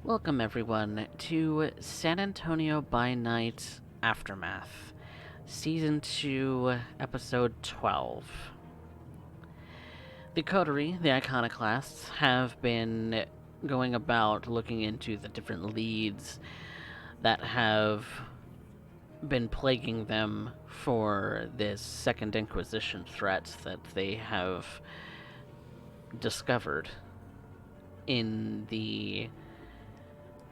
Welcome, everyone, to San Antonio by Night Aftermath, Season 2, Episode 12. The Coterie, the Iconoclasts, have been going about looking into the different leads that have been plaguing them for this Second Inquisition threat that they have discovered in the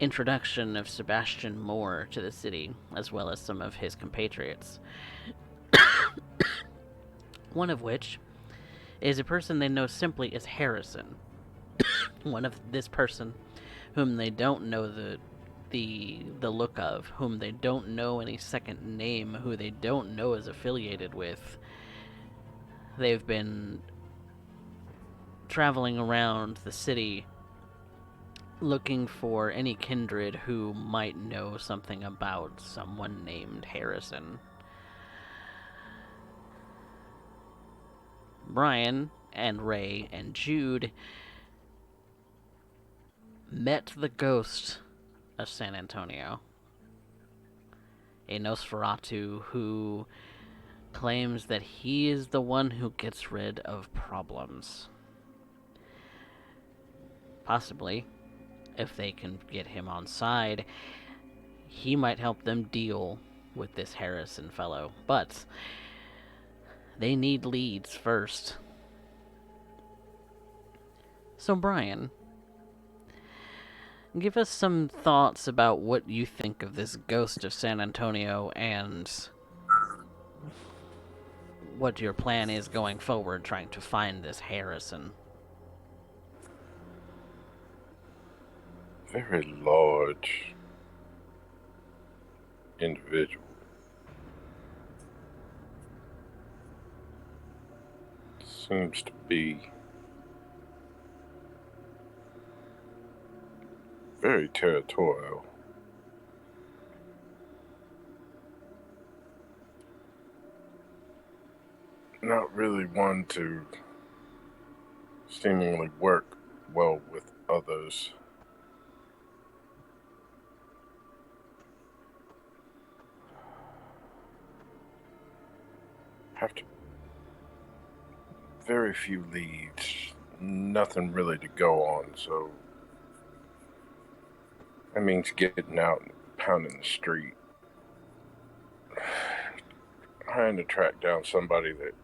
introduction of Sebastian Moore to the city, as well as some of his compatriots. One of which is a person they know simply as Harrison. One of this person whom they don't know the look of, whom they don't know any second name, who they don't know is affiliated with. They've been traveling around the city looking for any kindred who might know something about someone named Harrison. Brian and Ray and Jude met the ghost of San Antonio, a Nosferatu who claims that he is the one who gets rid of problems. Possibly, if they can get him on side, he might help them deal with this Harrison fellow. But they need leads first. So, Brian, give us some thoughts about what you think of this ghost of San Antonio and what your plan is going forward trying to find this Harrison. Very large individual. Seems to be very territorial. Not really one to seemingly work well with others. Have to very few leads, nothing really to go on, so that means getting out and pounding the street. Trying to track down somebody that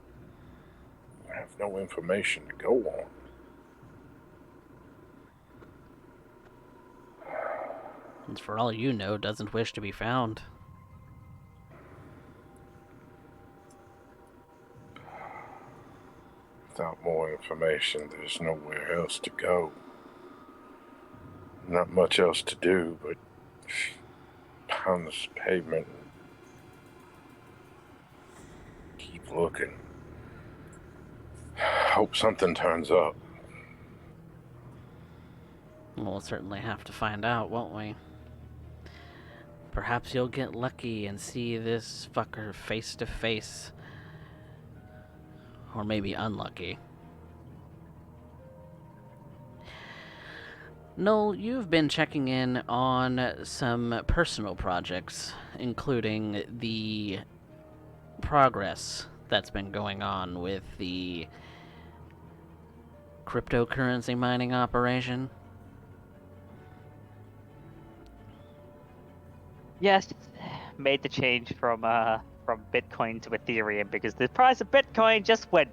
I have no information to go on. And for all you know, doesn't wish to be found. Without more information, there's nowhere else to go. Not much else to do but pound this pavement and keep looking. Hope something turns up. We'll certainly have to find out, won't we? Perhaps you'll get lucky and see this fucker face to face. Or maybe unlucky. Noel, you've been checking in on some personal projects, including the progress that's been going on with the cryptocurrency mining operation. Yes, made the change from Bitcoin to Ethereum because the price of Bitcoin just went.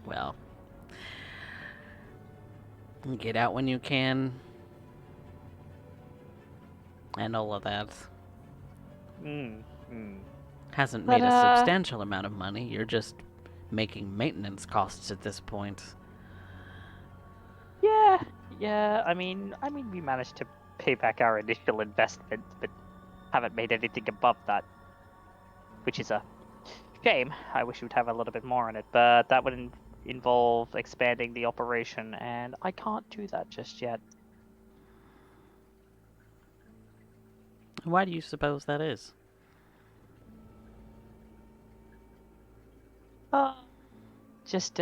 Well, get out when you can, and all of that. Hasn't made a substantial amount of money. You're just making maintenance costs at this point. Yeah. I mean, we managed to pay back our initial investment, but haven't made anything above that, which is a shame. I wish we'd have a little bit more on it, but that would involve expanding the operation, and I can't do that just yet. Why do you suppose that is? Just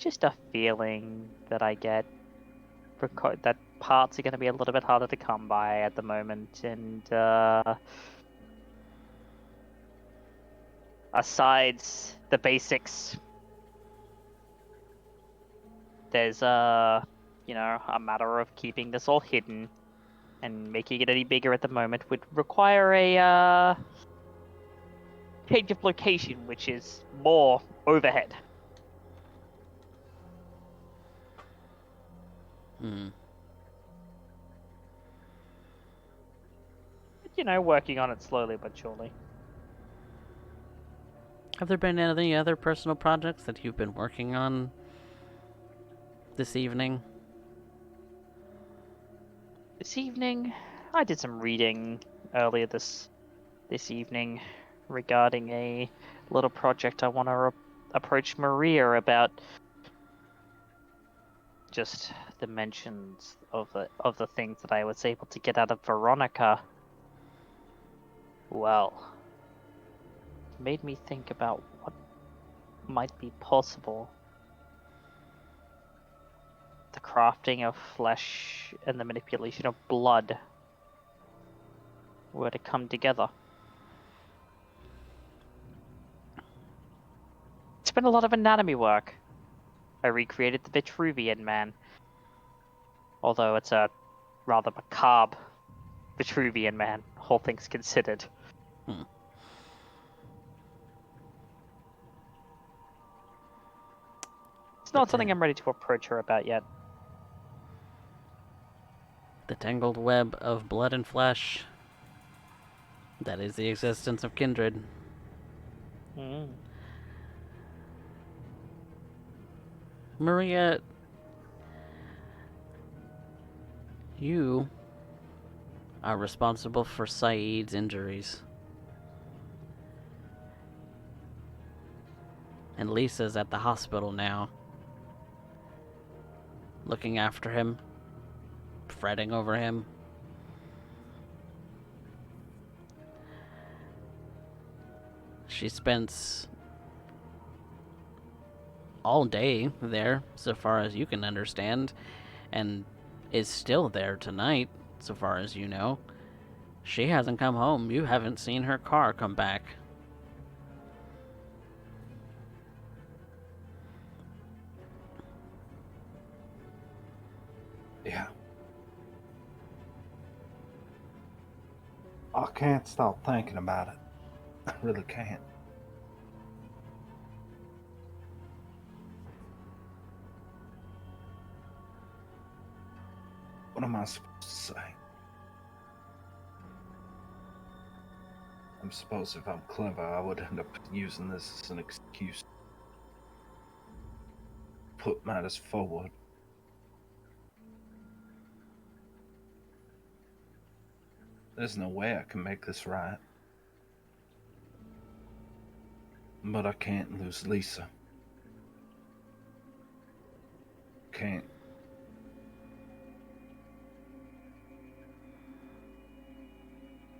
just a feeling that I get that parts are going to be a little bit harder to come by at the moment, and aside the basics, there's a matter of keeping this all hidden, and making it any bigger at the moment would require a change of location, which is more overhead. Hmm. Working on it slowly but surely. Have there been any other personal projects that you've been working on this evening? This evening, I did some reading earlier this evening regarding a little project I want to approach Maria about. Just the mentions of the things that I was able to get out of Veronica. Well, it made me think about what might be possible. The crafting of flesh and the manipulation of blood were to come together. It's been a lot of anatomy work. I recreated the Vitruvian man, although it's a rather macabre Vitruvian man, all things considered. It's not something I'm ready to approach her about yet. The tangled web of blood and flesh. That is the existence of kindred. Maria, you are responsible for Saeed's injuries. And Lisa's at the hospital now, looking after him, fretting over him. She spends all day there, so far as you can understand, and is still there tonight, so far as you know. She hasn't come home. You haven't seen her car come back. Yeah. I can't stop thinking about it. I really can't. What am I supposed to say? I suppose if I'm clever, I would end up using this as an excuse to put matters forward. There's no way I can make this right. But I can't lose Lisa. Can't.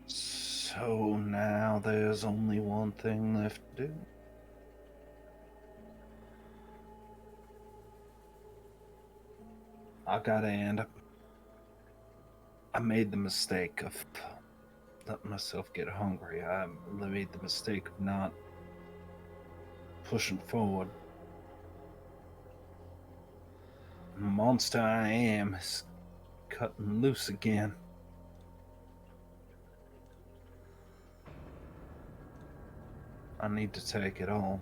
So now there's only one thing left to do. I gotta end up. I made the mistake of letting myself get hungry. I made the mistake of not pushing forward. The monster I am is cutting loose again. I need to take it all.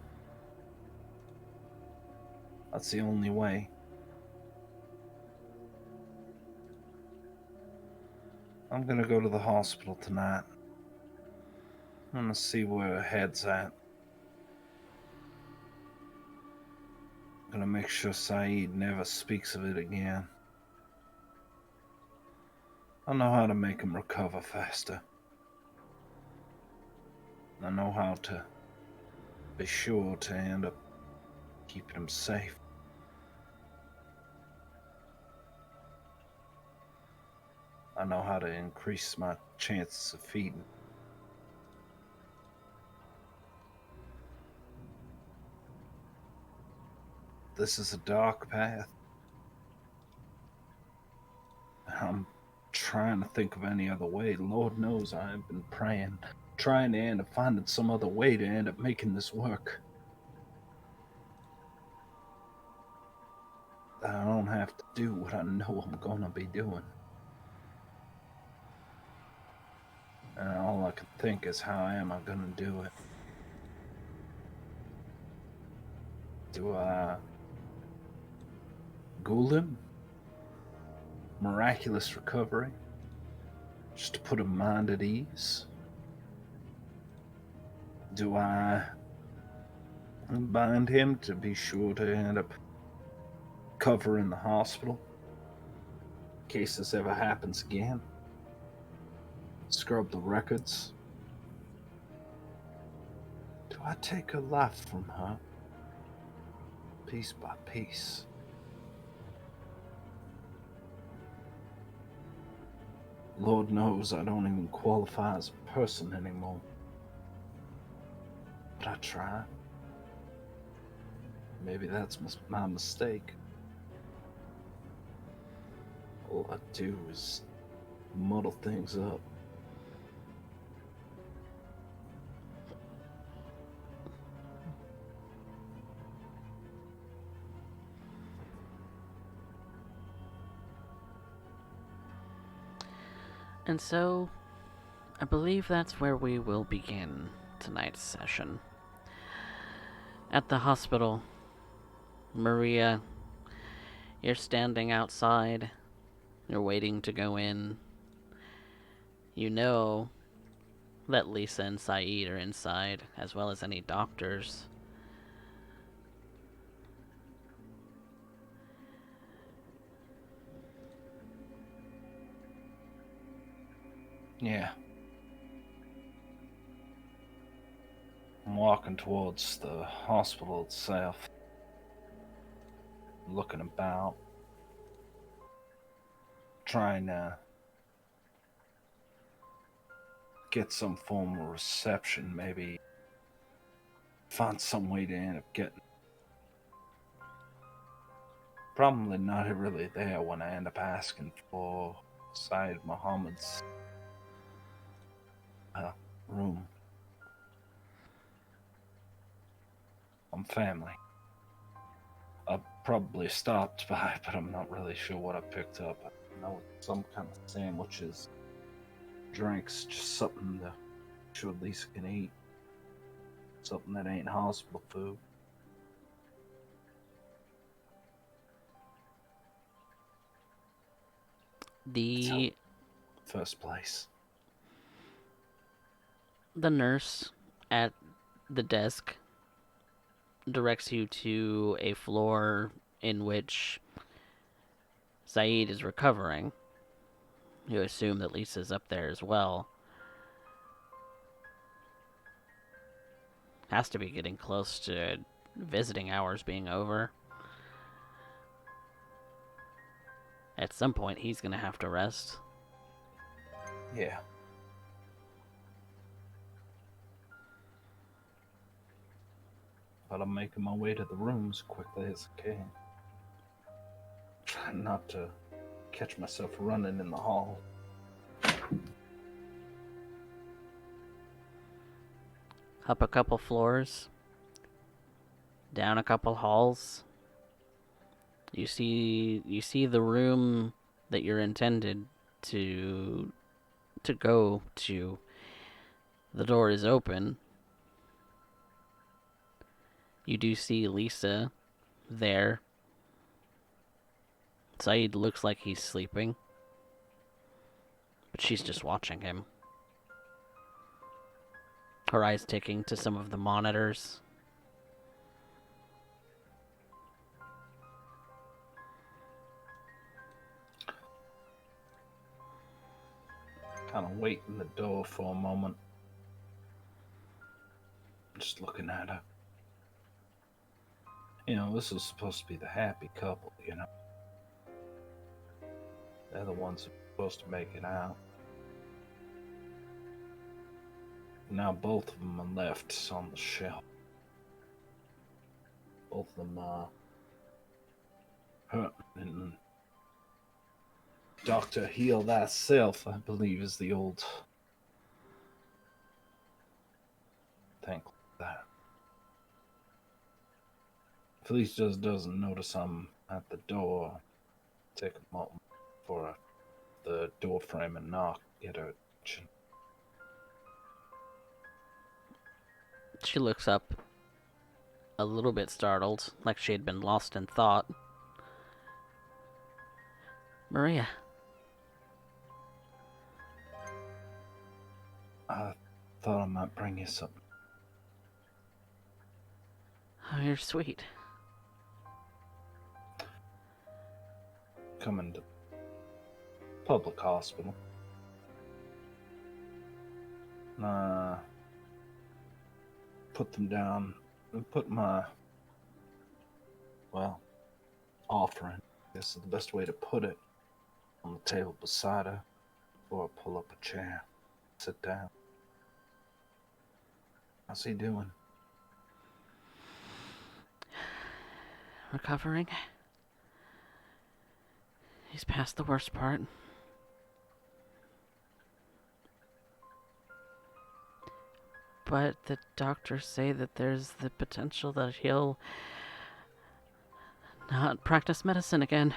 That's the only way. I'm gonna go to the hospital tonight. I'm gonna see where her head's at. I'm gonna make sure Saeed never speaks of it again. I know how to make him recover faster. I know how to be sure to end up keeping him safe. I know how to increase my chances of feeding. this is a dark path. I'm trying to think of any other way. Lord knows I've been praying, trying to end up finding some other way to end up making this work. I don't have to do what I know I'm gonna be doing. And all I can think is, how am I gonna do it? Do I ghoul him? Miraculous recovery? Just to put his mind at ease? Do I bind him to be sure to end up covering the hospital in case this ever happens again? Scrub the records? Do I take her life from her, piece by piece? Lord knows I don't even qualify as a person anymore. But I try. Maybe that's my mistake. All I do is muddle things up. And so, I believe that's where we will begin tonight's session. At the hospital, Maria, you're standing outside. You're waiting to go in. You know that Lisa and Saeed are inside, as well as any doctors. Yeah. I'm walking towards the hospital itself, looking about, trying to get some form of reception, maybe find some way to end up getting. Probably not really there when I end up asking for Syed Muhammad's room. I'm family. I probably stopped by, but I'm not really sure what I picked up. I know some kind of sandwiches, drinks, just something to sure Lisa can eat. Something that ain't hospital food. The First place. nurse at the desk directs you to a floor in which Saeed is recovering. You assume that Lisa's up there as well. Has to be getting close to visiting hours being over. At some point, he's gonna have to rest. Yeah. But I'm making my way to the room as quickly as I can. Trying not to catch myself running in the hall. Up a couple floors. Down a couple halls. You see the room that you're intended to go to. The door is open. You do see Lisa there. Saeed looks like he's sleeping, but she's just watching him. Her eyes ticking to some of the monitors. Kind of wait in the door for a moment. Just looking at her. You know, this is supposed to be the happy couple, you know. They're the ones that are supposed to make it out. Now both of them are left on the shelf. Both of them hurt. And Doctor, heal thyself, I believe, is the old thing like that. Felice just doesn't notice I'm at the door. Take a moment for the door frame and knock, get her attention. She looks up, a little bit startled, like she had been lost in thought. Maria. I thought I might bring you something. Oh, you're sweet. Coming to public hospital. Put them down and put my, well, offering, this is the best way to put it, on the table beside her before I pull up a chair. Sit down. How's he doing? Recovering. He's past the worst part. But the doctors say that there's the potential that he'll not practice medicine again.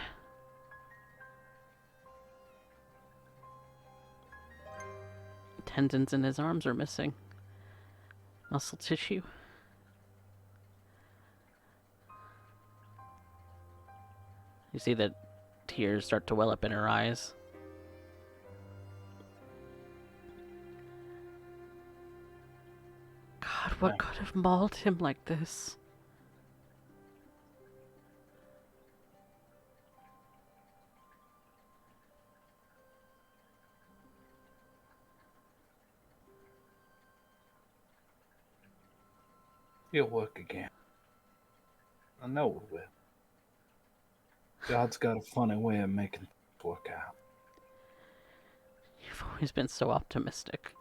Tendons in his arms are missing. Muscle tissue. You see that tears start to well up in her eyes. God, what could have mauled him like this? He'll work again. I know it will. God's got a funny way of making things work out. You've always been so optimistic.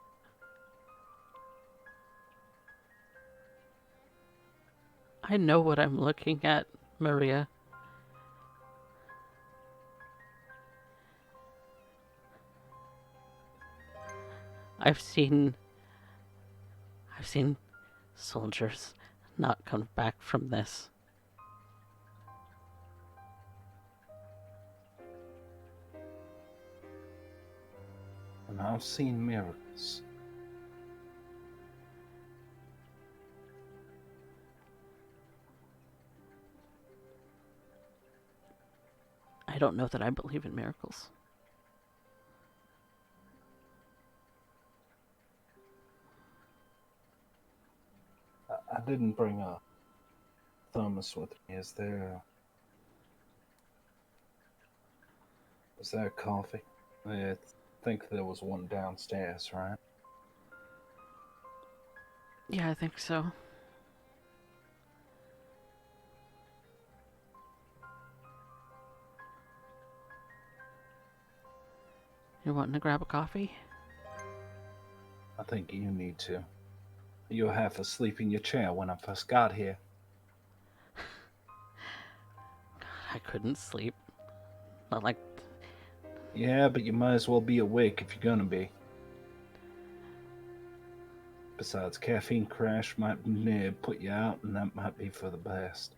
I know what I'm looking at, Maria. I've seen soldiers not come back from this. And I've seen miracles. I don't know that I believe in miracles. I didn't bring a thermos with me. Is there coffee? I think there was one downstairs, right? Yeah, I think so. You wanting to grab a coffee? I think you need to. You were half asleep in your chair when I first got here. God, I couldn't sleep. Not like... Yeah, but you might as well be awake if you're gonna be. Besides, caffeine crash might put you out, and that might be for the best.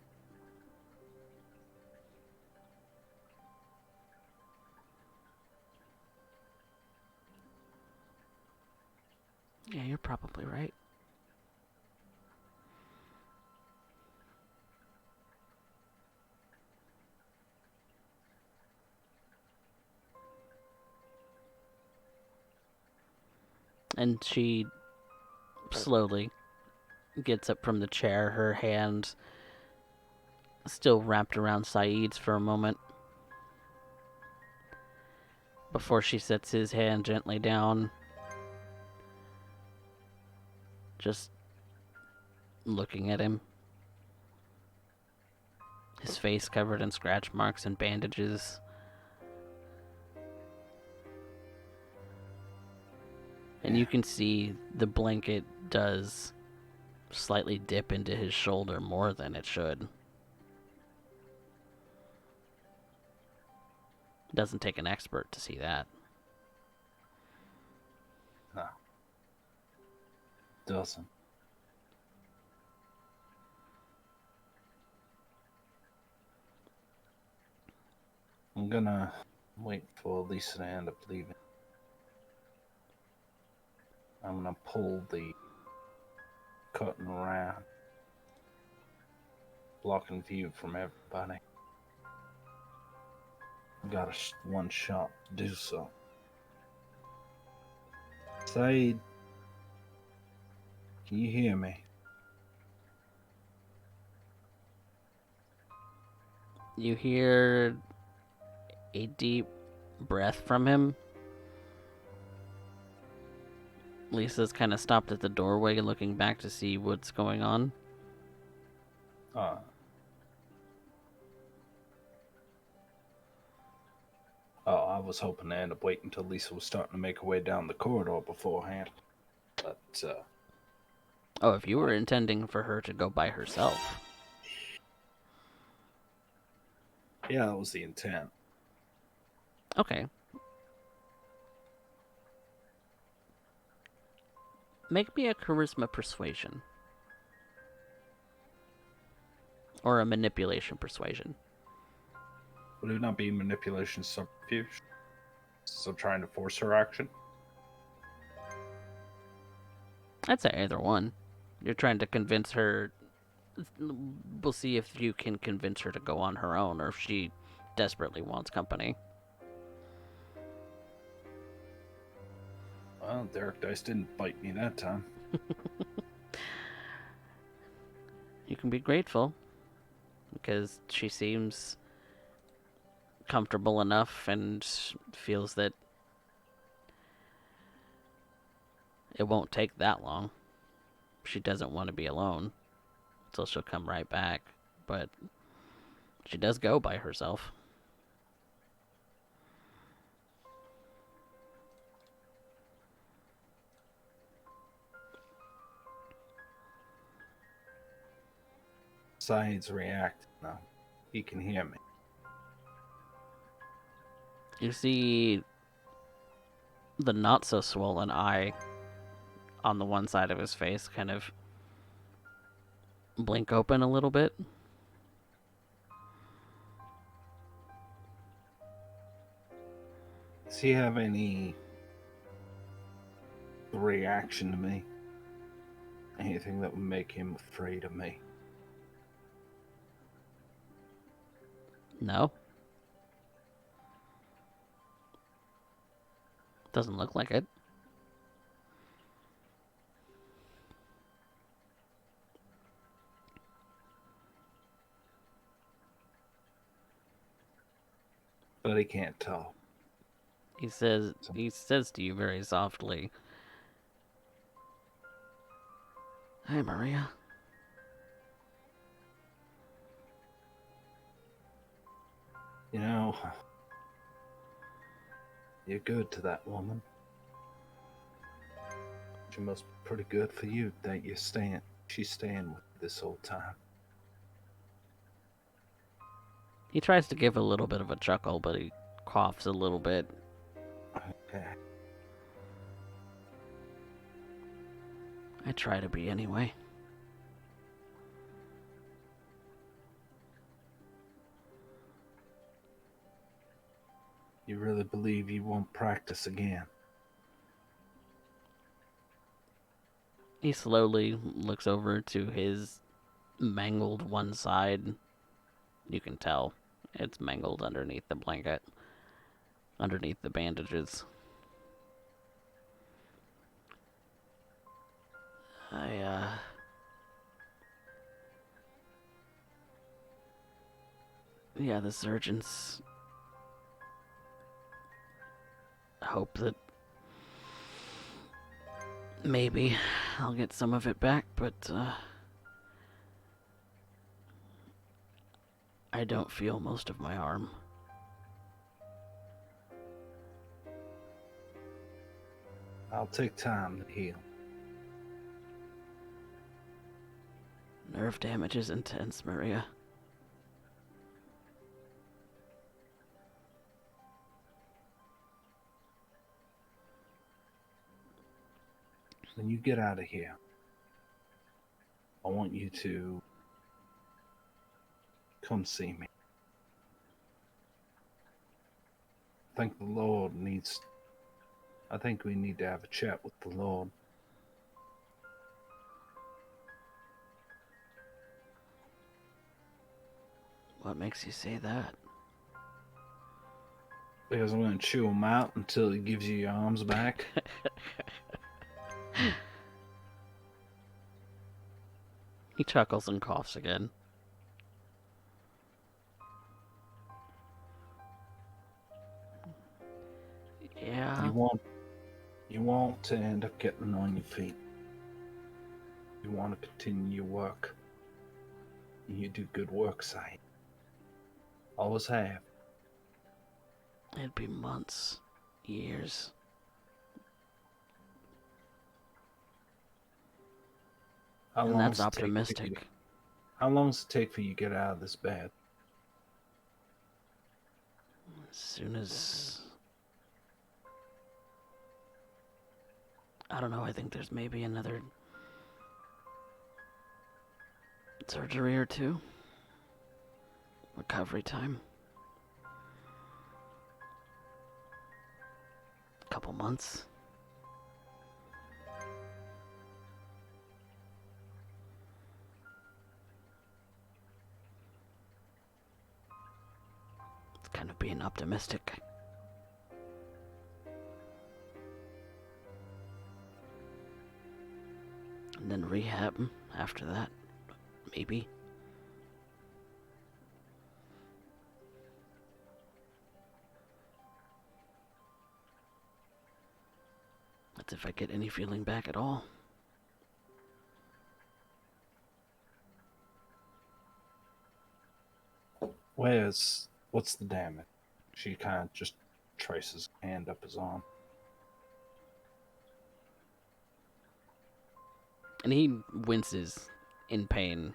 Yeah, you're probably right. And she slowly gets up from the chair, her hand still wrapped around Saeed's for a moment, before she sets his hand gently down, just looking at him. His face covered in scratch marks and bandages. And you can see the blanket does slightly dip into his shoulder more than it should. Doesn't take an expert to see that. No. Doesn't. I'm gonna wait for Lisa to end up leaving. I'm gonna pull the curtain around, blocking view from everybody. Got one shot to do so. Said, can you hear me? You hear a deep breath from him. Lisa's kind of stopped at the doorway looking back to see what's going on. Oh, I was hoping to end up waiting until Lisa was starting to make her way down the corridor beforehand. But, Oh, if you were intending for her to go by herself. yeah, that was the intent. Okay. Make me a charisma persuasion. Or a manipulation persuasion. Would it not be manipulation subterfuge? So trying to force her action? I'd say either one. You're trying to convince her. We'll see if you can convince her to go on her own or if she desperately wants company. Well, Derek Dice didn't bite me that time. You can be grateful because she seems comfortable enough and feels that it won't take that long. She doesn't want to be alone, so she'll come right back. But she does go by herself. Saeed's reacting now. He can hear me. You see the not so swollen eye on the one side of his face kind of blink open a little bit. Does he have any reaction to me? Anything that would make him afraid of me? No. Doesn't look like it. But he can't tell. He says to you very softly, "Hey, Maria." You know, you're good to that woman. She must be pretty good for you that she's staying with you this whole time. He tries to give a little bit of a chuckle, but he coughs a little bit. Okay. I try to be anyway. You really believe you won't practice again? He slowly looks over to his mangled one side. You can tell it's mangled underneath the blanket, underneath the bandages. Yeah, the surgeons hope that maybe I'll get some of it back, but I don't feel most of my arm. I'll take time to heal. Nerve damage is intense, Maria. when you get out of here, I want you to come see me. I think we need to have a chat with the Lord. What makes you say that? Because I'm going to chew him out until he gives you your arms back. He chuckles and coughs again. Yeah. You want to end up getting on your feet. You want to continue your work. You do good work, Saeed. Always have. It'd be months, years. And that's optimistic. How long does it take for you to get out of this bed? As soon as... I don't know, I think there's maybe another surgery or two. Recovery time. Couple months. It's kind of being optimistic. And then rehab after that, maybe. That's if I get any feeling back at all. What's the damage? She kind of just traces a hand up his arm. And he winces in pain.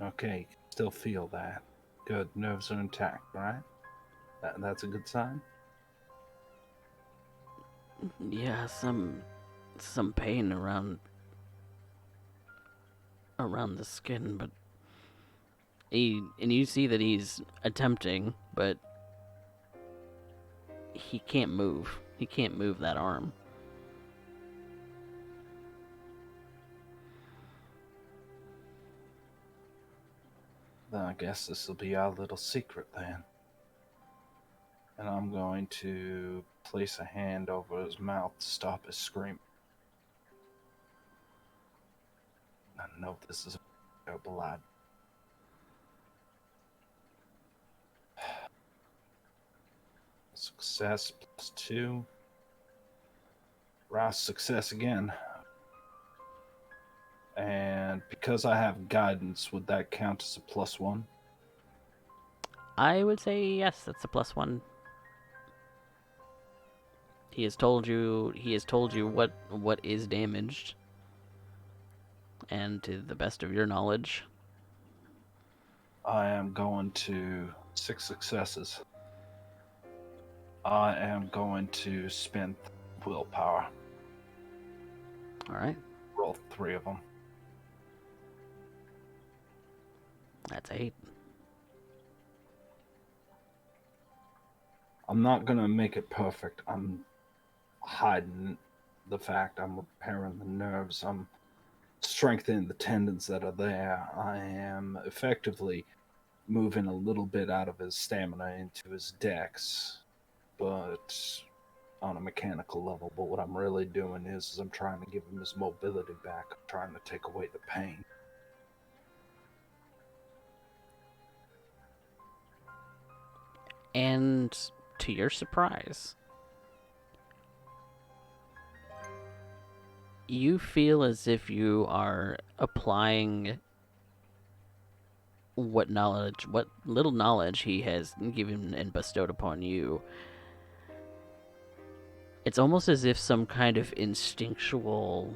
Okay, still feel that. Good, nerves are intact, right? That's a good sign? Yeah, some pain around the skin, but you see that he's attempting, but he can't move. He can't move that arm. Then I guess this will be our little secret then. And I'm going to place a hand over his mouth to stop his scream. I know this is a terrible idea. Success +2. Rouse success again. And because I have guidance, would that count as a +1? I would say yes, that's a +1. He has told you what is damaged. And to the best of your knowledge, I am going to 6 successes. I am going to spend willpower. all right, Roll 3 of them. that's 8. I'm not gonna make it perfect. I'm hiding the fact I'm repairing the nerves. I'm strengthening the tendons that are there. I am effectively moving a little bit out of his stamina into his dex, but on a mechanical level. But what I'm really doing is I'm trying to give him his mobility back. I'm trying to take away the pain. And to your surprise, you feel as if you are applying what little knowledge he has given and bestowed upon you. It's almost as if some kind of instinctual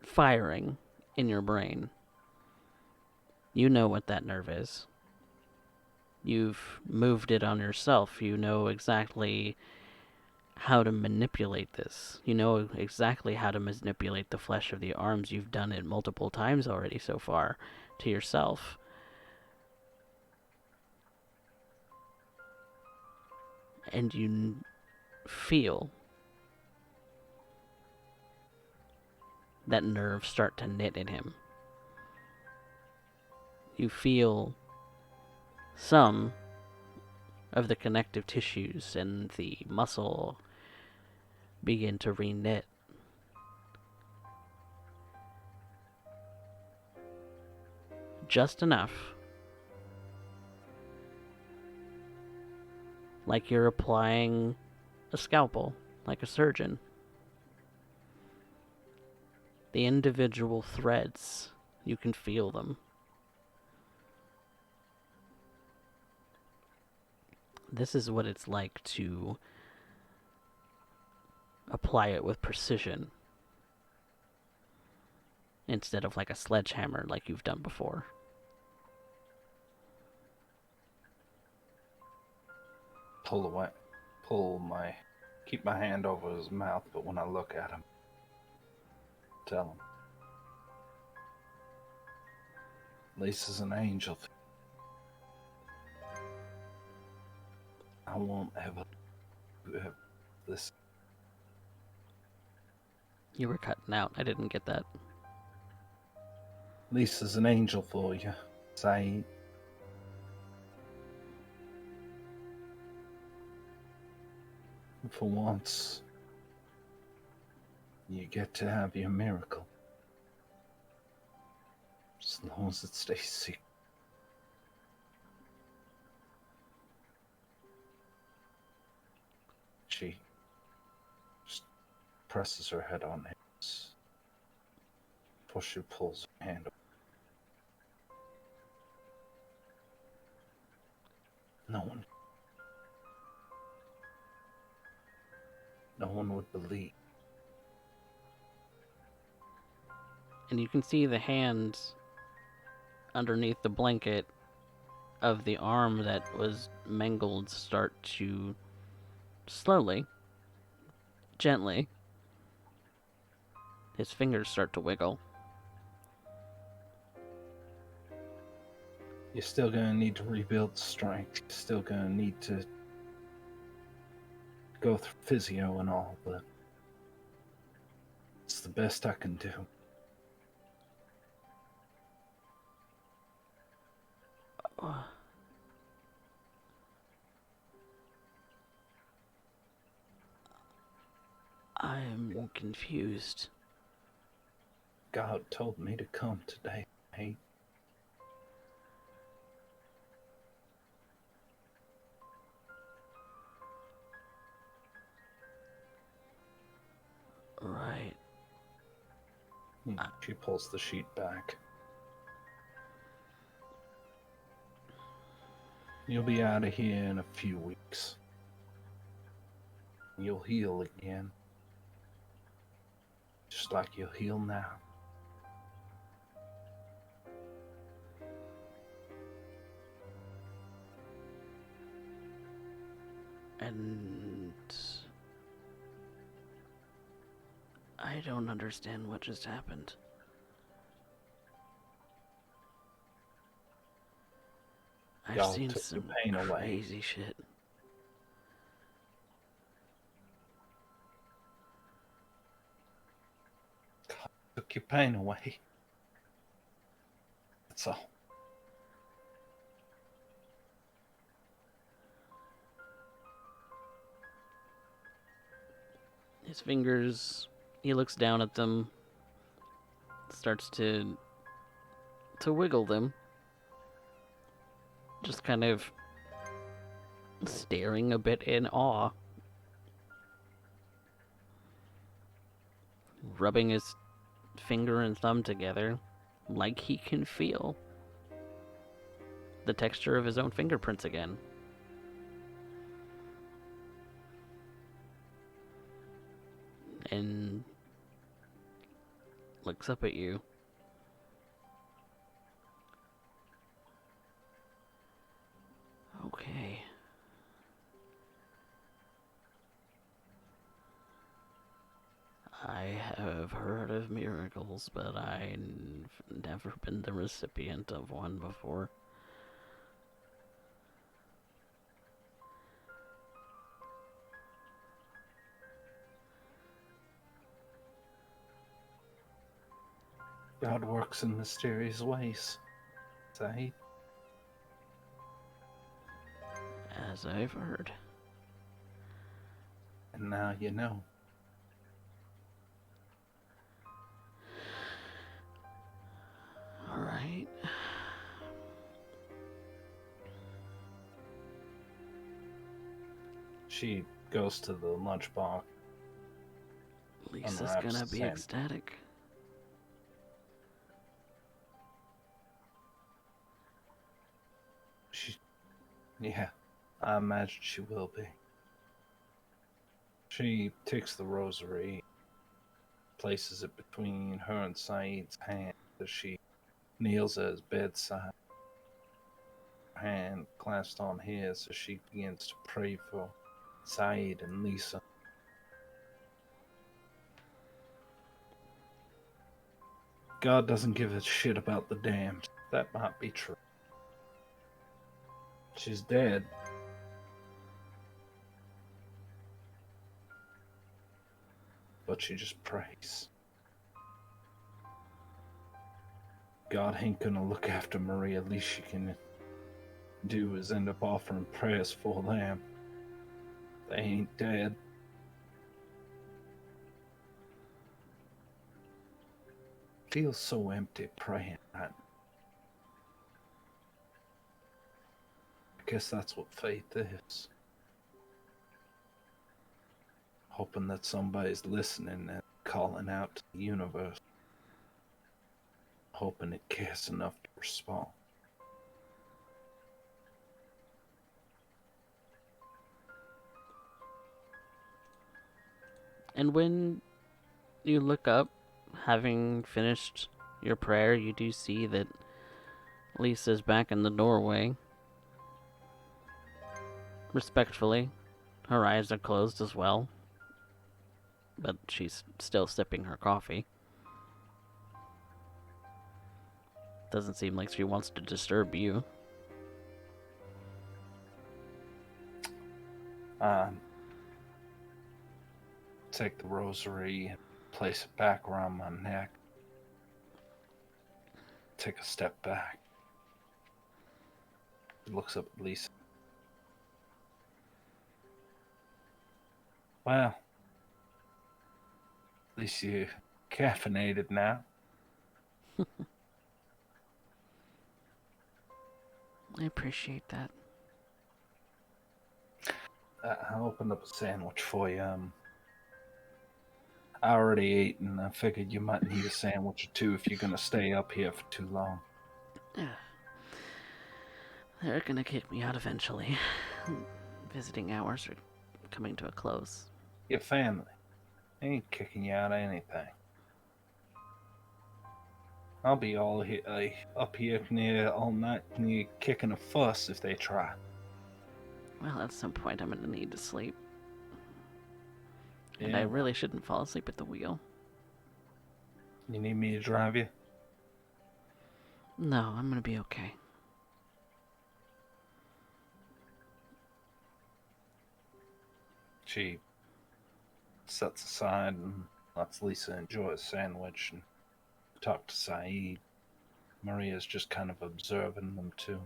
firing in your brain. You know what that nerve is. You've moved it on yourself. You know exactly how to manipulate this. You know exactly how to manipulate the flesh of the arms. You've done it multiple times already so far to yourself. And you feel that nerves start to knit in him. You feel some of the connective tissues and the muscle begin to re-knit. Just enough. Like you're applying a scalpel, like a surgeon. The individual threads, you can feel them. This is what it's like to apply it with precision instead of like a sledgehammer like you've done before. Keep my hand over his mouth, but when I look at him, tell him, Lisa's an angel. I won't ever have this. You were cutting out. I didn't get that. Lisa's an angel for you, Saeed. For once, you get to have your miracle. As long as it stays secret. She just presses her head on his before she pulls her hand away. No one would believe. And you can see the hand underneath the blanket of the arm that was mangled start to slowly, gently, his fingers start to wiggle. You're still gonna need to rebuild strength. You're still gonna need to go through physio and all, but it's the best I can do. I'm confused. God told me to come today. Hey, Right. she pulls the sheet back. You'll be out of here in a few weeks. You'll heal again. Just like you'll heal now. And I don't understand what just happened. I've God seen took some the pain away. crazy shit. Took your pain away. That's all. His fingers, he looks down at them, starts to wiggle them. Just kind of staring a bit in awe. Rubbing his finger and thumb together like he can feel the texture of his own fingerprints again. And looks up at you. have heard of miracles, but I've never been the recipient of one before. God works in mysterious ways, Saeed. As I've heard. And now you know. Alright. She goes to the lunchbox. Lisa's Unwraps gonna the be sand. ecstatic. Yeah, I imagine she will be. She takes the rosary, places it between her and Saeed's hands as she kneels at his bedside. Her hand clasped on his as she begins to pray for Saeed and Lisa. God doesn't give a shit about the damned. That might be true. She's dead. But she just prays. God ain't gonna look after Maria. Least she can do is end up offering prayers for them. They ain't dead. Feels so empty praying. I guess that's what faith is. Hoping that somebody's listening and calling out to the universe. Hoping it cares enough to respond. And when you look up, having finished your prayer, you do see that Lisa's back in the doorway. Respectfully, her eyes are closed as well, but she's still sipping her coffee. Doesn't seem like she wants to disturb you. Take the rosary and place it back around my neck. Take a step back. Looks up at Lisa. Well, at least you caffeinated now. I appreciate that. I opened up a sandwich for you. I already ate, and I figured you might need a sandwich or two if you're gonna stay up here for too long. They're gonna kick me out eventually. Visiting hours are coming to a close. Your family ain't kicking you out of anything. I'll be all here, up here near all night, near kicking a fuss if they try. Well, at some point I'm gonna need to sleep. And Yeah. I really shouldn't fall asleep at the wheel. You need me to drive you? No, I'm gonna be okay. She sets aside and lets Lisa enjoy a sandwich and talk to Saeed. Maria's just kind of observing them too.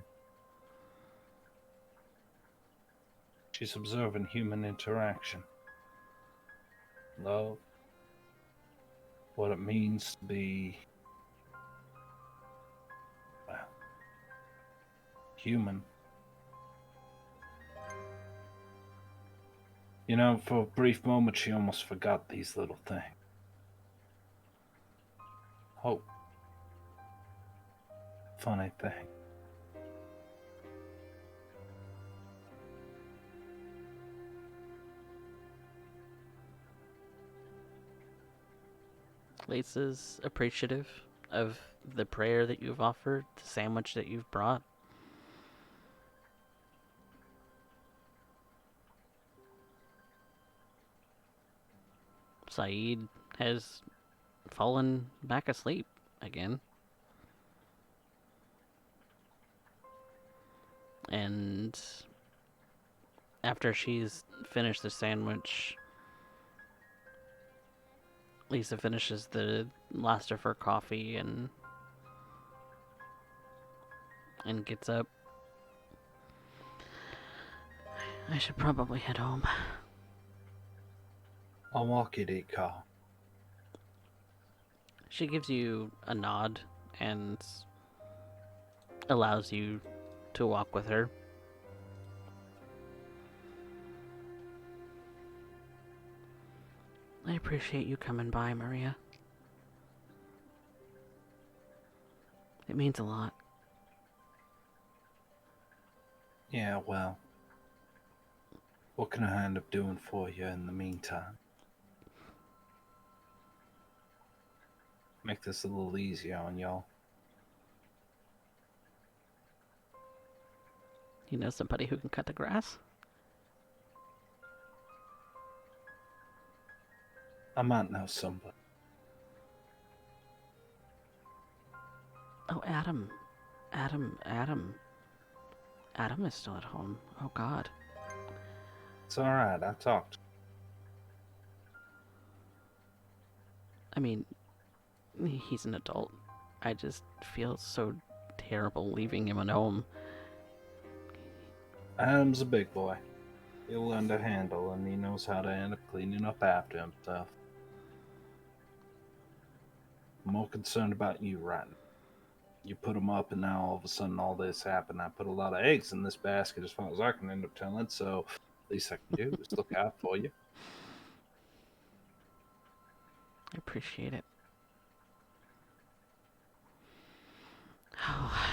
She's observing human interaction. Love. What it means to be, well, human. You know, for a brief moment, she almost forgot these little things. Hope. Funny thing. Lisa's appreciative of the prayer that you've offered, the sandwich that you've brought. Saeed has fallen back asleep again. And after she's finished the sandwich, Lisa finishes the last of her coffee and gets up. I should probably head home. I'll walk you to your car. She gives you a nod and allows you to walk with her. I appreciate you coming by, Maria. It means a lot. Yeah, well, what can I end up doing for you in the meantime? Make this a little easier on y'all. You know somebody who can cut the grass? I might know somebody. Oh, Adam. Adam is still at home. Oh, God. It's alright, I talked. I mean, he's an adult. I just feel so terrible leaving him at home. Adam's a big boy. He'll learn to handle, and he knows how to end up cleaning up after himself. I'm more concerned about you right now. You put him up, and now all of a sudden all this happened. I put a lot of eggs in this basket as far as I can end up telling, so least I can do is look out for you. I appreciate it. Oh.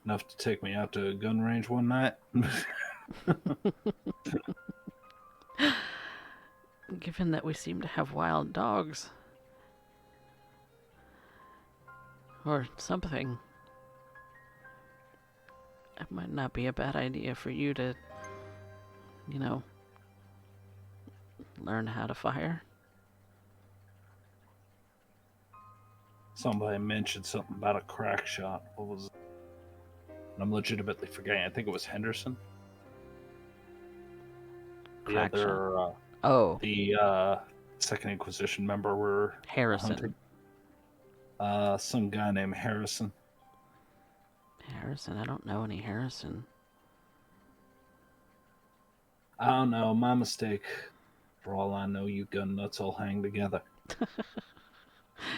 Enough to take me out to a gun range one night? Given that we seem to have wild dogs. Or something. It might not be a bad idea for you to, you know, learn how to fire. Somebody mentioned something about a crack shot. What was it? I'm legitimately forgetting. I think it was Henderson. Crack The other, Oh, the Second Inquisition member were Harrison. hunting. Some guy named Harrison. Harrison? I don't know any Harrison. I don't know. My mistake. For all I know, you gun nuts all hang together.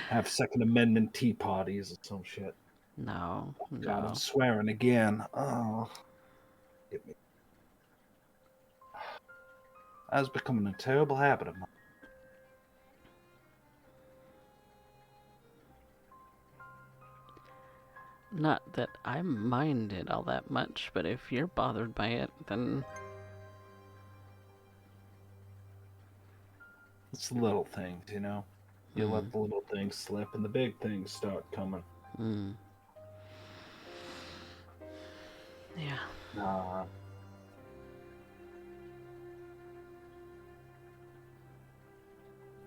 Have Second Amendment tea parties or some shit. No, God, no. I'm swearing again. Oh, get me. That was becoming a terrible habit of mine. Not that I mind it all that much, but if you're bothered by it, then It's the little things, you know? You let the little things slip and the big things start coming. Yeah. Nah.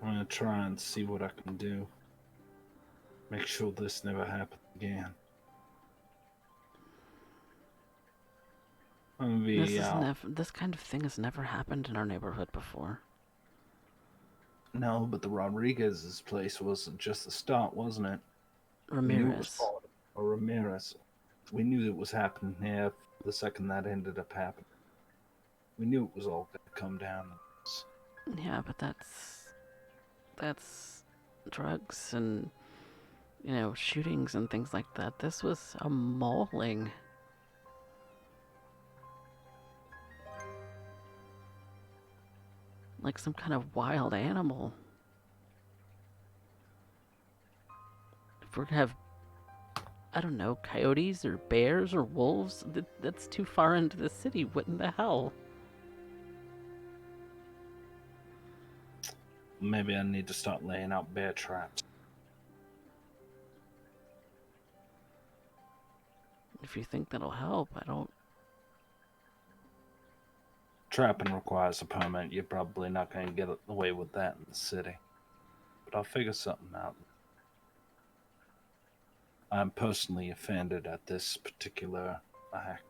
I'm gonna try and see what I can do. Make sure this never happens again. I'm gonna be This kind of thing has never happened in our neighborhood before. No, but the Rodriguez's place was just the start, wasn't it? Ramirez. Or Ramirez. We knew it was happening here the second that ended up happening. We knew it was all going to come down. Yeah, but that's drugs and, you know, shootings and things like that. This was a mauling. Like some kind of wild animal. If we're gonna have, I don't know, coyotes or bears or wolves, that's too far into the city. What in the hell? Maybe I need to start laying out bear traps. If you think that'll help, I don't... Trapping requires a permit. You're probably not going to get away with that in the city. but I'll figure something out. I'm personally offended at this particular act,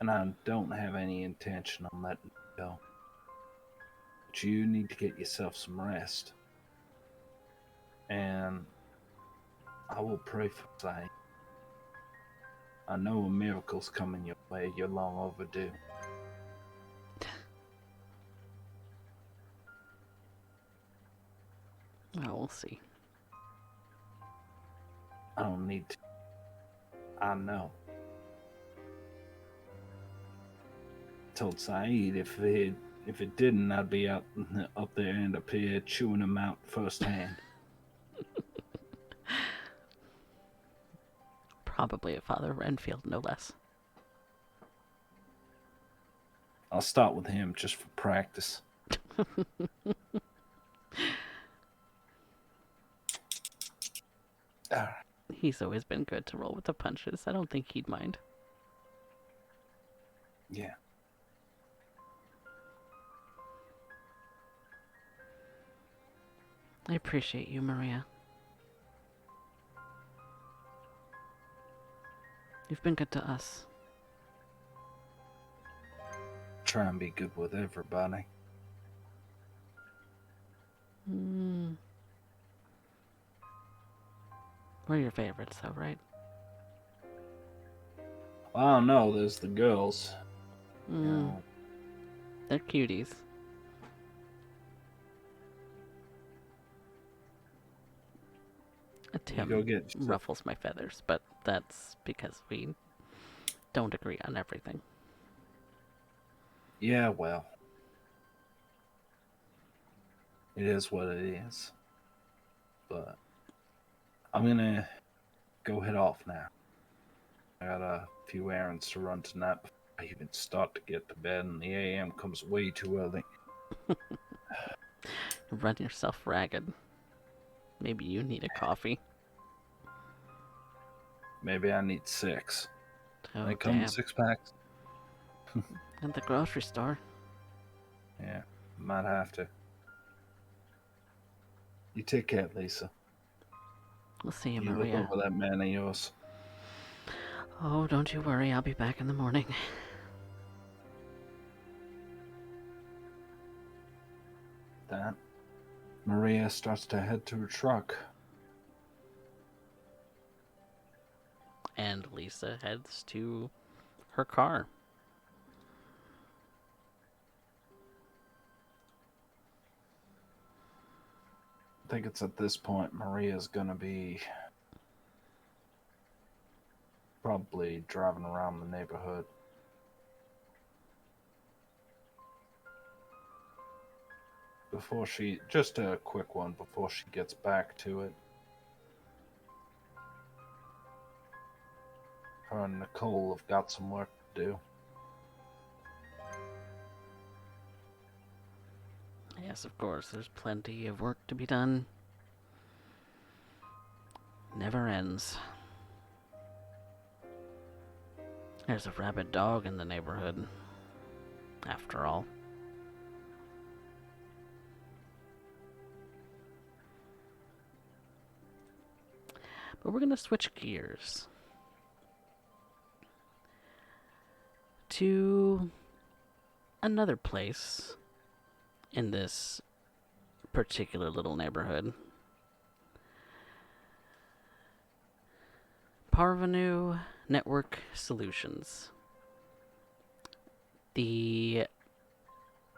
and I don't have any intention on letting it go. But you need to get yourself some rest, and I will pray for Saeed. I know a miracle's coming your way. You're long overdue. Oh, we'll see. I don't need to. I know. Told Saeed if it didn't, I'd be up there and up here chewing him out firsthand. Probably a Father Renfield, no less. I'll start with him just for practice. He's always been good to roll with the punches. I don't think he'd mind. Yeah. I appreciate you, Maria. You've been good to us. Try and be good with everybody. We're your favorites, though, right? Well, I don't know. There's the girls. You know, They're cuties. Tim go get ruffles my feathers, but that's because we don't agree on everything. Yeah, well. It is what it is. But I'm gonna go head off now. I got a few errands to run tonight before I even start to get to bed, and the AM comes way too early. Run yourself ragged. Maybe you need a coffee. Maybe I need 6. Oh, They come in damn. 6-packs. At the grocery store. Yeah, might have to. You take care, Lisa. We'll see you, You look Maria. over that man of yours. Oh, don't you worry. I'll be back in the morning. That Maria starts to head to her truck. And Lisa heads to her car. I think it's at this point Maria's gonna be probably driving around the neighborhood. Just a quick one before she gets back to it. Her and Nicole have got some work to do. Yes, of course. There's plenty of work to be done. Never ends. There's a rabid dog in the neighborhood, after all. But we're going to switch gears to another place in this particular little neighborhood. Parvenu Network Solutions. The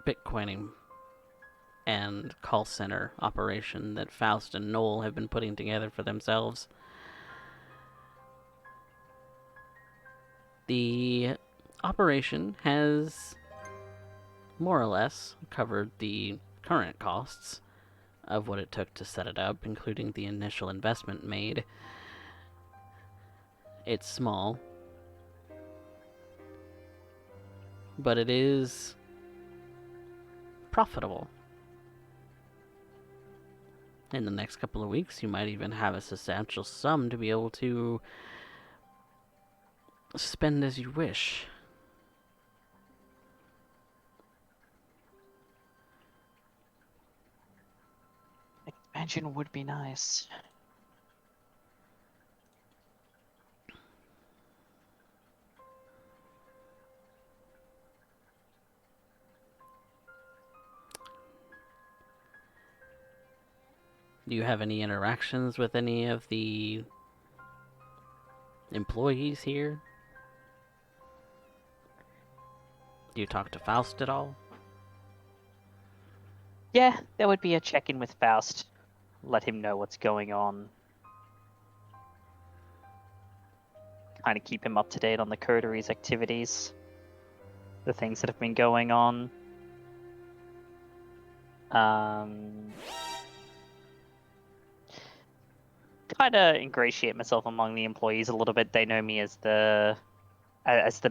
Bitcoining and call center operation that Faust and Noel have been putting together for themselves. The operation has more or less covered the current costs of what it took to set it up, including the initial investment made. It's small, but it is profitable. In the next couple of weeks, you might even have a substantial sum to be able to spend as you wish. expansion would be nice. Do you have any interactions with any of the employees here? Do you talk to Faust at all? Yeah, there would be a check-in with Faust. Let him know what's going on. Kind of keep him up to date on the coteries activities. The things that have been going on. Kind of ingratiate myself among the employees a little bit. They know me as the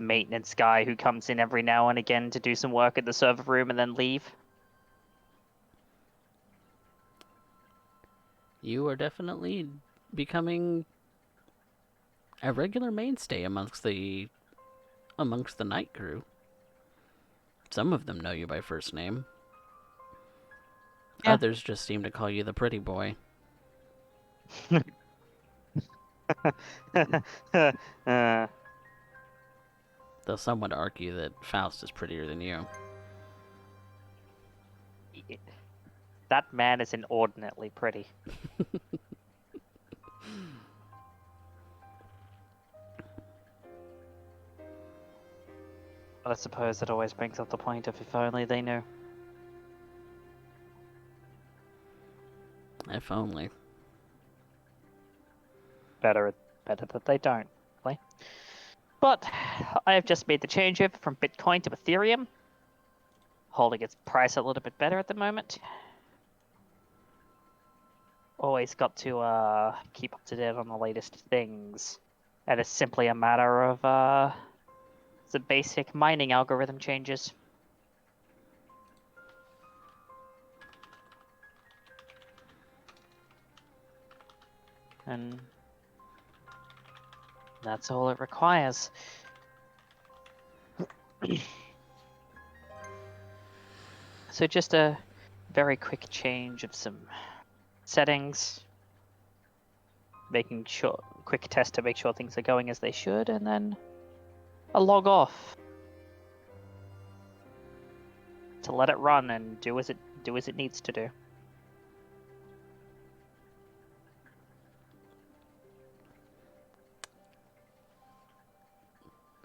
maintenance guy who comes in every now and again to do some work at the server room and then leave. You are definitely becoming a regular mainstay amongst the night crew. Some of them know you by first name. Yeah. Others just seem to call you the pretty boy. Though some would argue that Faust is prettier than you. That man is inordinately pretty. But I suppose that always brings up the point of if only they knew. If only. Better that they don't. Really. But I have just made the changeover from Bitcoin to Ethereum, holding its price a little bit better at the moment. Always got to keep up to date on the latest things, and it's simply a matter of the basic mining algorithm changes. And that's all it requires. So just a very quick change of some settings, making sure, quick test to make sure things are going as they should, and then a log off to let it run and do as it needs to do.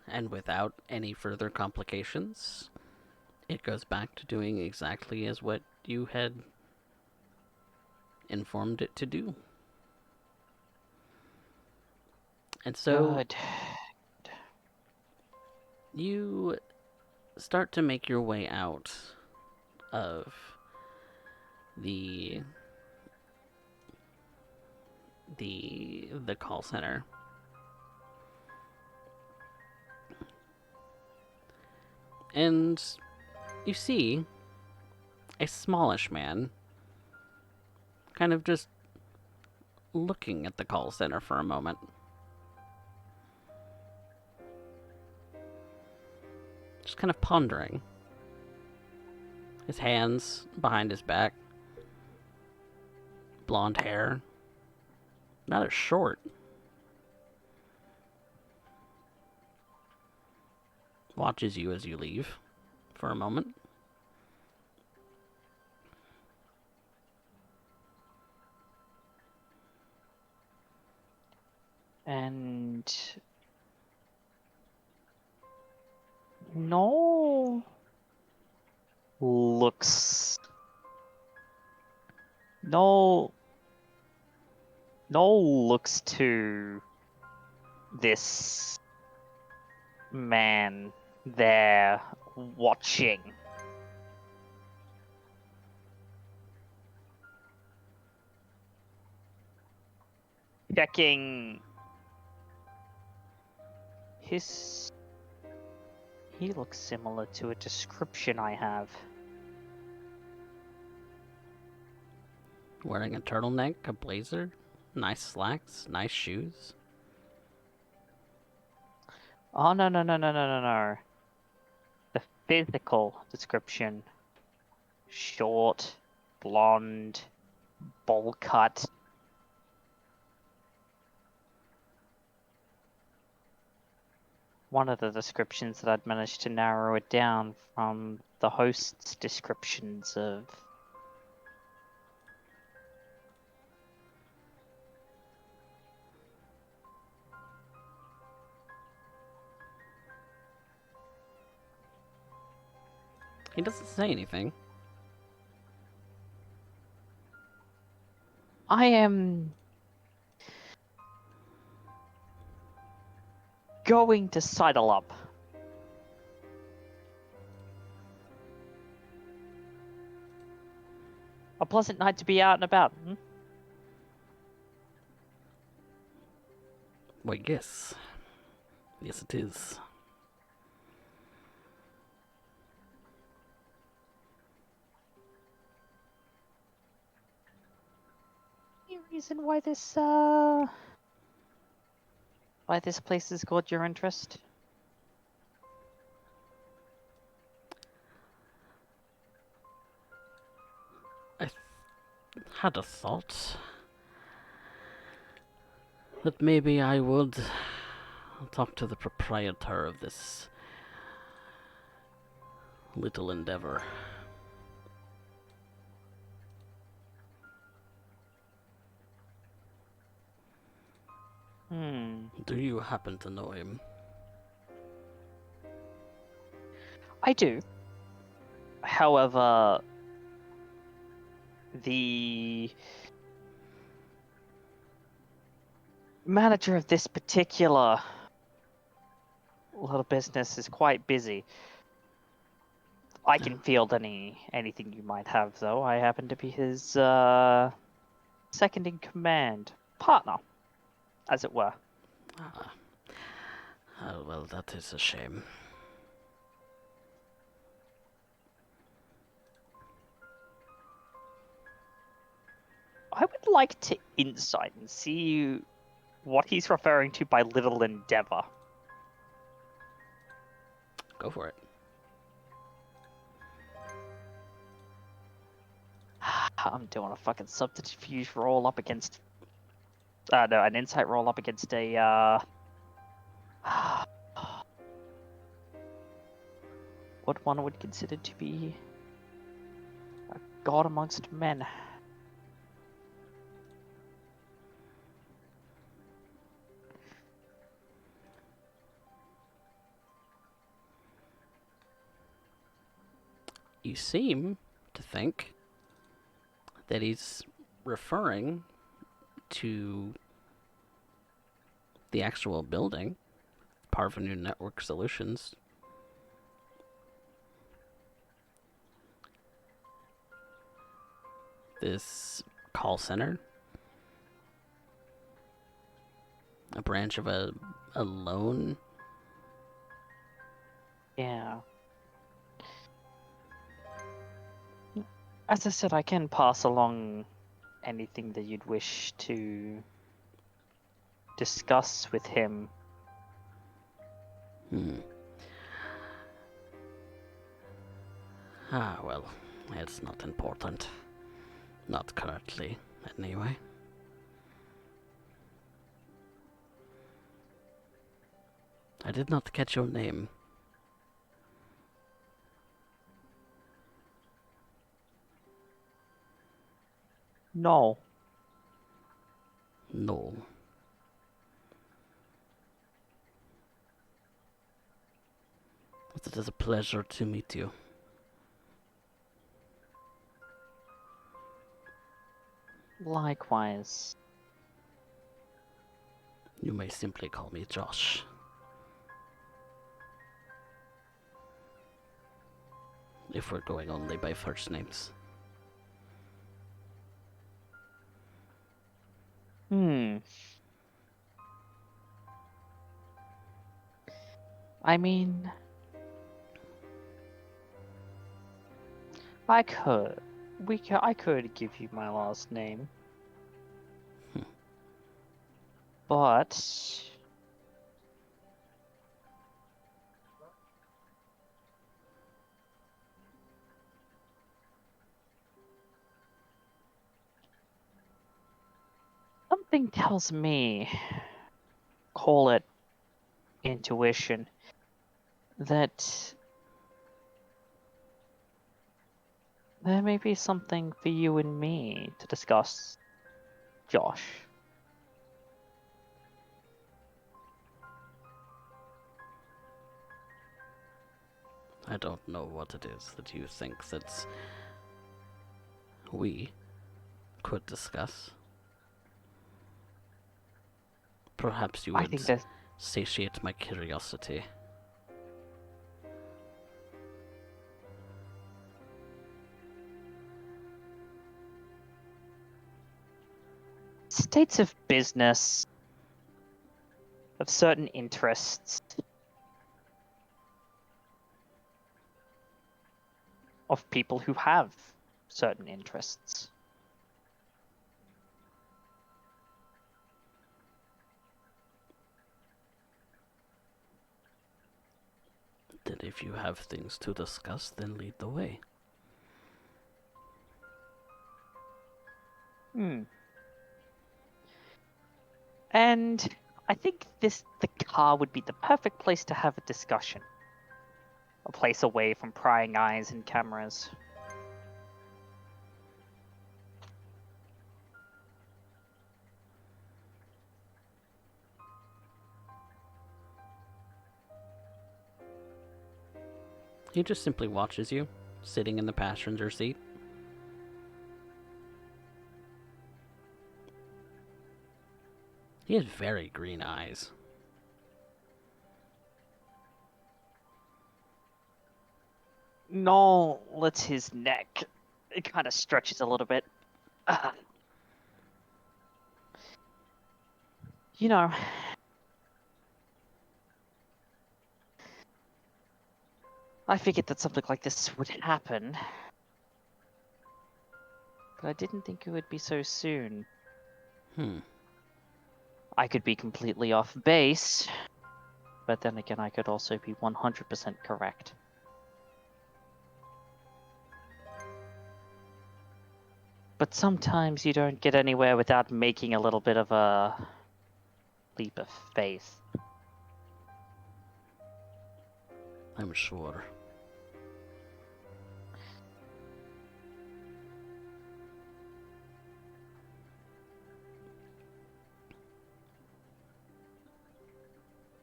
And without any further complications, it goes back to doing exactly as what you had informed it to do. And so Good. you start to make your way out of the call center. And you see a smallish man kind of just looking at the call center for a moment. Just kind of pondering. His hands behind his back. Blonde hair. Rather short. Watches you as you leave for a moment. And no looks to this man there watching. Checking he looks similar to a description I have. Wearing a turtleneck, a blazer, nice slacks, nice shoes. Oh, no. The physical description. Short, blonde, bowl cut. One of the descriptions that I'd managed to narrow it down from the host's descriptions of He doesn't say anything. I am going to sidle up. A pleasant night to be out and about. Hmm? Why, yes. Yes, it is. Any reason why this place has caught your interest? I had a thought that maybe I would talk to the proprietor of this little endeavor. Do you happen to know him? I do. However, the manager of this particular little business is quite busy. I can field anything you might have, though. I happen to be his second in command, partner, as it were. Well, that is a shame. I would like to insight and see what he's referring to by little endeavor. Go for it. I'm doing a fucking subterfuge roll up against... no, an insight roll up against a, what one would consider to be a god amongst men. You seem to think that he's referring to the actual building, Parvenu Network Solutions. This call center, a branch of a loan. Yeah. As I said, I can pass along anything that you'd wish to discuss with him. Well, it's not important. Not currently, anyway. I did not catch your name. No. No. It is a pleasure to meet you. Likewise. You may simply call me Josh. If we're going only by first names. I mean, I could give you my last name. But Something tells me, call it intuition, that there may be something for you and me to discuss, Josh. I don't know what it is that you think that we could discuss. Perhaps you I would think that satiate my curiosity. states of business, of certain interests, of people who have certain interests. Then if you have things to discuss, then lead the way. And I think the car would be the perfect place to have a discussion. A place away from prying eyes and cameras. He just simply watches you, sitting in the passenger seat. He has very green eyes. Noel lets his neck, it kind of stretches a little bit. You know, I figured that something like this would happen. But I didn't think it would be so soon. I could be completely off base, but then again, I could also be 100% correct. But sometimes you don't get anywhere without making a little bit of a leap of faith. I'm sure.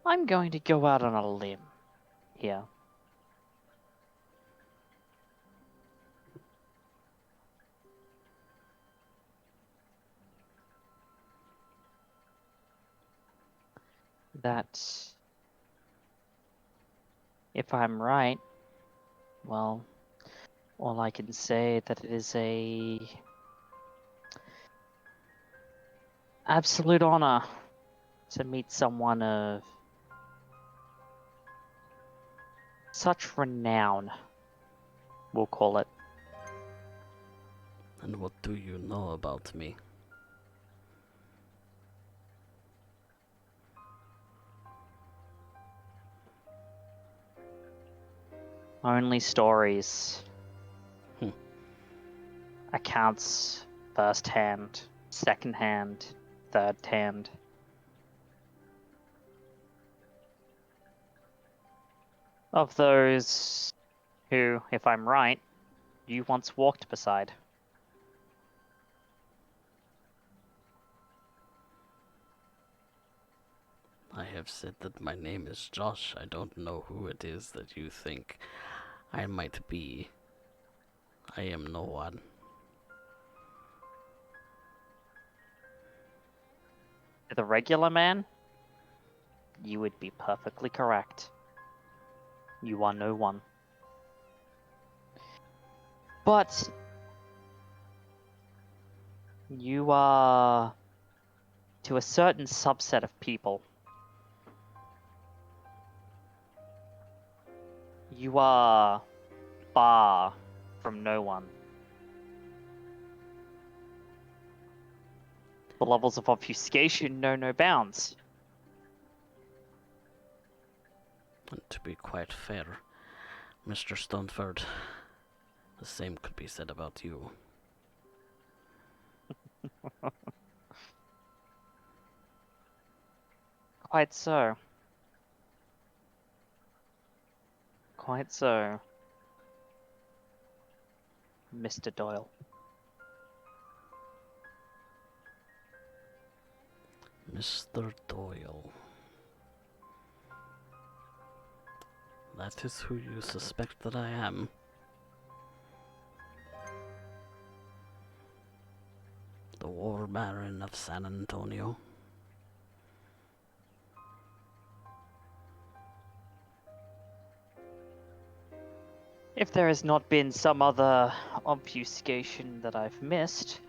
I'm going to go out on a limb here. That if I'm right, well, all I can say that it is a absolute honor to meet someone of such renown, we'll call it. And what do you know about me? Only stories. Hmm. Accounts first hand, second hand, third hand. Of those who, if I'm right, you once walked beside. I have said that my name is Josh. I don't know who it is that you think I might be. I am no one. To the regular man, you would be perfectly correct. You are no one. But you are, to a certain subset of people, you are far from no one. The levels of obfuscation know no bounds. And to be quite fair, Mr. Stoneford, the same could be said about you. Quite so. Quite so. Mr. Doyle. Mr. Doyle. That is who you suspect that I am. The War Baron of San Antonio. If there has not been some other obfuscation that I've missed,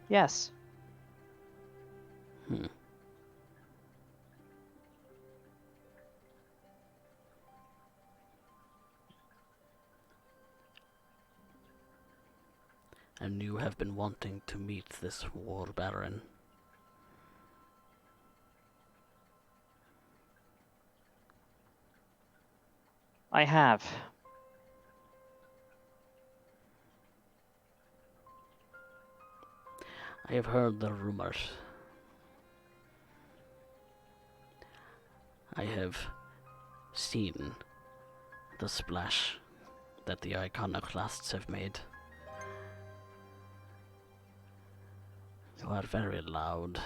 yes. And you have been wanting to meet this War Baron. I have. I have heard the rumors. I have seen the splash that the iconoclasts have made. You are very loud.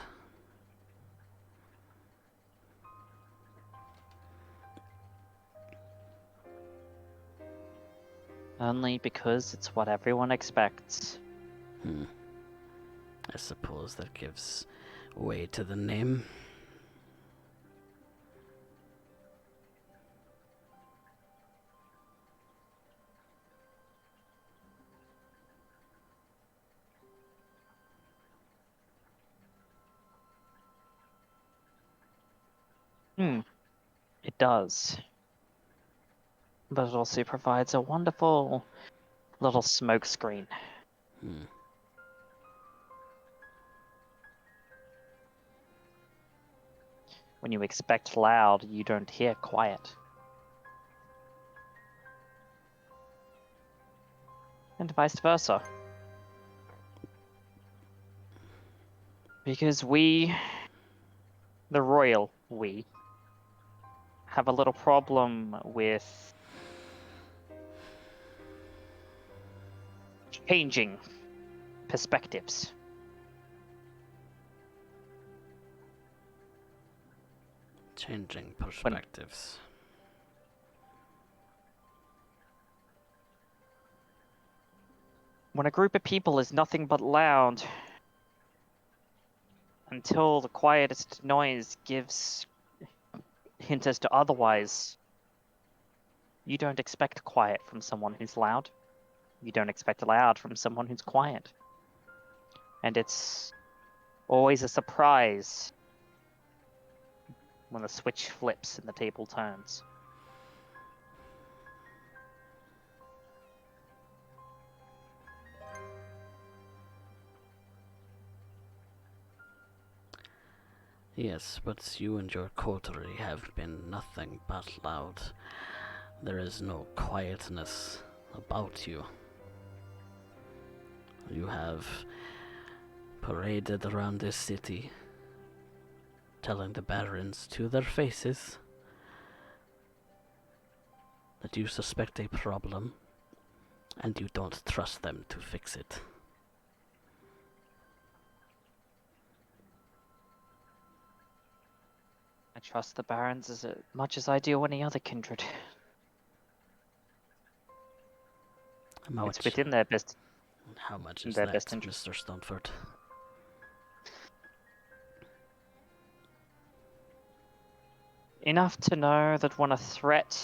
Only because it's what everyone expects. I suppose that gives way to the name. It does. But it also provides a wonderful little smoke screen. When you expect loud, you don't hear quiet. And vice versa. Because we, the royal we, have a little problem with changing perspectives. Changing perspectives. When a group of people is nothing but loud, until the quietest noise gives hint as to otherwise, you don't expect quiet from someone who's loud. You don't expect loud from someone who's quiet. And it's always a surprise when the switch flips and the table turns. Yes, but you and your coterie have been nothing but loud. There is no quietness about you. You have paraded around this city, telling the barons to their faces that you suspect a problem, and you don't trust them to fix it. I trust the barons as much as I do any other kindred. It's within their best. How much is their that, best interest. Mr. Stoneford? Enough to know that when a threat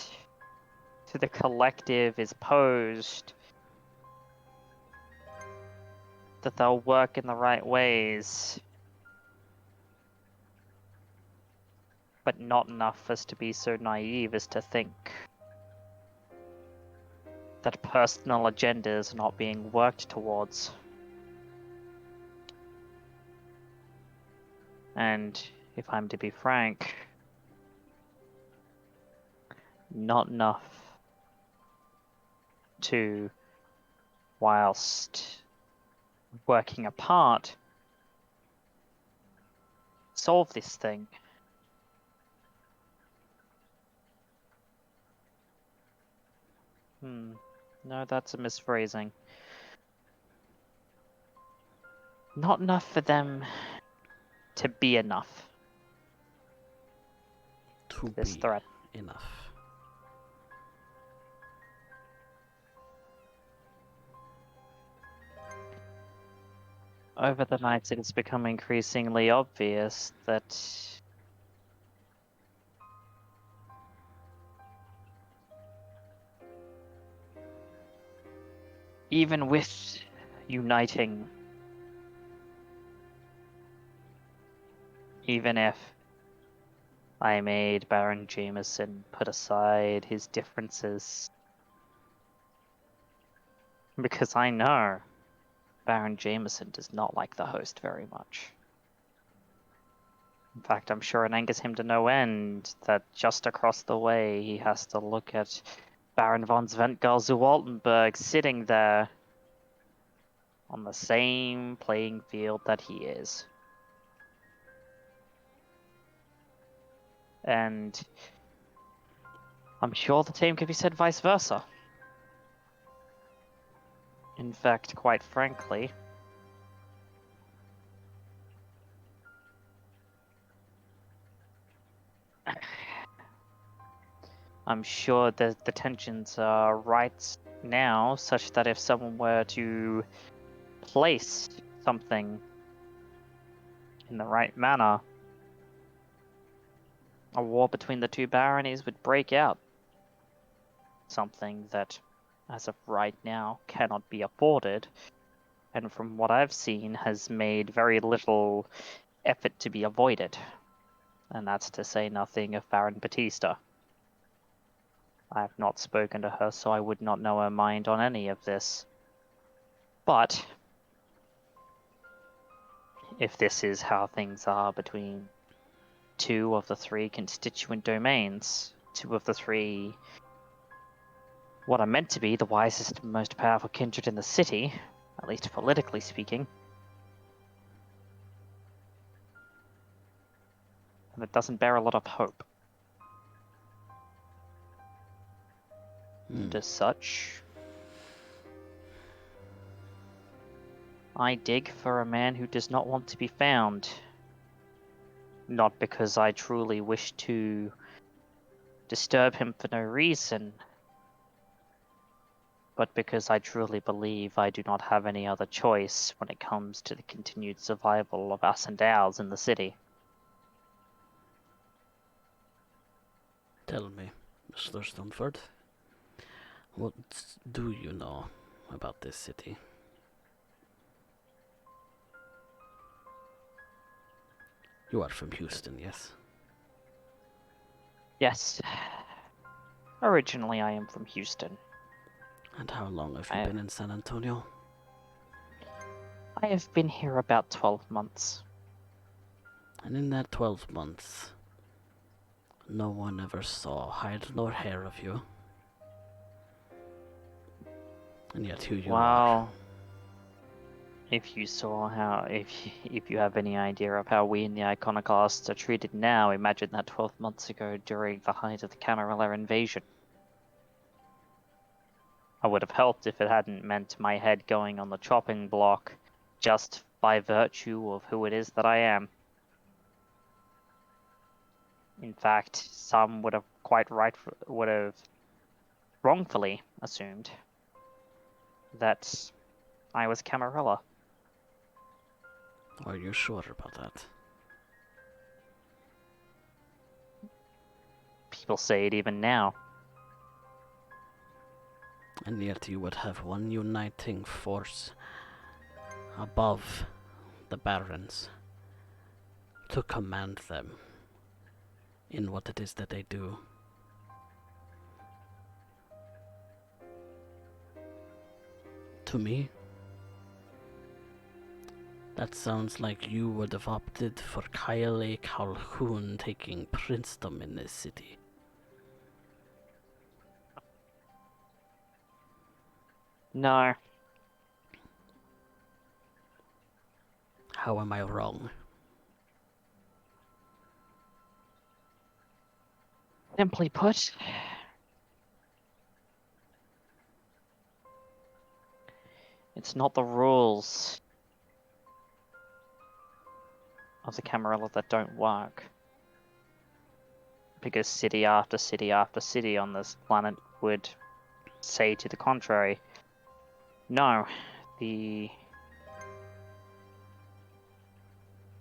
to the collective is posed, that they'll work in the right ways, but not enough for us to be so naive as to think that personal agendas are not being worked towards. And if I'm to be frank, not enough to, whilst working apart, solve this thing. No, that's a misphrasing. Not enough for them to be enough. To This be threat. enough. Over the night, it has become increasingly obvious that even with uniting, even if I made Baron Jameson put aside his differences, because I know Baron Jameson does not like the host very much. In fact, I'm sure it angers him to no end that just across the way he has to look at Baron von Sventgal zu Altenburg sitting there on the same playing field that he is. And I'm sure the same could be said vice versa. In fact, quite frankly, I'm sure that the tensions are right now such that if someone were to place something in the right manner, a war between the two baronies would break out. Something that, as of right now, cannot be afforded, and from what I've seen has made very little effort to be avoided. And that's to say nothing of Baron Batista. I have not spoken to her, so I would not know her mind on any of this. But if this is how things are between two of the three constituent domains, two of the three what are meant to be the wisest and most powerful kindred in the city, at least politically speaking, and it doesn't bear a lot of hope. And as such, I dig for a man who does not want to be found. Not because I truly wish to disturb him for no reason, but because I truly believe I do not have any other choice when it comes to the continued survival of us and ours in the city. Tell me, Mr. Stoneford, what do you know about this city? You are from Houston, yes? Yes. Originally, I am from Houston. And how long have you been in San Antonio? I have been here about 12 months. And in that 12 months, no one ever saw hide nor hair of you. And yet here you are. If you saw how, if you have any idea of how we in the Iconoclasts are treated now, imagine that 12 months ago during the height of the Camarilla invasion. I would have helped if it hadn't meant my head going on the chopping block, just by virtue of who it is that I am. In fact, some would have would have wrongfully assumed that I was Camarilla. Are you sure about that? People say it even now. And yet you would have one uniting force above the barons to command them in what it is that they do. To me, that sounds like you would have opted for Kyle A. Calhoun taking princedom in this city. No. How am I wrong? Simply put, It's not the rules of the Camarilla that don't work. Because city after city after city on this planet would say to the contrary. No,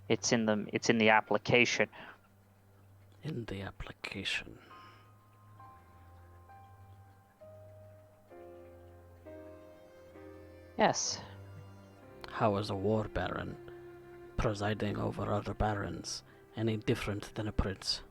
it's in the application. In the application. Yes. How is a war baron presiding over other barons any different than a prince?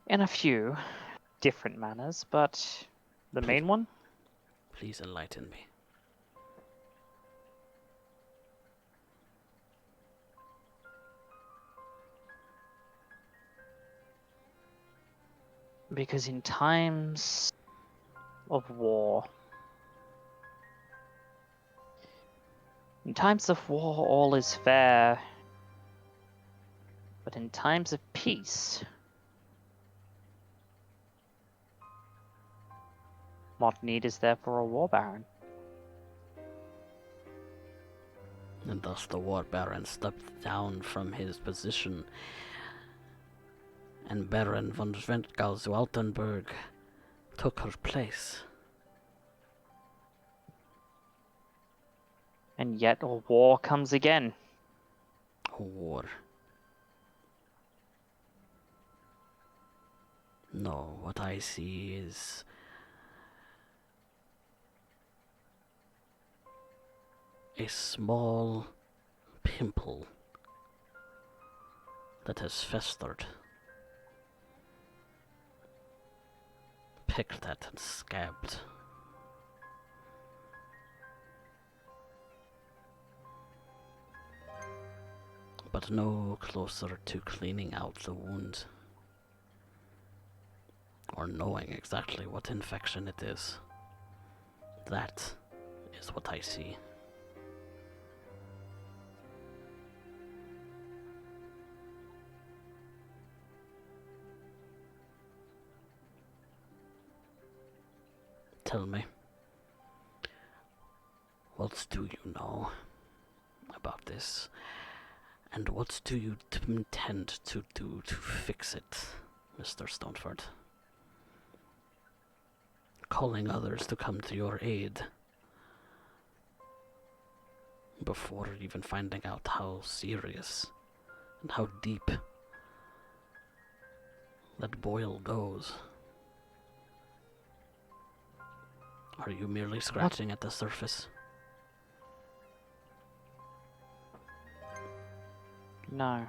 In a few different manners, but the main one? Please enlighten me. Because in times of war, all is fair. But in times of peace, what need is there for a war baron? And thus the war baron stepped down from his position, and Baron von Schwentgau-Altenburg took her place. And yet a war comes again. A war. No, what I see is a small pimple that has festered, picked at and scabbed. But no closer to cleaning out the wound, or knowing exactly what infection it is. That is what I see. Tell me, what do you know about this, and what do you intend to do to fix it, Mr. Stoneford? Calling others to come to your aid before even finding out how serious and how deep that boil goes. Are you merely scratching at the surface? No.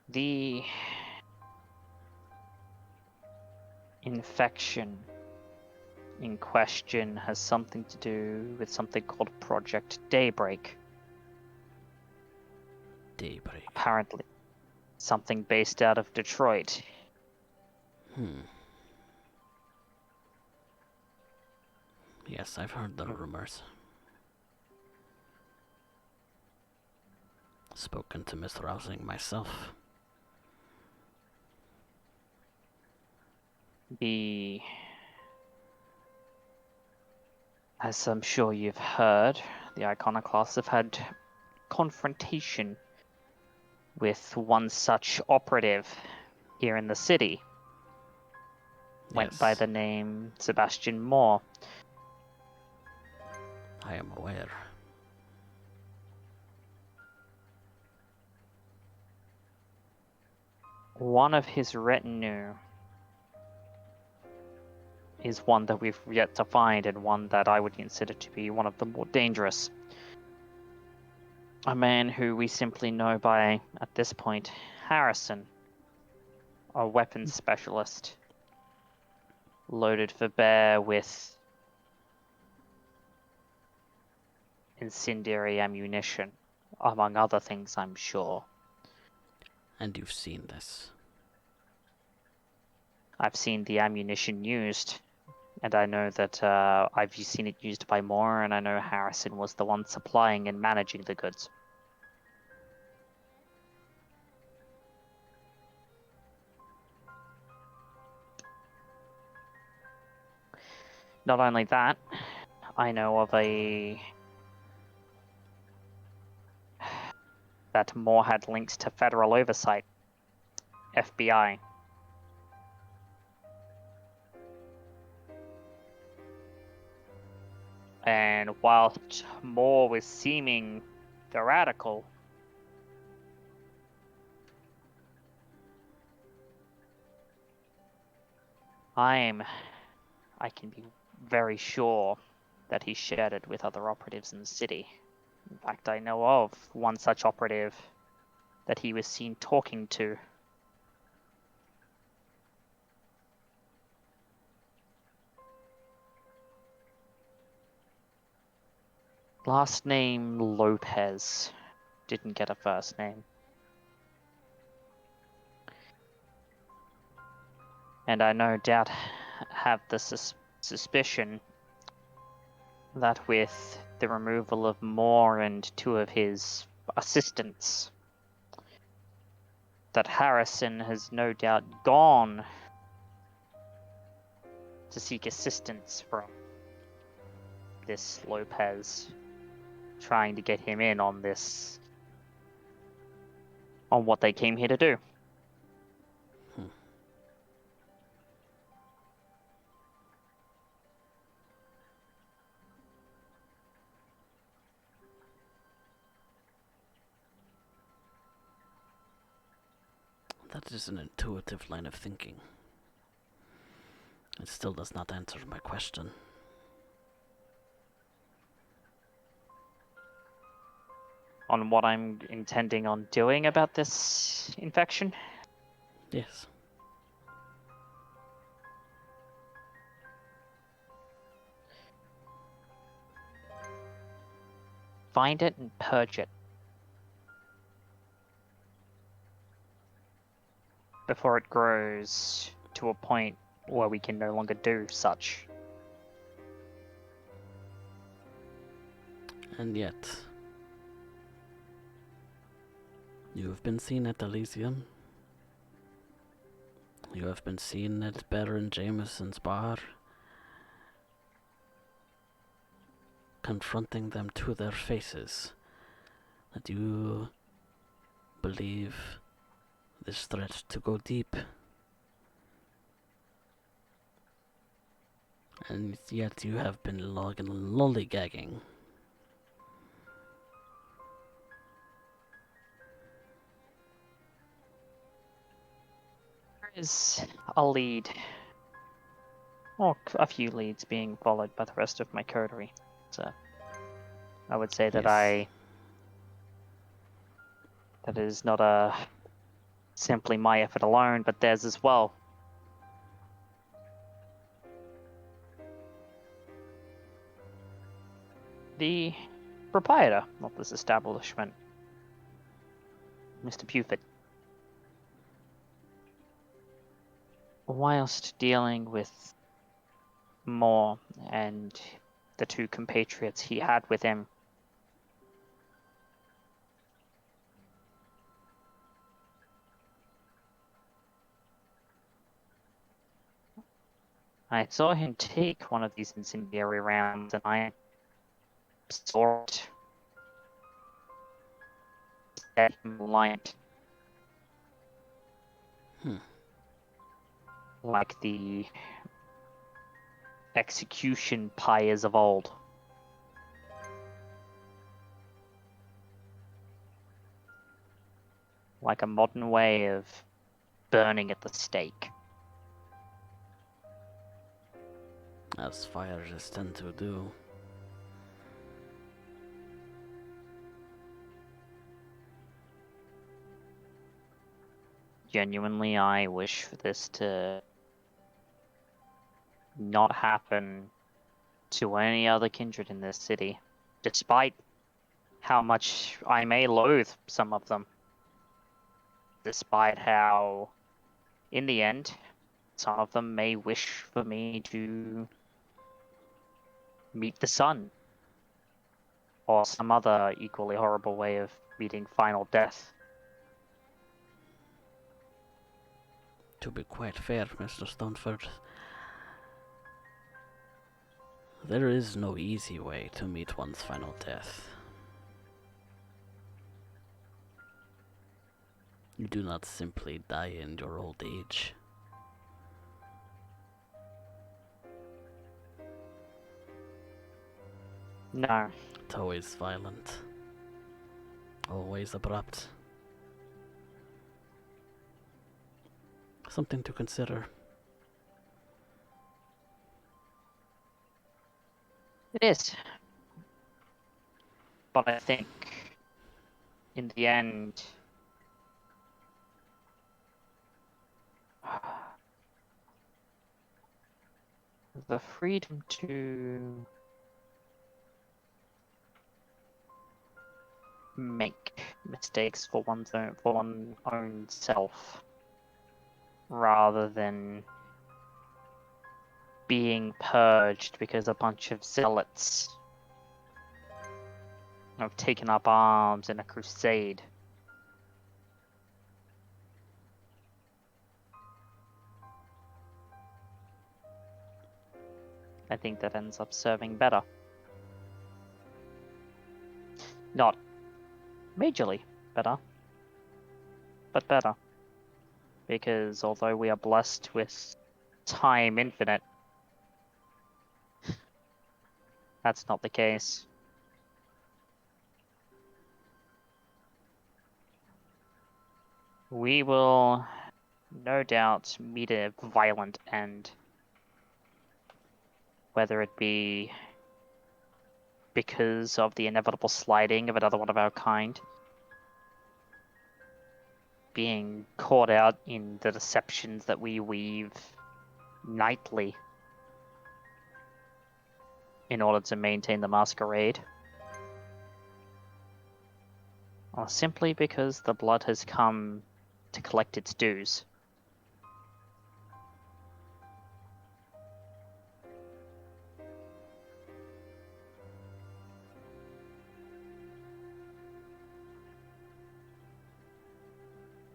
The infection in question has something to do with something called Project Daybreak. Daybreak. Apparently. Something based out of Detroit. Yes, I've heard the rumors. Spoken to Miss Rousing myself. As I'm sure you've heard, the Iconoclasts have had confrontation with one such operative here in the city. Went by Yes. the name Sebastian Moore. I am aware. One of his retinue is one that we've yet to find, and one that I would consider to be one of the more dangerous. A man who we simply know by, at this point, Harrison, a weapons specialist, loaded for bear with incendiary ammunition, among other things, I'm sure. And you've seen this. I've seen the ammunition used And I know that I've seen it used by more, and I know Harrison was the one supplying and managing the goods. Not only that, I know of that Moore had links to federal oversight, FBI. And whilst Moore was seeming the radical, I can be very sure that he shared it with other operatives in the city. In fact, I know of one such operative that he was seen talking to. Last name Lopez. Didn't get a first name. And I no doubt have the suspicion that with the removal of Moore and 2 of his assistants, that Harrison has no doubt gone to seek assistance from this Lopez, trying to get him in on this, on what they came here to do. That is an intuitive line of thinking. It still does not answer my question. On what I'm intending on doing about this infection? Yes. Find it and purge it. Before it grows to a point where we can no longer do such. And yet, you have been seen at Elysium. You have been seen at Baron Jameson's bar, confronting them to their faces that you believe this threat to go deep. And yet you have been lollygagging. There is a lead, or a few leads being followed by the rest of my coterie. So I would say that Yes. that is not simply my effort alone, but theirs as well. The proprietor of this establishment, Mr. Buford, whilst dealing with Moore and the 2 compatriots he had with him, I saw him take one of these incendiary rounds, and I saw it set him alight. Like the execution pyres of old. Like a modern way of burning at the stake. As fires tend to do. Genuinely, I wish for this to not happen to any other kindred in this city, despite how much I may loathe some of them. Despite how, in the end, some of them may wish for me to meet the sun, or some other equally horrible way of meeting final death. To be quite fair, Mr. Stoneford, there is no easy way to meet one's final death. You do not simply die in your old age. No. It's always violent. Always abrupt. Something to consider. It is. But I think, in the end, the freedom to make mistakes for one's own self, rather than being purged because a bunch of zealots have taken up arms in a crusade. I think that ends up serving better. Not majorly better, but better. Because although we are blessed with time infinite, that's not the case. We will no doubt meet a violent end. Whether it be because of the inevitable sliding of another one of our kind, being caught out in the deceptions that we weave nightly in order to maintain the masquerade, or simply because the blood has come to collect its dues.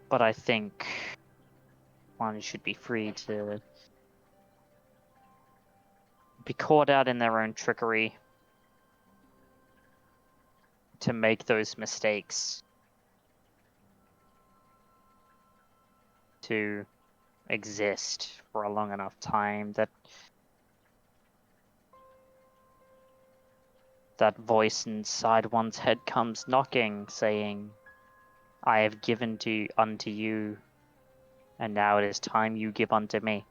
But I think one should be free to be caught out in their own trickery, to make those mistakes, to exist for a long enough time that that voice inside one's head comes knocking, saying, I have given unto you, and now it is time you give unto me.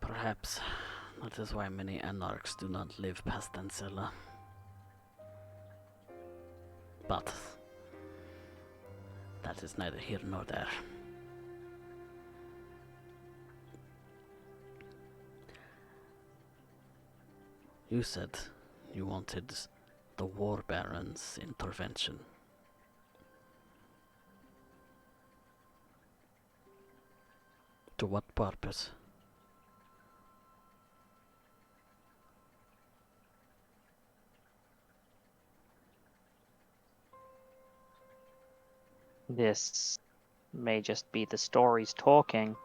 Perhaps that is why many anarchs do not live past Ancilla. But that is neither here nor there. You said you wanted the War Baron's intervention. To what purpose? This may just be the stories talking.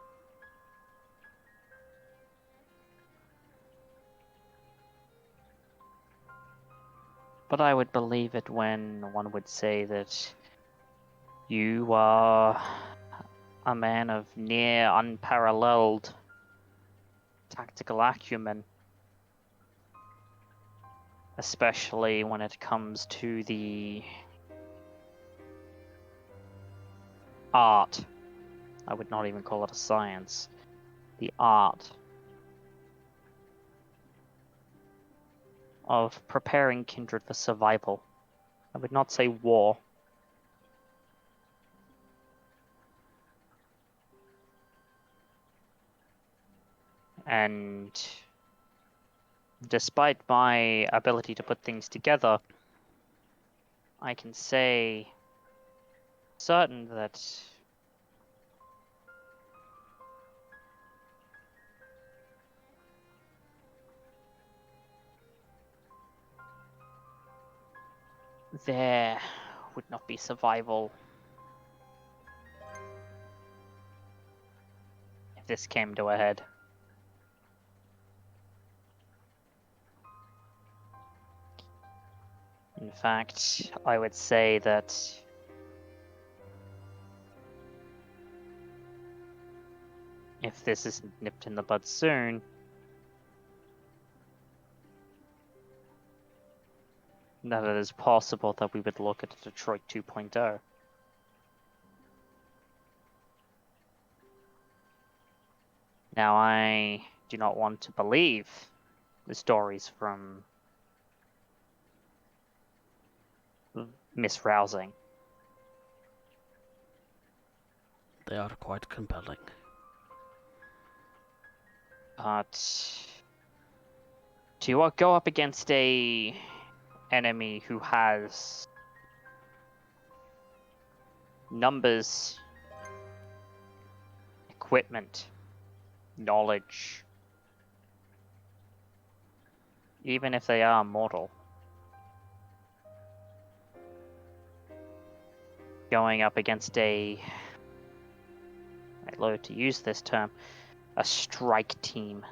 But I would believe it when one would say that you are a man of near unparalleled tactical acumen, especially when it comes to the art. I would not even call it a science. The art of preparing kindred for survival. I would not say war. And despite my ability to put things together, I can say certain that there would not be survival if this came to a head. In fact, I would say that if this isn't nipped in the bud soon, that it is possible that we would look at Detroit 2.0. Now, I do not want to believe the stories from Miss Rousing. They are quite compelling. But to go up against a enemy who has numbers, equipment, knowledge, even if they are mortal, going up against I loathe to use this term, a strike team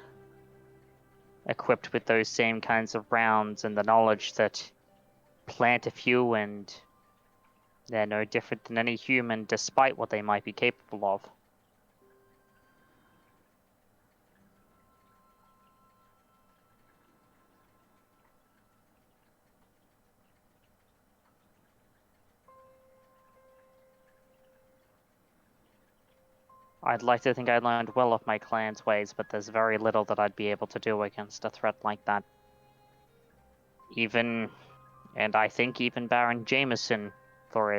equipped with those same kinds of rounds and the knowledge that plant a few and they're no different than any human despite what they might be capable of. I'd like to think I learned well of my clan's ways, but there's very little that I'd be able to do against a threat like that. And I think even Baron Jameson, for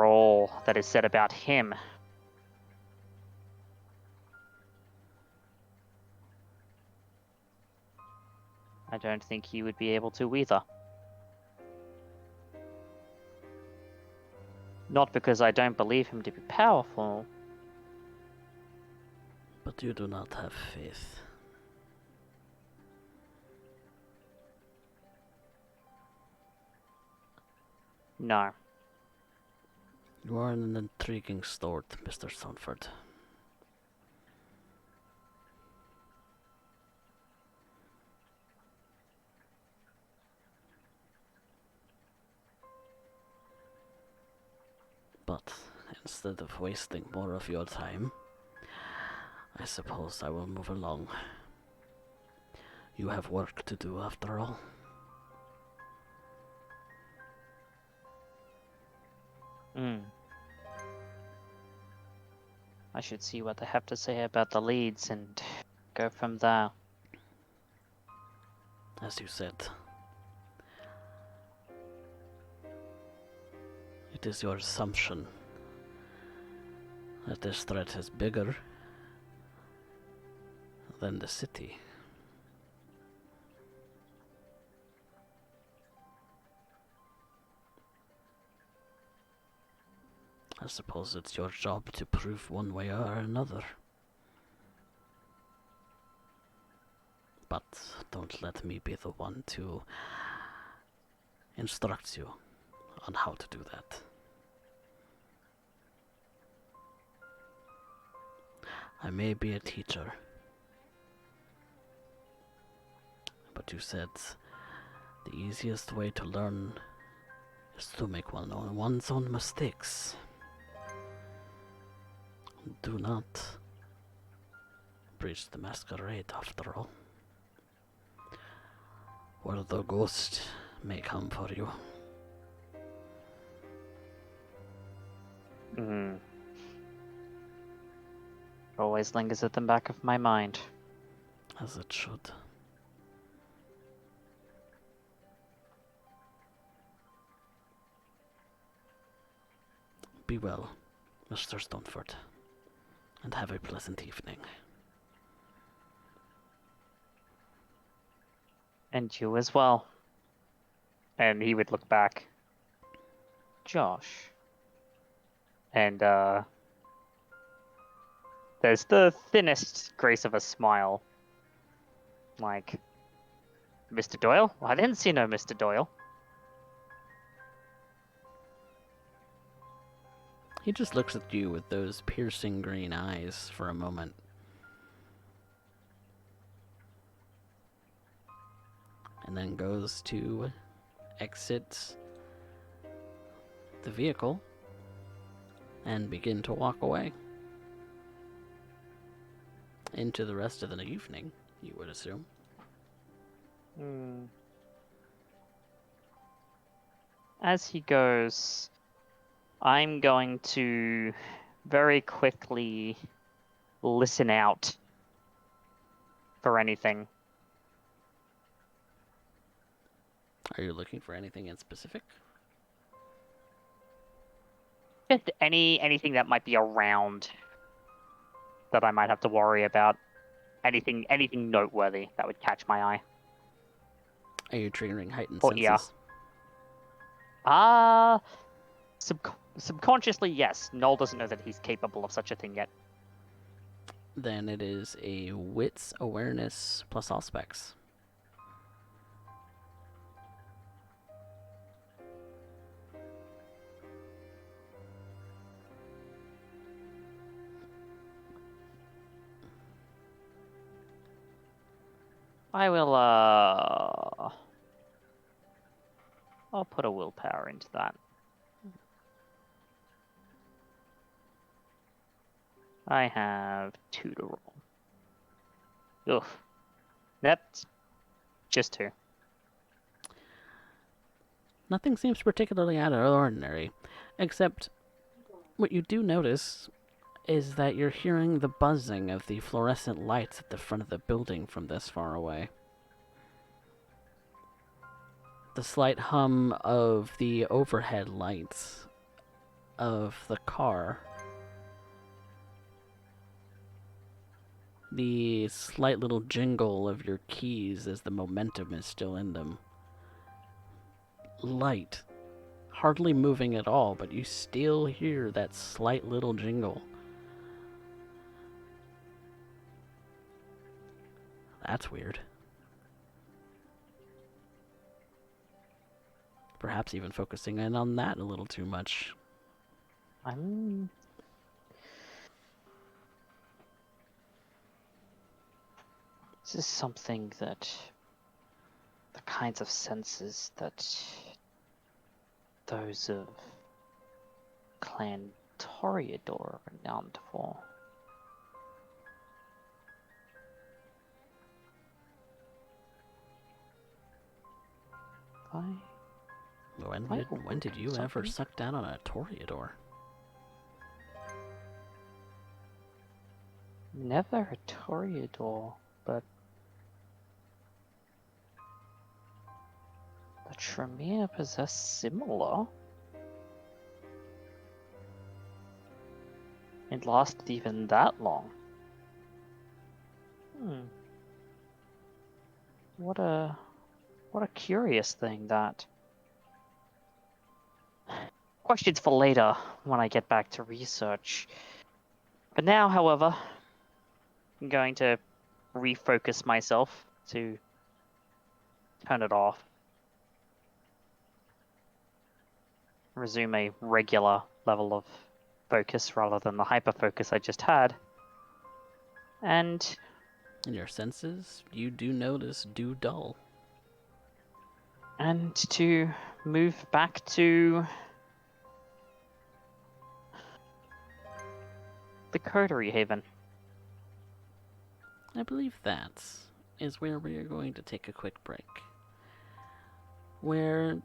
all that is said about him, I don't think he would be able to either. Not because I don't believe him to be powerful. But you do not have faith. No. You are an intriguing sort, Mr. Stoneford. But instead of wasting more of your time, I suppose I will move along. You have work to do after all. I should see what they have to say about the leads and go from there. As you said, it is your assumption that this threat is bigger than the city. I suppose it's your job to prove one way or another. But don't let me be the one to instruct you on how to do that. I may be a teacher, but you said the easiest way to learn is to make one's own mistakes. Do not breach the masquerade, after all, where the ghost may come for you. Always lingers at the back of my mind. As it should. Be well, Mr. Stoneford, and have a pleasant evening. And you as well. And he would look back. Josh. And there's the thinnest grace of a smile. Like, Mr. Doyle? Well, I didn't see no Mr. Doyle. He just looks at you with those piercing green eyes for a moment. And then goes to exit the vehicle and begin to walk away. Into the rest of the evening, you would assume. As he goes, I'm going to very quickly listen out for anything. Are you looking for anything in specific? Just anything that might be around that I might have to worry about. Anything noteworthy that would catch my eye. Are you triggering heightened Oh, senses? yeah. Subconsciously, yes. Noel doesn't know that he's capable of such a thing yet. Then it is a wits awareness plus all specs. I will, I'll put a willpower into that. I have 2 to roll. Oof. That's just 2. Nothing seems particularly out of the ordinary, except what you do notice is that you're hearing the buzzing of the fluorescent lights at the front of the building from this far away. The slight hum of the overhead lights of the car. The slight little jingle of your keys as the momentum is still in them. Light. Hardly moving at all, but you still hear that slight little jingle. That's weird. Perhaps even focusing in on that a little too much. This is something that the kinds of senses that those of Clan Toreador are renowned for. When did you ever suck down on a Toreador? Never a Toreador, but the Tremere possess similar. It lasted even that long. What a curious thing that. Questions for later when I get back to research. For now, however, I'm going to refocus myself to turn it off. Resume a regular level of focus rather than the hyper-focus I just had. And In your senses, you do notice do dull. And to move back to the Coterie Haven. I believe that is where we are going to take a quick break. Where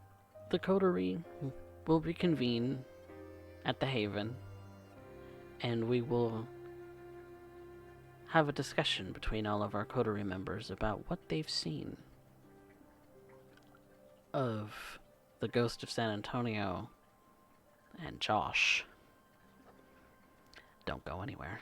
the coterie will reconvene at the Haven, and we will have a discussion between all of our coterie members about what they've seen of the Ghost of San Antonio and Josh. Don't go anywhere.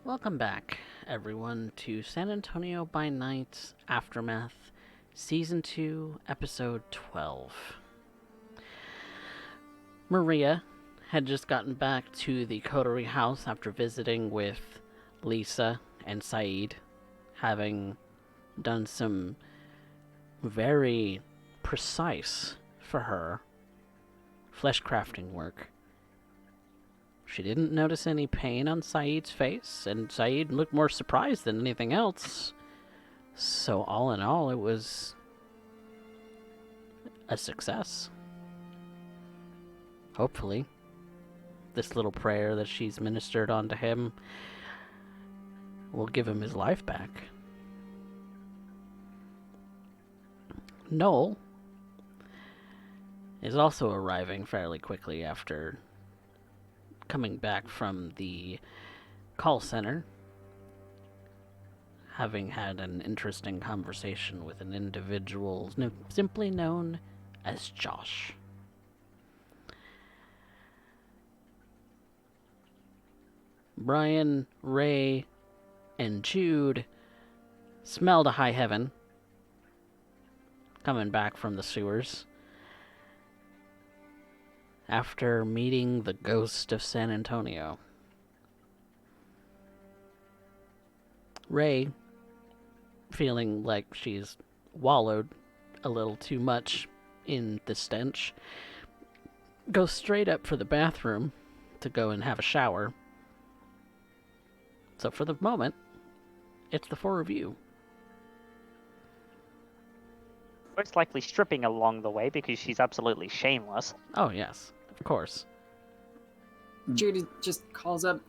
Welcome back, everyone, to San Antonio by Night Aftermath, Season 2, Episode 12. Maria had just gotten back to the coterie house after visiting with Lisa and Saeed, having done some very precise, for her, flesh crafting work. She didn't notice any pain on Saeed's face, and Saeed looked more surprised than anything else. So all in all, it was a success. Hopefully, this little prayer that she's ministered onto him will give him his life back. Noel is also arriving fairly quickly after coming back from the call center, having had an interesting conversation with an individual simply known as Josh. Brian, Ray, and Jude smelled a high heaven coming back from the sewers after meeting the ghost of San Antonio. Ray, feeling like she's wallowed a little too much in the stench, goes straight up for the bathroom to go and have a shower. So for the moment, it's the four of you. Most likely stripping along the way because she's absolutely shameless. Oh, yes, of course. Judy just calls up,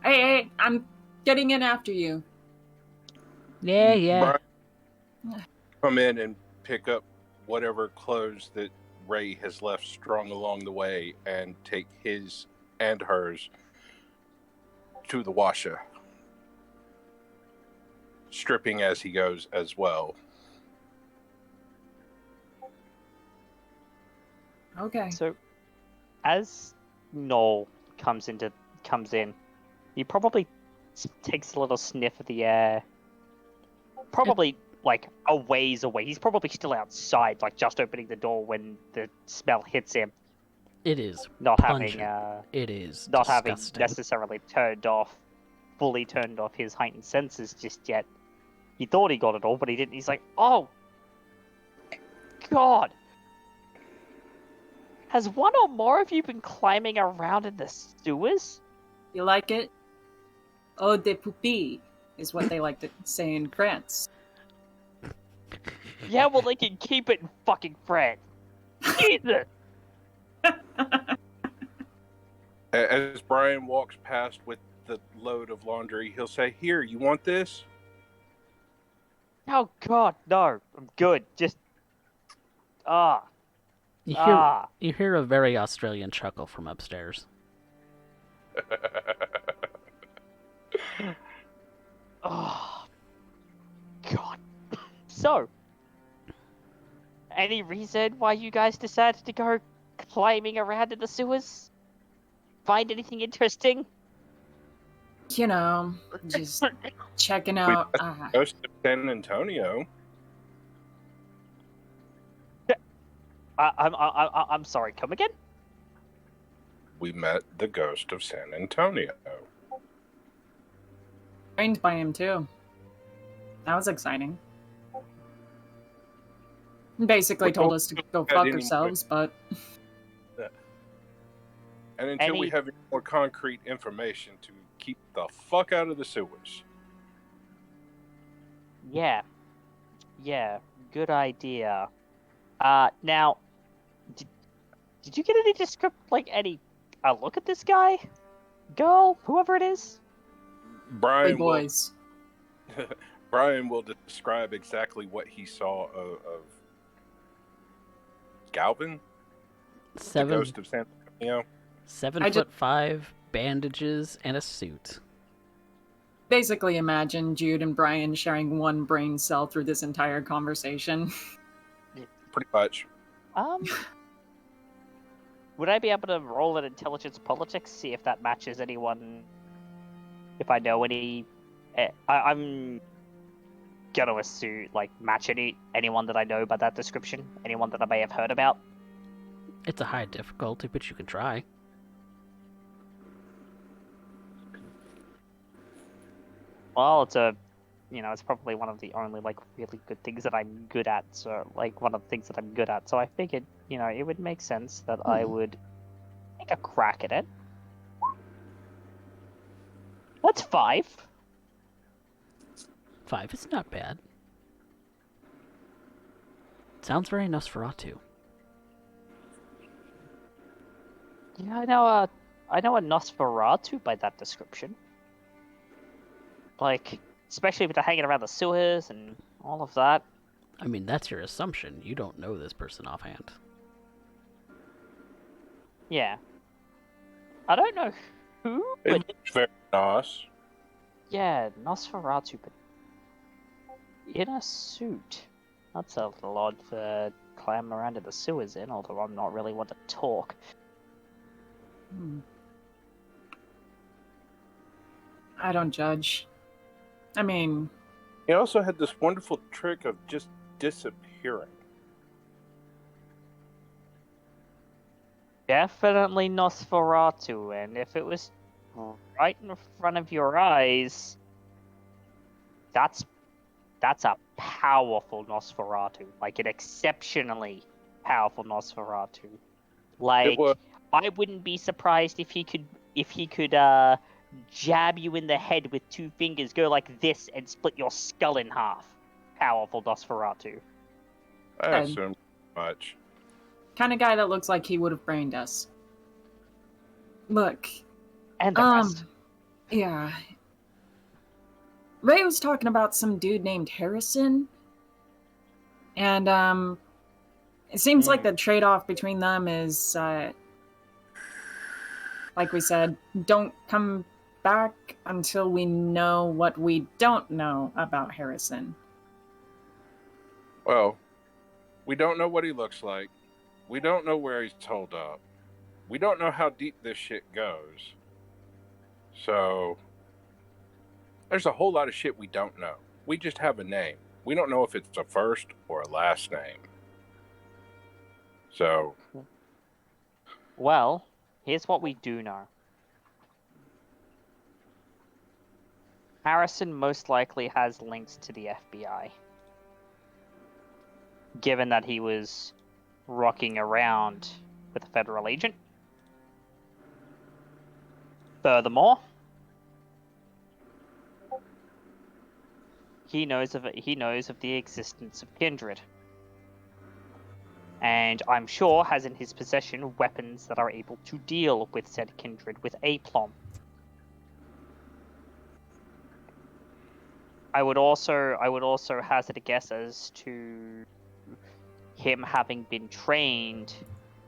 hey, I'm getting in after you. Yeah. Brian, come in and pick up whatever clothes that Ray has left strung along the way and take his and hers to the washer, stripping as he goes as well. Okay. So, as Noel comes in, he probably takes a little sniff of the air. Probably like a ways away. He's probably still outside, like just opening the door when the smell hits him. It is Not pungent. having It is not disgusting. having necessarily fully turned off his heightened senses just yet. He thought he got it all, but he didn't. He's like, oh, God. Has one or more of you been climbing around in the sewers? You like it? Eau de pupille is what they like to say in France. Yeah, well, they can keep it in fucking France. Jesus! As Brian walks past with the load of laundry, he'll say, "Here, you want this?" Oh, God, no. I'm good. Just... You hear a very Australian chuckle from upstairs. Oh, God. So, any reason why you guys decided to go climbing around in the sewers? Find anything interesting? You know, just checking out. Ghost of San Antonio. I'm sorry. Come again? We met the ghost of San Antonio. Trained by him too. That was exciting. Basically told us to go fuck ourselves, but And until we have more concrete information, to keep the fuck out of the sewers. Yeah, good idea. Now, did you get any look at this guy, girl, whoever it is? Brian big boys. Brian will describe exactly what he saw of Galvin, the ghost of San Antonio. 7'5", bandages, and a suit. Basically imagine Jude and Brian sharing one brain cell through this entire conversation. Pretty much. Would I be able to roll an intelligence politics, see if that matches anyone if I know any, I'm gonna assume match anyone that I know by that description, anyone that I may have heard about. It's a high difficulty, but you can try. Well, it's probably one of the only really good things that I'm good at. So one of the things that I'm good at. So I figured, it would make sense that I would take a crack at it. That's 5. 5 is not bad. Sounds very Nosferatu. Yeah, I know a Nosferatu by that description. Especially with the hanging around the sewers and all of that. I mean, that's your assumption. You don't know this person offhand. Yeah. I don't know who, It but looks very nice. yeah, Nosferatu, but in a suit. That's a little odd for climbing around in the sewers in, although I'm not really one to talk. I don't judge. I mean, He also had this wonderful trick of just disappearing. Definitely Nosferatu, and if it was right in front of your eyes, that's a powerful Nosferatu, an exceptionally powerful Nosferatu. It was. I wouldn't be surprised if he could jab you in the head with 2 fingers, go like this, and split your skull in half. Powerful Nosferatu. I assume much. kind of guy that looks like he would have brained us. Look. And the rest. Yeah. Ray was talking about some dude named Harrison. And, it seems like the trade-off between them is, like we said, don't come back until we know what we don't know about Harrison. Well, we don't know what he looks like. We don't know where he's holed up. We don't know how deep this shit goes. So, there's a whole lot of shit we don't know. We just have a name. We don't know if it's a first or a last name. So, Well, here's what we do know. Harrison most likely has links to the FBI. Given that he was rocking around with a federal agent. Furthermore, he knows of the existence of Kindred. And I'm sure has in his possession weapons that are able to deal with said Kindred with aplomb. I would also hazard a guess as to him having been trained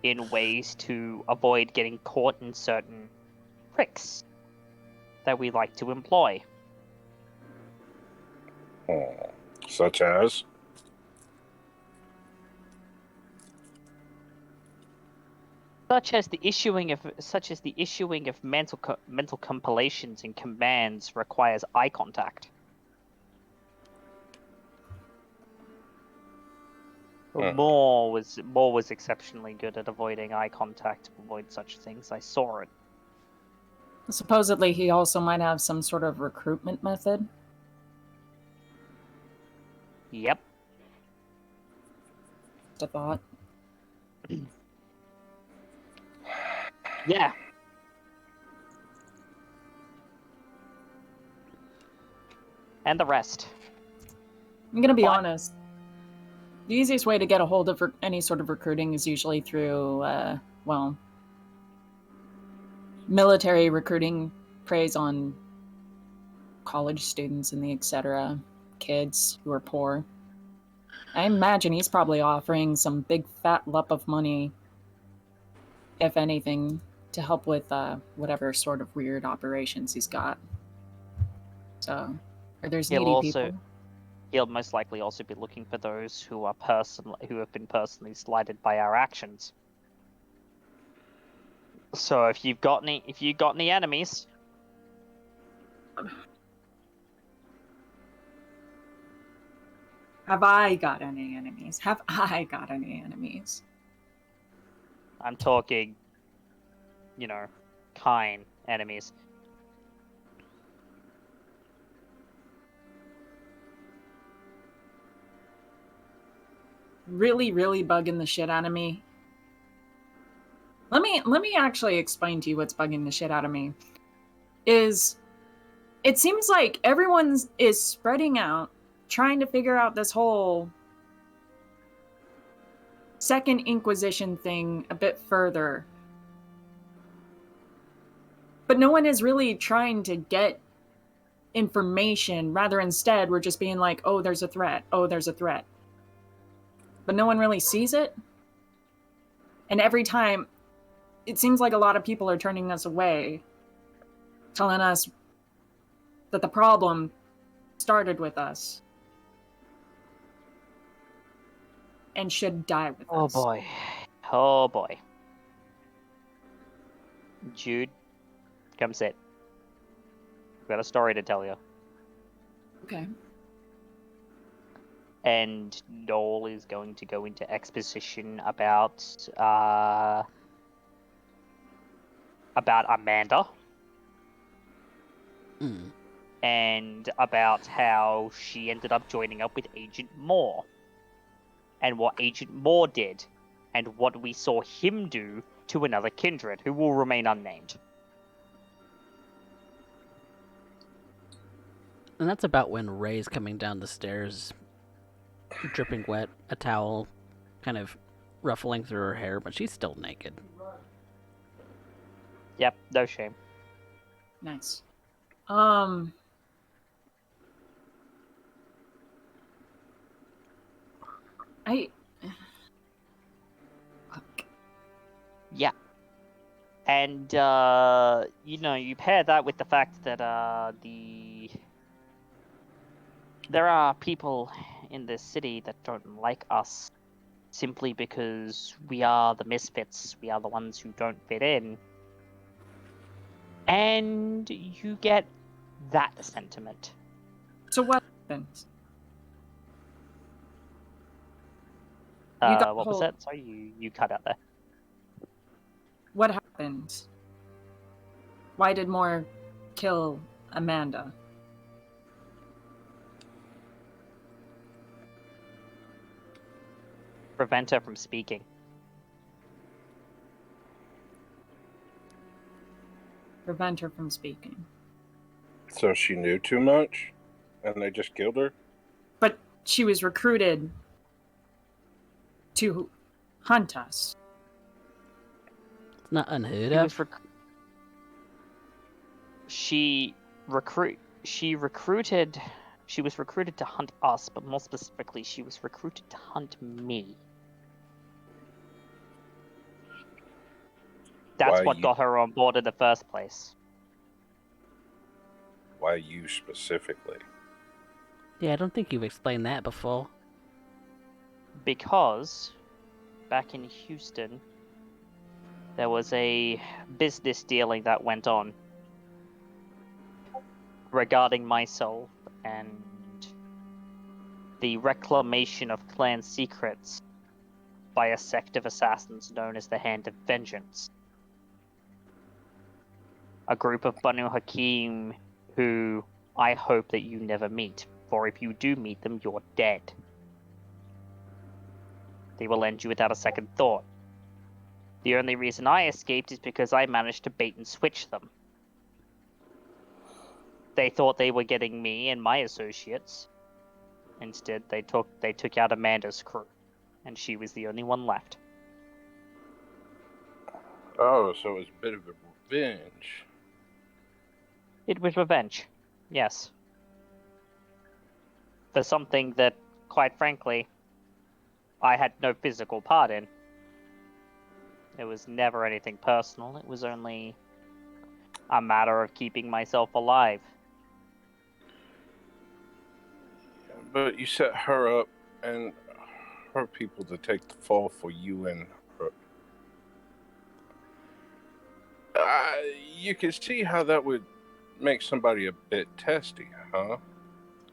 in ways to avoid getting caught in certain tricks that we like to employ. such as? Such as the issuing of mental compilations and commands requires eye contact. Moore was exceptionally good at avoiding eye contact to avoid such things. I saw it. Supposedly, he also might have some sort of recruitment method. Yep. Just a thought. Yeah. And the rest. I'm gonna be What? honest. The easiest way to get a hold of any sort of recruiting is usually through, military recruiting preys on college students and the etc. Kids who are poor. I imagine he's probably offering some big fat lump of money, if anything, to help with whatever sort of weird operations he's got. So, or there's needy people. He'll most likely also be looking for those who have been personally slighted by our actions. So if you've got any enemies, Have I got any enemies? Have I got any enemies? I'm talking, kind enemies. Really, really bugging the shit out of me. Let me actually explain to you what's bugging the shit out of me. It seems like everyone is spreading out, trying to figure out this whole Second Inquisition thing a bit further. But no one is really trying to get information. Rather, instead, we're just being like, oh, there's a threat. Oh, there's a threat. But no one really sees it. And every time, it seems like a lot of people are turning us away, telling us that the problem started with us and should die with us. Oh boy. Jude, come sit. I've got a story to tell you. Okay. And Noel is going to go into exposition about Amanda. Mm. And about how she ended up joining up with Agent Moore. And what Agent Moore did. And what we saw him do to another kindred who will remain unnamed. And that's about when Ray's coming down the stairs, dripping wet, a towel kind of ruffling through her hair, but she's still naked. Yep, no shame. Nice. Fuck. Yeah. And, you pair that with the fact that, there are people in this city that don't like us simply because we are the misfits. We are the ones who don't fit in. And you get that sentiment. So what happened? You got What was whole- that? Sorry, you cut out there. What happened? Why did Moore kill Amanda? Prevent her from speaking. Prevent her from speaking. So she knew too much, and they just killed her? But she was recruited to hunt us. It's not unheard She of. was she recruited. She was recruited to hunt us, but more specifically, she was recruited to hunt me. That's Why what you- got her on board in the first place. Why you specifically? Yeah, I don't think you've explained that before. Because back in Houston, there was a business dealing that went on regarding my soul and the reclamation of clan secrets by a sect of assassins known as the Hand of Vengeance. A group of Banu Hakim who I hope that you never meet, for if you do meet them, you're dead. They will end you without a second thought. The only reason I escaped is because I managed to bait and switch them. They thought they were getting me and my associates. Instead, they took out Amanda's crew, and she was the only one left. Oh, so it was a bit of a revenge. It was revenge, yes. For something that, quite frankly, I had no physical part in. It was never anything personal. It was only a matter of keeping myself alive. But you set her up and her people to take the fall for you and her. You can see how that would Make somebody a bit testy, huh?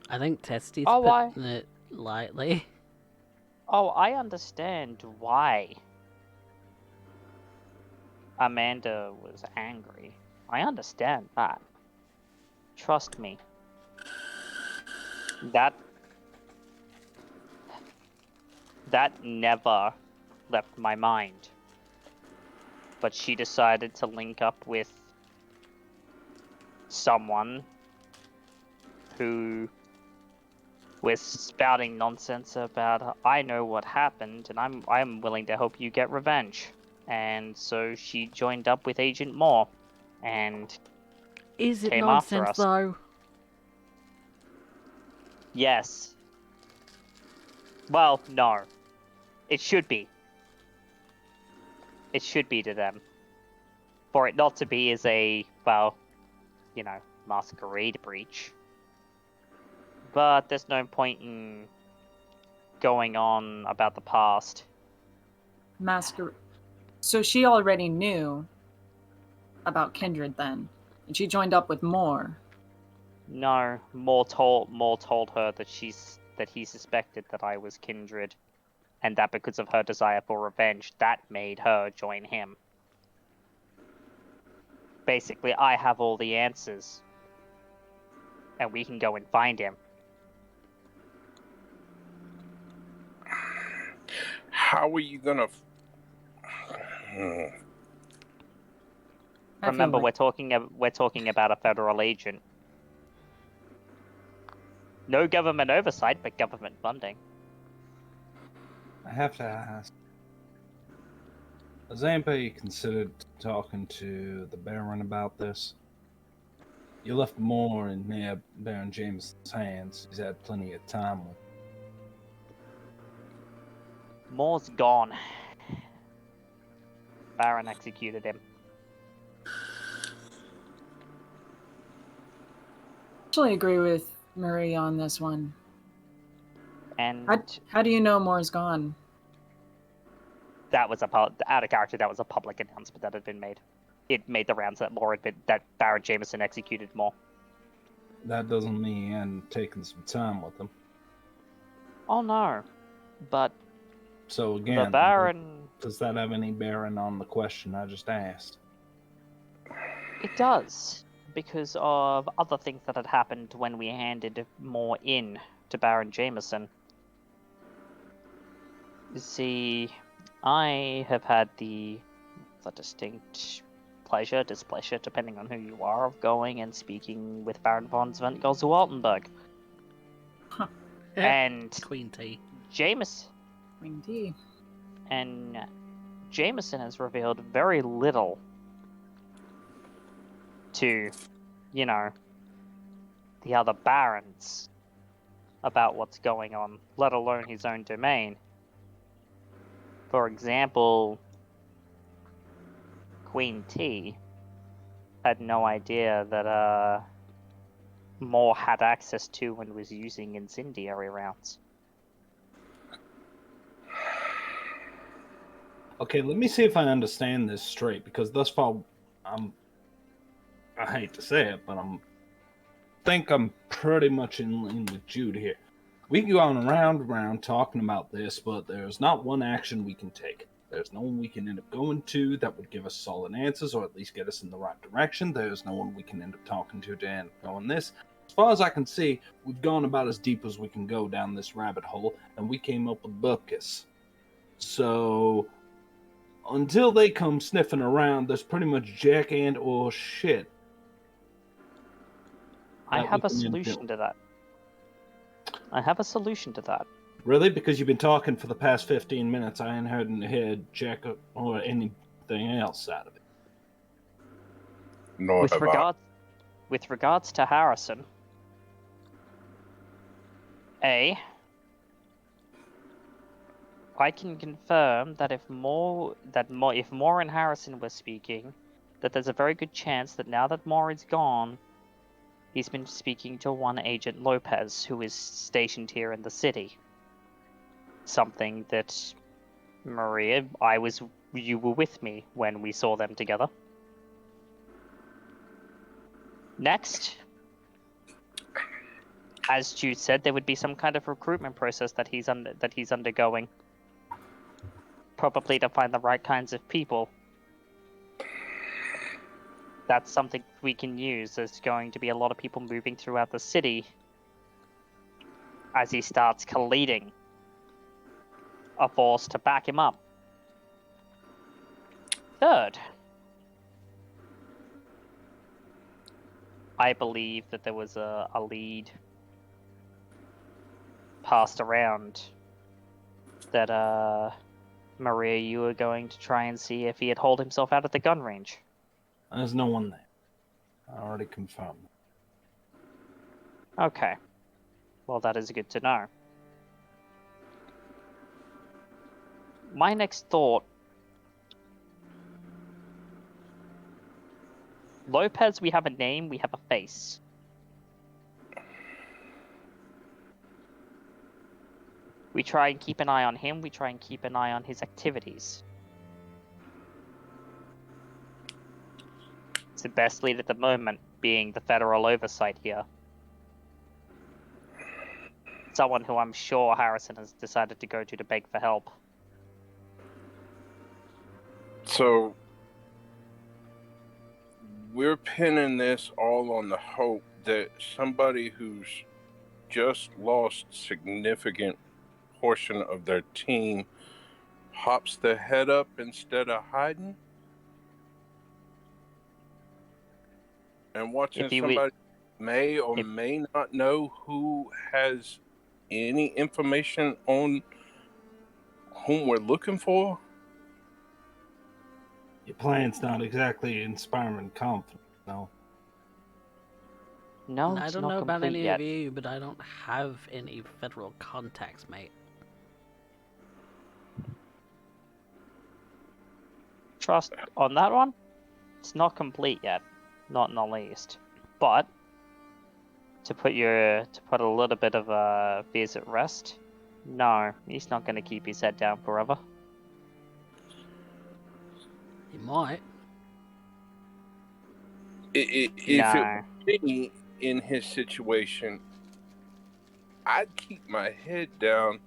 I think Testy's Oh, why? putting it lightly. Oh, I understand why Amanda was angry. I understand that. Trust me. That never left my mind. But she decided to link up with someone who was spouting nonsense about I know what happened and I'm willing to help you get revenge. And so she joined up with Agent Moore and Is it came after nonsense us. though? Yes. Well, no. It should be. It should be to them. For it not to be as a, well, masquerade breach. But there's no point in going on about the past. So she already knew about Kindred then, and she joined up with Moore. No, Moore told her that he suspected that I was Kindred, and that because of her desire for revenge, that made her join him. Basically, I have all the answers, and we can go and find him. How are you gonna? Remember, like... we're talking about a federal agent. No government oversight, but government funding. I have to ask, has anybody considered talking to the Baron about this? You left Moore in Baron Jameson's hands. He's had plenty of time with. Moore's gone. Baron executed him. I actually agree with Marie on this one. And How do you know Moore's gone? that was out of character. That was a public announcement that had been made. It made the rounds that that Baron Jameson executed Moore. That doesn't mean he hadn't taken some time with him. Oh no, but So again, the Baron. does that have any bearing on the question I just asked? It does, because of other things that had happened when we handed Moore in to Baron Jameson. You see, I have had the distinct pleasure, displeasure, depending on who you are, of going and speaking with Baron von Sventgol zu Altenburg. Huh. And Queen T. Indeed. And Jameson has revealed very little to, the other barons about what's going on, let alone his own domain. For example, Queen T had no idea that Moore had access to and was using incendiary rounds. Okay, let me see if I understand this straight, because thus far, I hate to say it, but I'm pretty much in with Jude here. We can go on and around talking about this, but there's not one action we can take. There's no one we can end up going to that would give us solid answers, or at least get us in the right direction. There's no one we can end up talking to end up going this. As far as I can see, we've gone about as deep as we can go down this rabbit hole, and we came up with Bupkis. So, until they come sniffing around, there's pretty much jack and or shit. I have a solution to that. Really? Because you've been talking for the past 15 minutes, I ain't heard jack or anything else out of it. Nor have I. With regards to Harrison, I can confirm that if Moore and Harrison were speaking, that there's a very good chance that now that Moore is gone, he's been speaking to one Agent Lopez, who is stationed here in the city. Something that, Maria, you were with me when we saw them together. Next, as Jude said, there would be some kind of recruitment process that he's undergoing. Probably to find the right kinds of people. That's something we can use. There's going to be a lot of people moving throughout the city as he starts collating a force to back him up. Third, I believe that there was a lead passed around that Maria, you were going to try and see if he had hauled himself out at the gun range. There's no one there. I already confirmed. Okay. Well, that is good to know. My next thought... Lopez, we have a name, we have a face. We try and keep an eye on him, we try and keep an eye on his activities. It's the best lead at the moment, being the federal oversight here. Someone who I'm sure Harrison has decided to go to beg for help. So, we're pinning this all on the hope that somebody who's just lost significant portion of their team hops their head up instead of hiding? And watching somebody may or may not know who has any information on whom we're looking for? Your plan's not exactly inspiring confidence, no. No, I it's don't not know about complete any yet. of you, but I don't have any federal contacts, mate. Trust on that one, it's not complete yet, not in the least. But to put a little bit of fears at rest, no, he's not going to keep his head down forever. He might. If No. it were me in his situation, I'd keep my head down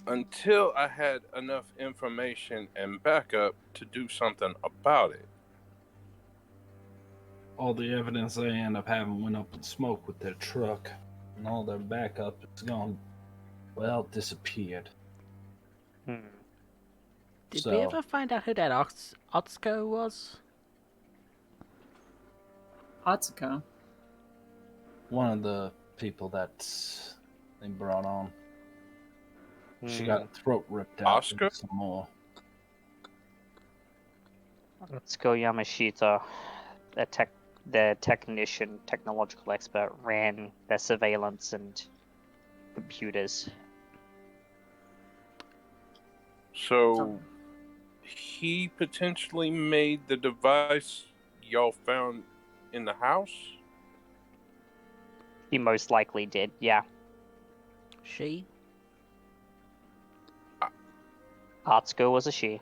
until I had enough information and backup to do something about it. All the evidence they end up having went up in smoke with their truck, and all their backup is gone, well, disappeared. Did So- we ever find out who that Otsko was? Atsuko. One of the people that they brought on, she got her throat ripped out. Oscar? and some more. Let's go Yamashita, the technological expert, ran their surveillance and computers. So he potentially made the device y'all found in the house? He most likely did, yeah. She? Atsuko was a she.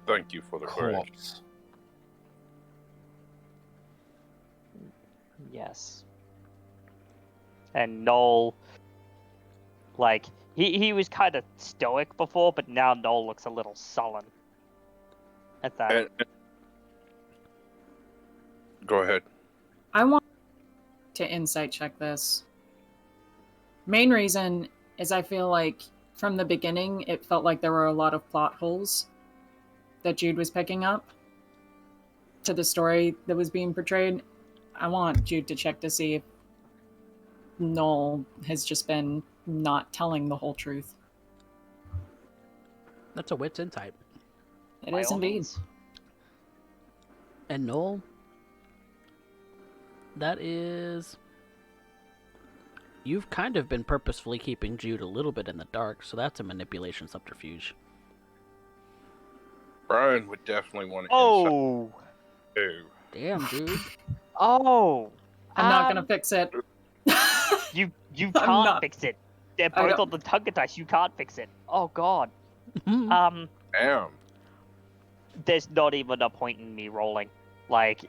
Thank you for the correction. Corpse. Yes. And Noel, like, he was kind of stoic before, but now Noel looks a little sullen at that. And go ahead. I want to insight check this. Main reason is I feel like from the beginning it felt like there were a lot of plot holes that Jude was picking up to the story that was being portrayed. I want Jude to check to see if Noel has just been not telling the whole truth. That's a wit's insight. It By is all indeed. means. And Noel? That is... You've kind of been purposefully keeping Jude a little bit in the dark, so that's a manipulation subterfuge. Brian would definitely want to Oh! too. Damn, Jude. Oh! I'm not gonna fix it. You I'm can't not- fix it. They're I both don't- on the Tunga dice. You can't fix it. Oh god. Mhm. Damn. There's not even a point in me rolling. Like,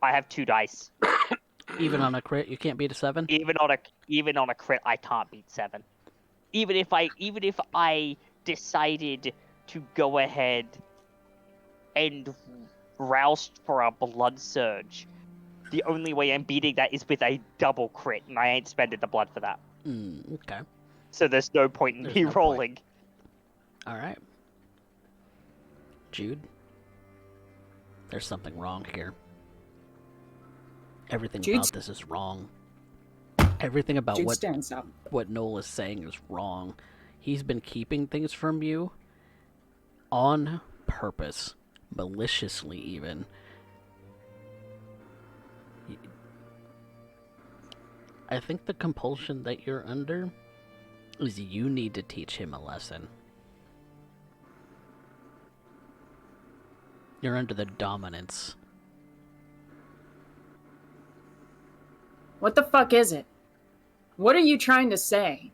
I have 2 dice. Even on a crit, you can't beat a 7? Even on a crit, I can't beat 7. Even if I decided to go ahead and rouse for a blood surge, the only way I'm beating that is with a double crit, and I ain't spending the blood for that. Okay. So there's no point in There's me no point. rolling. Alright. Jude? There's something wrong here. Everything Jude's- about this is wrong. Everything about Jude stands up. what Noel is saying is wrong. He's been keeping things from you on purpose, maliciously even. I think the compulsion that you're under is you need to teach him a lesson. You're under the dominance. What the fuck is it? What are you trying to say?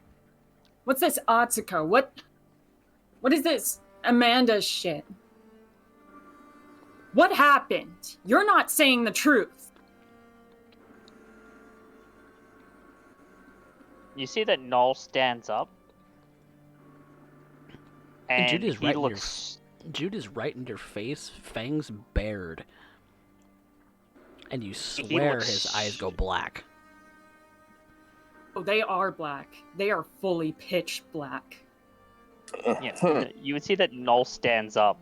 What's this Atsuko? What is this Amanda shit? What happened? You're not saying the truth. You see that Noel stands up, and Jude is he right in your looks. Jude is right in your face, fangs bared. And you swear his eyes go black. Oh, they are black. They are fully pitch black. Yeah, you would see that Noel stands up,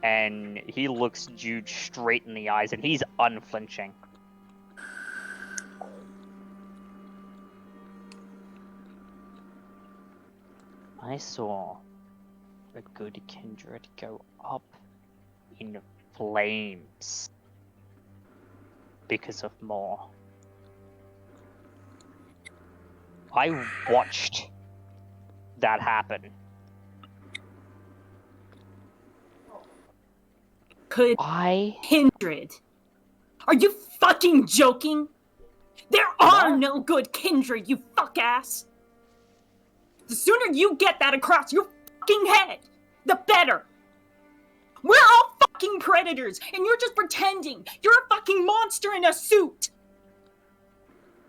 and he looks Jude straight in the eyes, and he's unflinching. I saw a good kindred go up in flames because of more. I watched that happen. Could I kindred? Are you fucking joking? There are What? no good kindred, you fuck ass. The sooner you get that across your fucking head, the better. We're all fucking predators, and you're just pretending you're a fucking monster in a suit.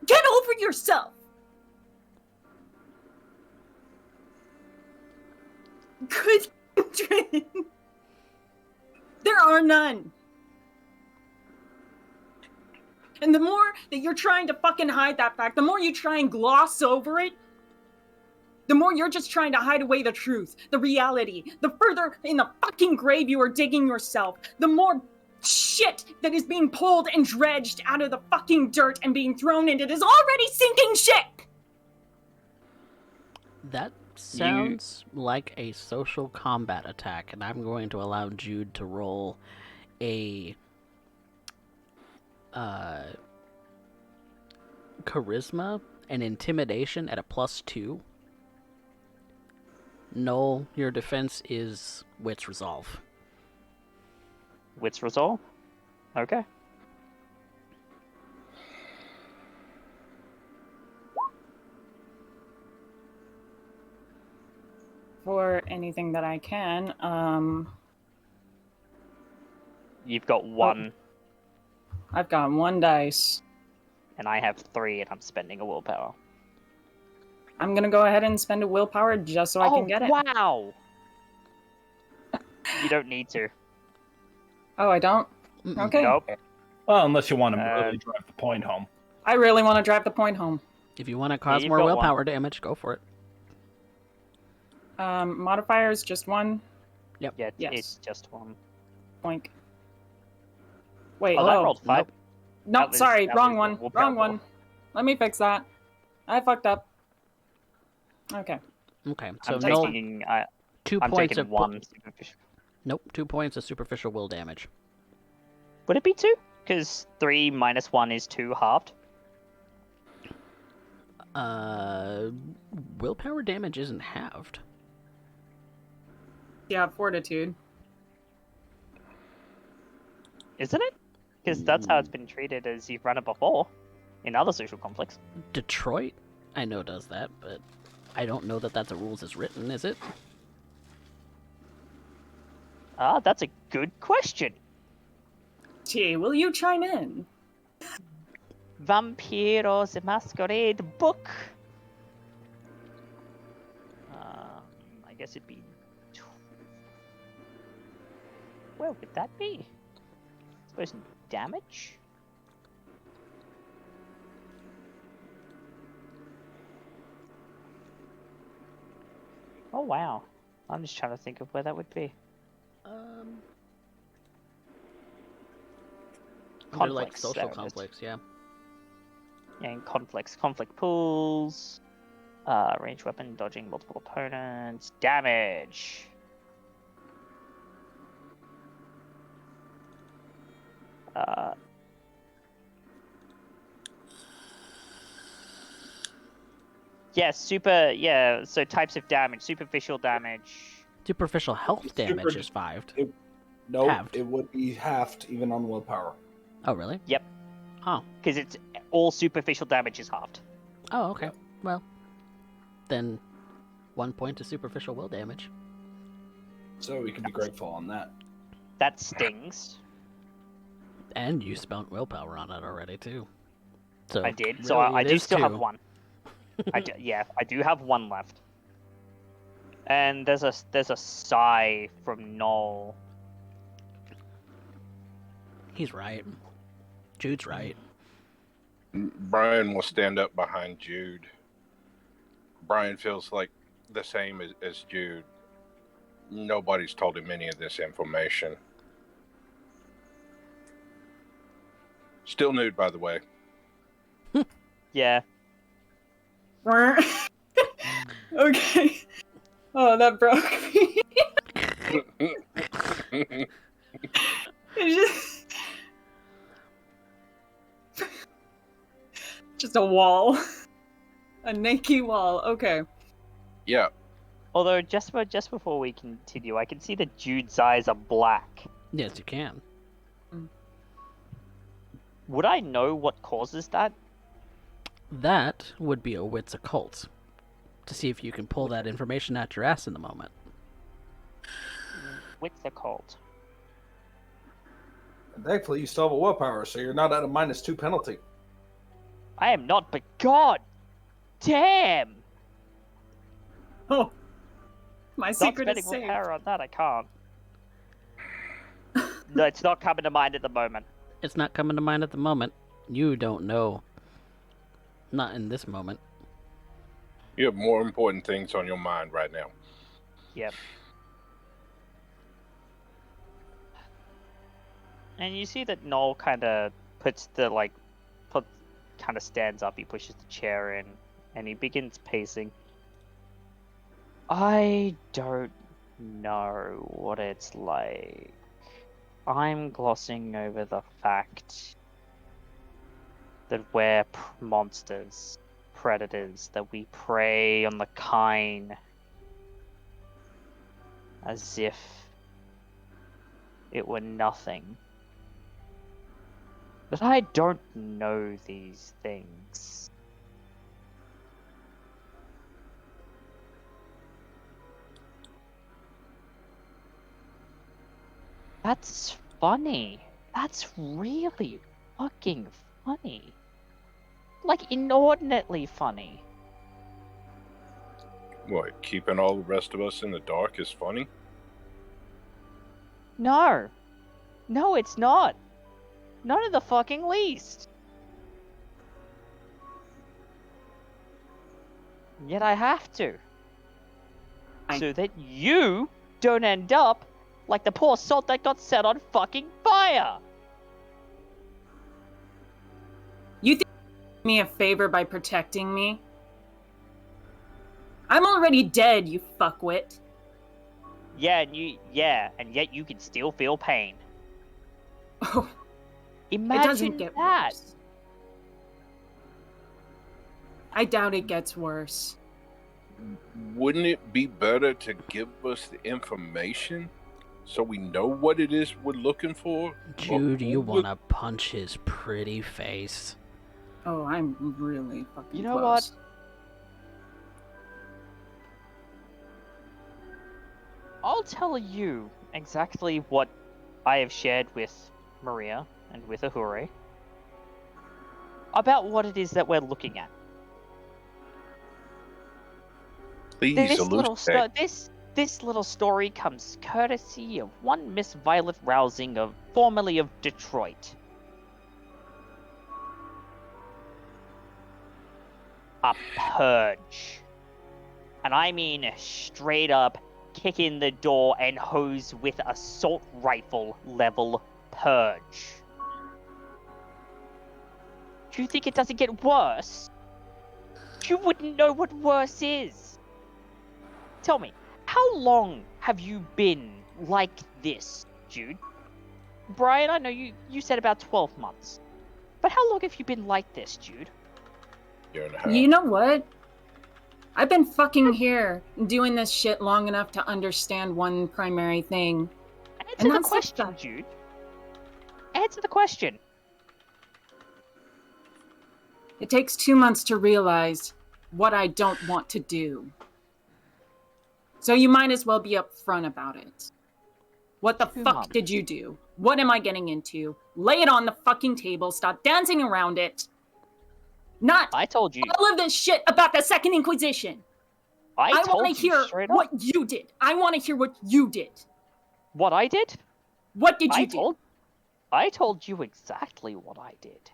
Get over yourself. Good kindred. There are none. And the more that you're trying to fucking hide that fact, the more you try and gloss over it, the more you're just trying to hide away the truth, the reality. The further in the fucking grave you are digging yourself, the more shit that is being pulled and dredged out of the fucking dirt and being thrown into this already sinking ship. That sounds like a social combat attack, and I'm going to allow Jude to roll a charisma and intimidation at a +2. Noel, your defense is wits resolve. Wits resolve? Okay. For anything that I can, You've got 1, I've got 1 dice. and I have 3, and I'm spending a willpower. I'm gonna go ahead and spend a willpower just so I can get it. Wow! You don't need to. Oh, I don't? Mm-mm. Okay. Nope. Well, unless you want to Uh, really drive the point home. I really want to drive the point home. If you want to cause you've more got willpower damage, go for it. Modifiers, just 1. Yeah, Yes. it's just 1. Boink. Wait, Oh, that oh. rolled 5. No, that was- sorry, that wrong was one. a willpower Wrong one. roll. Let me fix that. I fucked up. Okay. Okay, so I'm Noel, taking, 2 I'm points taking of 1 superficial. Nope, 2 points of superficial will damage. Would it be 2? Because 3 minus 1 is 2 halved. Willpower damage isn't halved. Yeah, fortitude. Isn't it? Because that's how it's been treated as you've run it before in other social conflicts. Detroit, I know does that, but I don't know that that's a rules as written, is it? Ah, that's a good question. Archie, will you chime in? Vampiros the Masquerade book. I guess it'd be. Where would that be? I suppose damage? Oh wow. I'm just trying to think of where that would be. They're like Conflicts, social there it is. conflicts, yeah. Yeah, in conflicts. Conflict pools. Range weapon, dodging multiple opponents. Damage. Yeah, so types of damage. Superficial damage. Superficial health damage Super- is 5. No, Halved. it would be halved even on willpower. Oh, really? Yep. Oh. Because it's all superficial damage is halved. Oh, okay. Well, then 1 point to superficial will damage. So we can be grateful on that. That stings. And you spent willpower on it already, too. So I did. So really I it do is still have 2. 1. I do have 1 left. And there's a sigh from Noel. He's right. Jude's right. Brian will stand up behind Jude. Brian feels like the same as Jude. Nobody's told him any of this information. Still nude, by the way. Yeah. Okay. Oh, that broke me. It's just a wall. A naked wall. Okay. Yeah, Although just before we continue, I can see that Jude's eyes are black. Yes, you can. Would I know what causes that? That would be a wits occult. To see if you can pull that information out your ass in the moment. What's the cult? And thankfully, you still have a willpower, so you're not at a -2 penalty. I am not, but god damn! Oh. My Not secret spending is saved. willpower on that, I can't. No, it's not coming to mind at the moment. It's not coming to mind at the moment. You don't know. Not in this moment. you have more important things on your mind right now. Yep. And you see that Noel kind of kind of stands up. He pushes the chair in, and he begins pacing. I don't know what it's like. I'm glossing over the fact that we're monsters, predators, that we prey on the kine as if it were nothing. But I don't know these things. That's funny. That's really fucking funny. Like, inordinately funny. What, keeping all the rest of us in the dark is funny? No. No, it's not. None of the fucking least. Yet I have to. So that you don't end up like the poor salt that got set on fucking fire. You think you did me a favor by protecting me? I'm already dead, you fuckwit. And yet you can still feel pain. Oh, Imagine it doesn't get that. worse. I doubt it gets worse. Wouldn't it be better to give us the information so we know what it is we're looking for? Jude, Or you who want to punch his pretty face. Oh, I'm really fucking You know close. what? I'll tell you exactly what I have shared with Maria and with Ahure about what it is that we're looking at. Please This little story comes courtesy of one Miss Violet Rousing, formerly of Detroit. A purge. And I mean straight up kick in the door and hose with assault rifle level purge. Do you think it doesn't get worse? You wouldn't know what worse is. Tell me, how long have you been like this, Jude? Brian, I know you said about 12 months. But how long have you been like this, Jude? Year and a half. You know what? I've been fucking here doing this shit long enough to understand one primary thing. Answer the that's question, the- Jude. Answer the question. It takes 2 months to realize what I don't want to do. So you might as well be upfront about it. What the 2 fuck months. did you do? What am I getting into? Lay it on the fucking table. Stop dancing around it. Not I told you. all of this shit about the Second Inquisition. I want told to you hear straight up. what you did. I want to hear what you did. What I did? What did you do? I told you exactly what I did.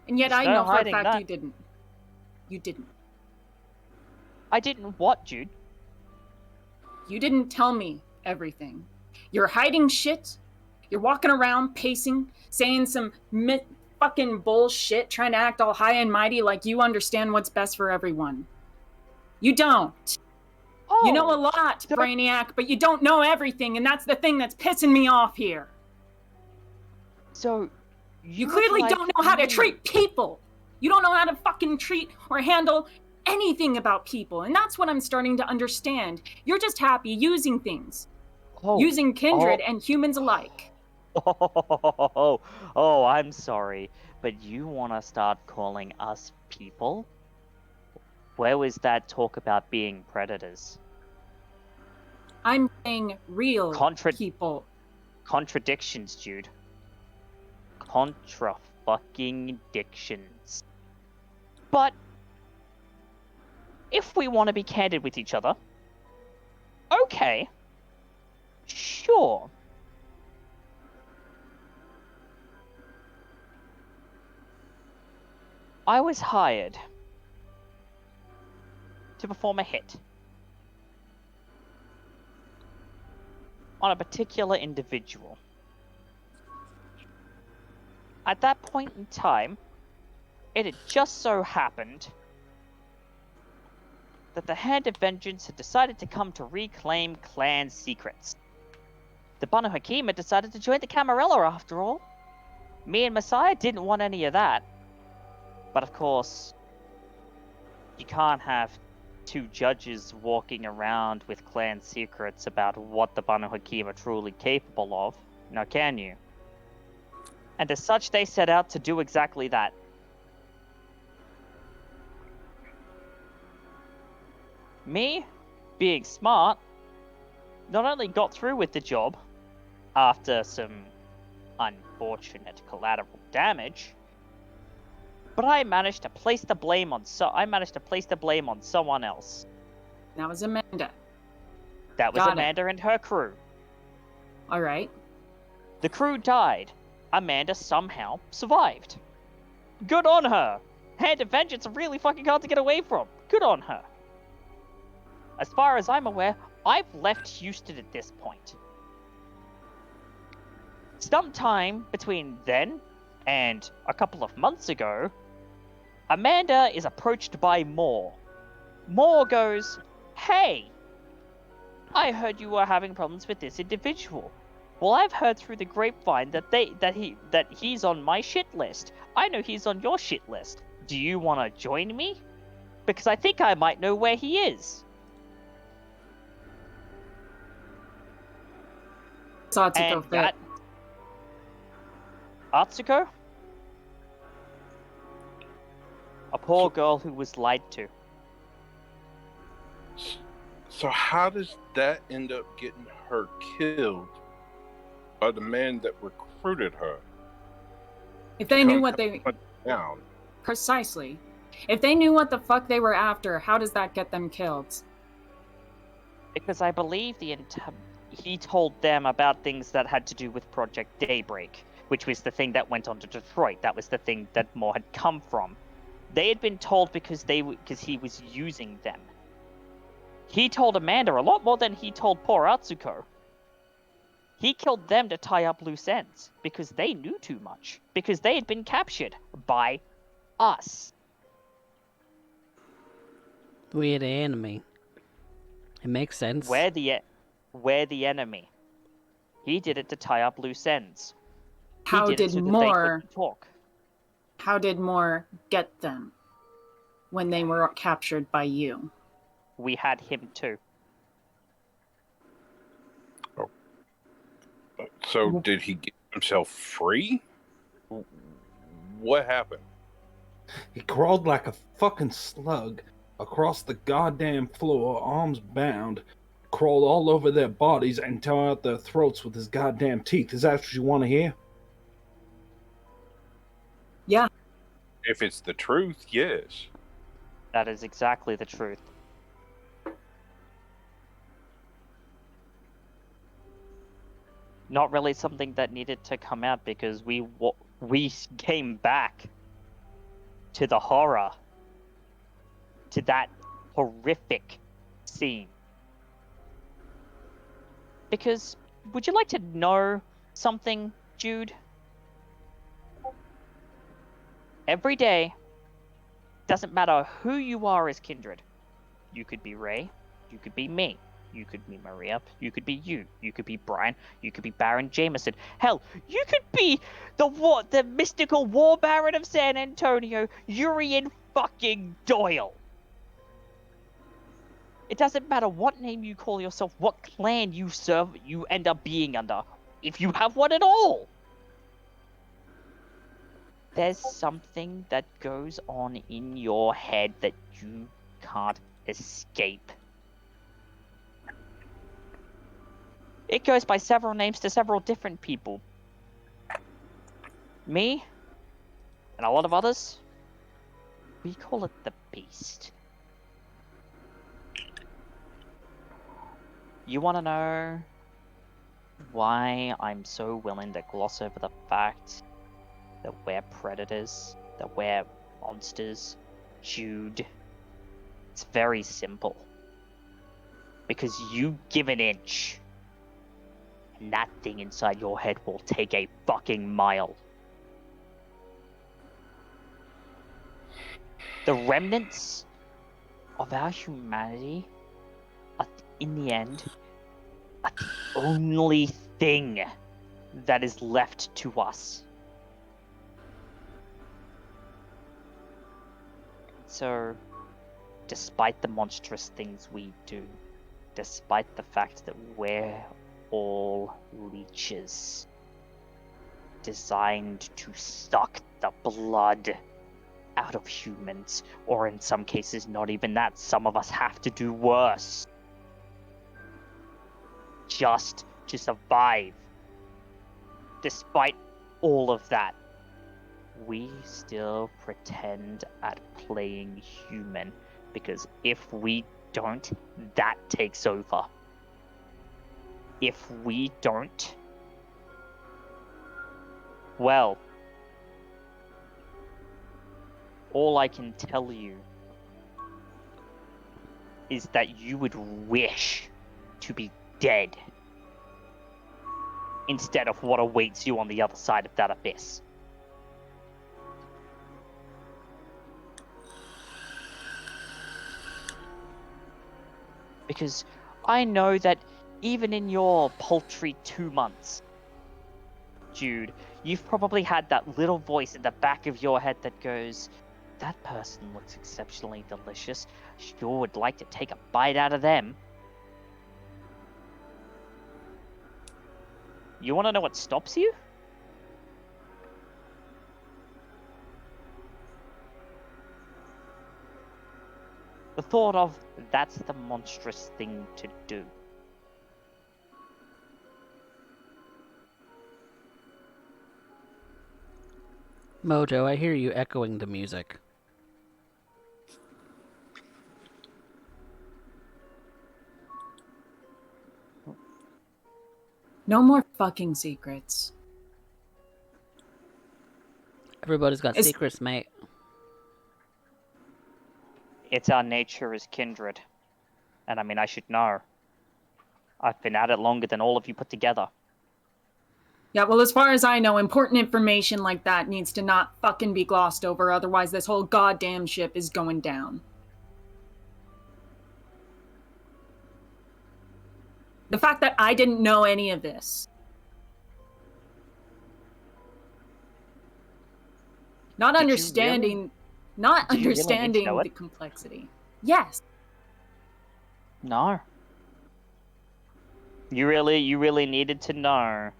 And yet There's I no know for a hiding fact that. you didn't. You didn't. I didn't what, Jude? You didn't tell me everything. You're hiding shit. You're walking around pacing, saying some fucking bullshit, trying to act all high and mighty like you understand what's best for everyone. You don't. Oh, You know a lot, don't- Brainiac, but you don't know everything, and that's the thing that's pissing me off here. So, You clearly don't know how to treat people. You don't know how to fucking treat or handle anything about people, and that's what I'm starting to understand. You're just happy using things. Using kindred and humans alike. Oh, I'm sorry, but you want to start calling us people? Where was that talk about being predators? I'm saying real people. Contradictions, Jude. Contra-fucking-dictions. But if we want to be candid with each other, okay, sure. I was hired to perform a hit on a particular individual. At that point in time, it had just so happened that the Hand of Vengeance had decided to come to reclaim clan secrets. The Banu Hakim had decided to join the Camarilla after all. Me and Messiah didn't want any of that. But of course, you can't have two judges walking around with clan secrets about what the Banu Hakim are truly capable of, now can you? And as such, they set out to do exactly that. Me, being smart, not only got through with the job after some unfortunate collateral damage, but I managed to place the blame on someone else. That was Amanda. That was Got it. Amanda and her crew. All right. The crew died. Amanda somehow survived. Good on her. Hand of Vengeance are really fucking hard to get away from. Good on her. As far as I'm aware, I've left Houston at this point. Sometime between then and a couple of months ago, Amanda is approached by Moore. Moore goes, "Hey, I heard you were having problems with this individual. Well, I've heard through the grapevine that he's on my shit list. I know he's on your shit list. Do you want to join me? Because I think I might know where he is." Satsuko And fit. that... Atsuko? A poor girl who was lied to. So how does that end up getting her killed by the man that recruited her. If they knew Come what they... down. Precisely. If they knew what the fuck they were after, how does that get them killed? Because I believe he told them about things that had to do with Project Daybreak, which was the thing that went on to Detroit. That was the thing that more had come from. They had been told because he was using them. He told Amanda a lot more than he told poor Atsuko. He killed them to tie up loose ends because they knew too much. Because they had been captured by us. We are the enemy. It makes sense. We're the enemy. He did it to tie up loose ends. How he did it so that Moore... they couldn't talk. How did Moore get them when they were captured by you? We had him too. So did he get himself free? What happened? He crawled like a fucking slug across the goddamn floor, arms bound, crawled all over their bodies and tore out their throats with his goddamn teeth. Is that what you want to hear? Yeah. If it's the truth, yes. That is exactly the truth. Not really something that needed to come out because we came back to the horror, to that horrific scene. Because, would you like to know something, Jude? Every day, doesn't matter who you are as Kindred. You could be Ray, you could be me, you could be Maria, you could be you could be Brian, you could be Baron Jameson. Hell, you could be the mystical war baron of San Antonio, Urian fucking Doyle. It doesn't matter what name you call yourself, what clan you serve, you end up being under, if you have one at all. There's something that goes on in your head that you can't escape. It goes by several names to several different people. Me, and a lot of others, we call it the Beast. You want to know why I'm so willing to gloss over the fact that we're predators, that we're monsters, Jude? It's very simple. Because you give an inch, and that thing inside your head will take a fucking mile. The remnants of our humanity are, in the end, are the only thing that is left to us. So, despite the monstrous things we do, despite the fact that we're all leeches, designed to suck the blood out of humans, or in some cases not even that, some of us have to do worse, just to survive. Despite all of that, we still pretend at playing human, because if we don't, that takes over. If we don't, well, all I can tell you is that you would wish to be dead instead of what awaits you on the other side of that abyss. Because I know that even in your paltry 2 months, Jude, you've probably had that little voice in the back of your head that goes, that person looks exceptionally delicious. Sure would like to take a bite out of them. You want to know what stops you? The thought of, that's the monstrous thing to do. Mojo, I hear you echoing the music. No more fucking secrets. Everybody's got It's- secrets, mate. It's our nature as kindred. And I mean, I should know. I've been at it longer than all of you put together. Yeah, well, as far as I know, important information like that needs to not fucking be glossed over, otherwise this whole goddamn ship is going down. The fact that I didn't know any of this. Not Did you understanding, not Did you really need to understanding know it? the complexity. Yes. No. You really needed to know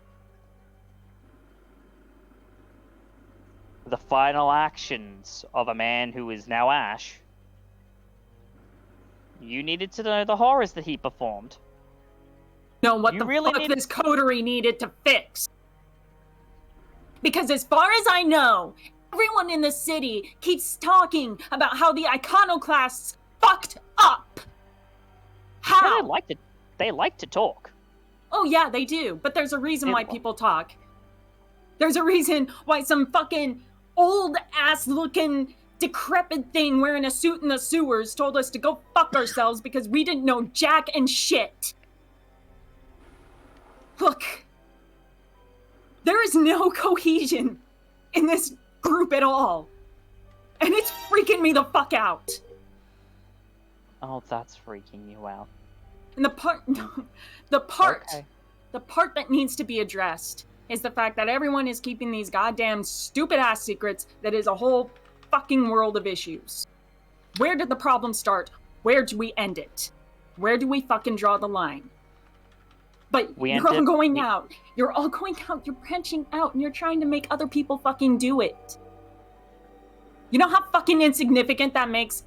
the final actions of a man who is now Ash. You needed to know the horrors that he performed. Know what You the really fuck need- this coterie needed to fix. Because as far as I know, everyone in the city keeps talking about how the iconoclasts fucked up. Yeah, How? they like to talk. Oh yeah, they do. But there's a reason They why lo- people talk. There's a reason why some fucking old ass looking decrepit thing wearing a suit in the sewers told us to go fuck ourselves because we didn't know jack and shit. Look, there is no cohesion in this group at all. And it's freaking me the fuck out. Oh, that's freaking you out. And the part Okay. the part that needs to be addressed is the fact that everyone is keeping these goddamn stupid ass secrets that is a whole fucking world of issues. Where did the problem start? Where do we end it? Where do we fucking draw the line? But you're all going out. You're all going out. You're branching out and you're trying to make other people fucking do it. You know how fucking insignificant that makes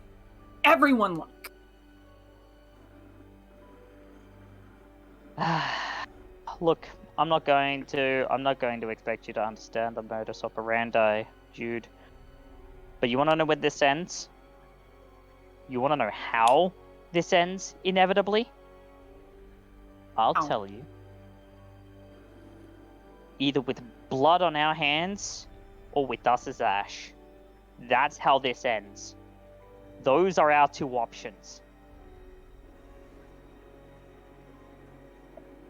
everyone look? Look, I'm not going to expect you to understand the modus operandi, Jude. But you want to know where this ends? You want to know how this ends inevitably? I'll How? tell you. Either with blood on our hands, or with us as Ash. That's how this ends. Those are our two options.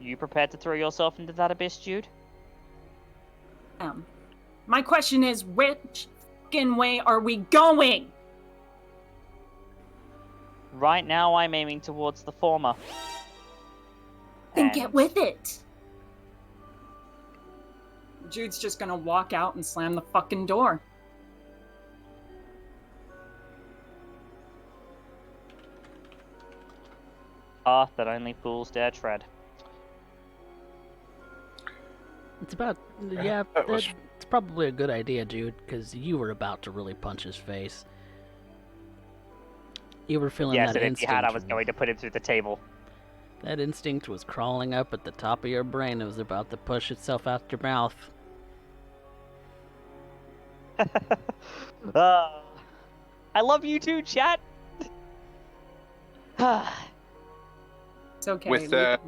You prepared to throw yourself into that abyss, Jude? My question is, which fucking way are we going? Right now, I'm aiming towards the former. Then get And with it. Jude's just gonna walk out and slam the fucking door. path that only fools dare tread. It's about, yeah, That was- it's probably a good idea, Jude, because you were about to really punch his face. You were feeling Yes, that and if instinct. you had, I was going to put him through the table. That instinct was crawling up at the top of your brain. It was about to push itself out your mouth. I love you too, chat. It's okay. With that-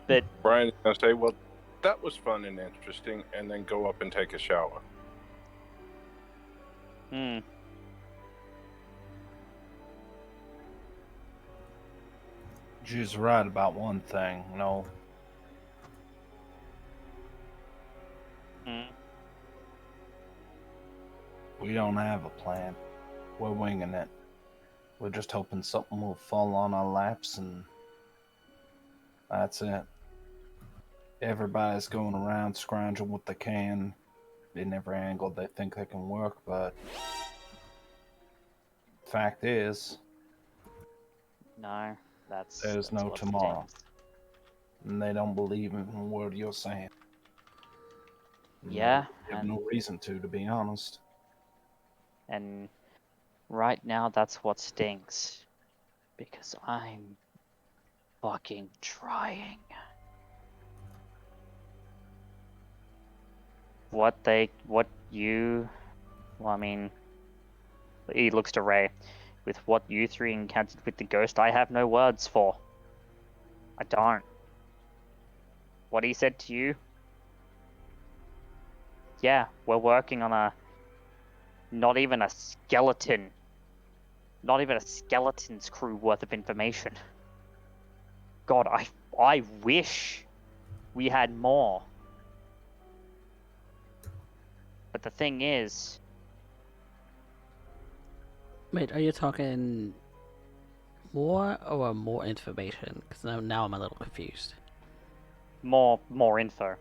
But Brian's gonna say, "Well, that was fun and interesting," and then go up and take a shower. She's right about one thing, we don't have a plan. We're winging it. We're just hoping something will fall on our laps, and that's it. Everybody's going around scrounging what they can in every angle they think they can work, but fact is, no, that's There's no what tomorrow. stinks. and they don't believe in a word you're saying. Yeah, You have no reason to be honest. and right now that's what stinks. Because I'm fucking trying. Well, I mean, he looks to Ray. With what you three encountered with the ghost, I have no words for. I don't. What he said to you? Yeah, we're working on not even a skeleton's crew worth of information. God, I wish we had more. But the thing is, Wait, are you talking more or more information? Because now I'm a little confused. more info.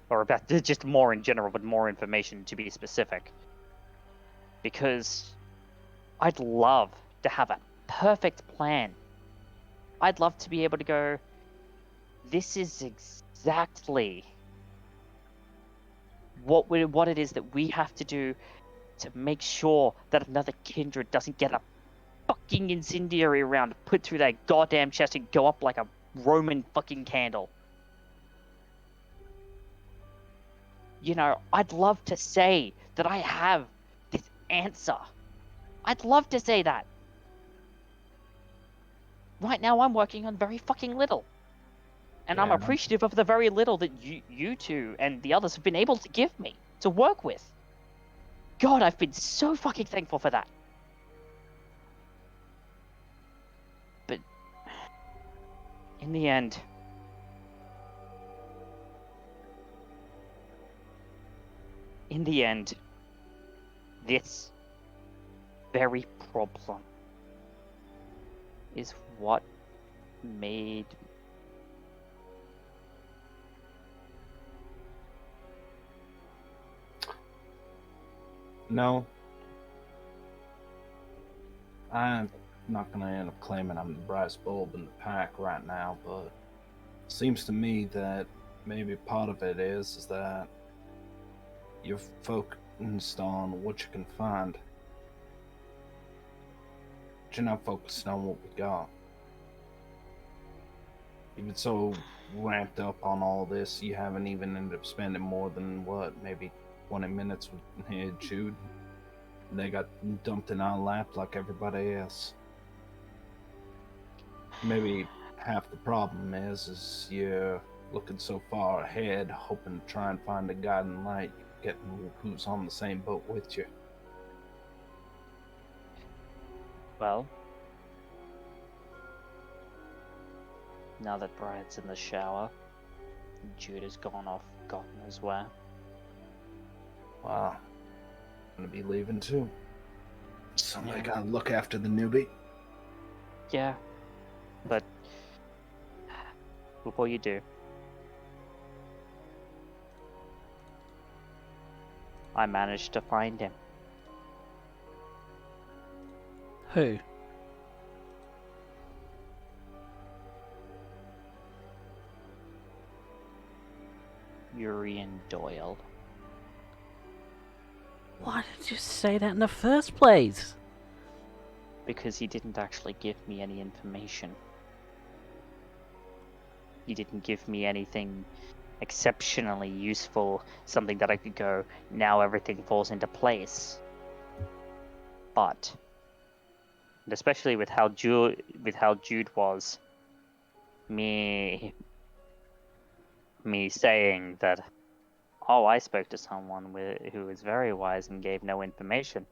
Or about just more in general, but more information to be specific. Because I'd love to have a perfect plan. I'd love to be able to go, this is exactly what it is that we have to do to make sure that another kindred doesn't get a fucking incendiary round put through that goddamn chest and go up like a Roman fucking candle. You know, I'd love to say that I have this answer. I'd love to say that. Right now I'm working on very fucking little. And I'm Yeah. appreciative of the very little that you two and the others have been able to give me to work with. God, I've been so fucking thankful for that. But in the end, this very problem is what made No. I'm not gonna end up claiming I'm the brightest bulb in the pack right now, but it seems to me that maybe part of it is that you're focused on what you can find. But you're not focused on what we got. You've been so ramped up on all this, you haven't even ended up spending more than, maybe 20 minutes with Jude. They got dumped in our lap like everybody else. Maybe half the problem is you're looking so far ahead, hoping to try and find a guiding light, getting who's on the same boat with you. well, now that Brian's in the shower, Jude has gone off God knows where. Wow. I'm gonna be leaving too. Somebody Yeah. gotta look after the newbie. Yeah, but before you do, I managed to find him. Who? Urian Doyle. Why did you say that in the first place? Because he didn't actually give me any information. He didn't give me anything exceptionally useful, something that I could go, now everything falls into place. But, and especially with how Jude was, me saying that, oh, I spoke to someone who was very wise and gave no information.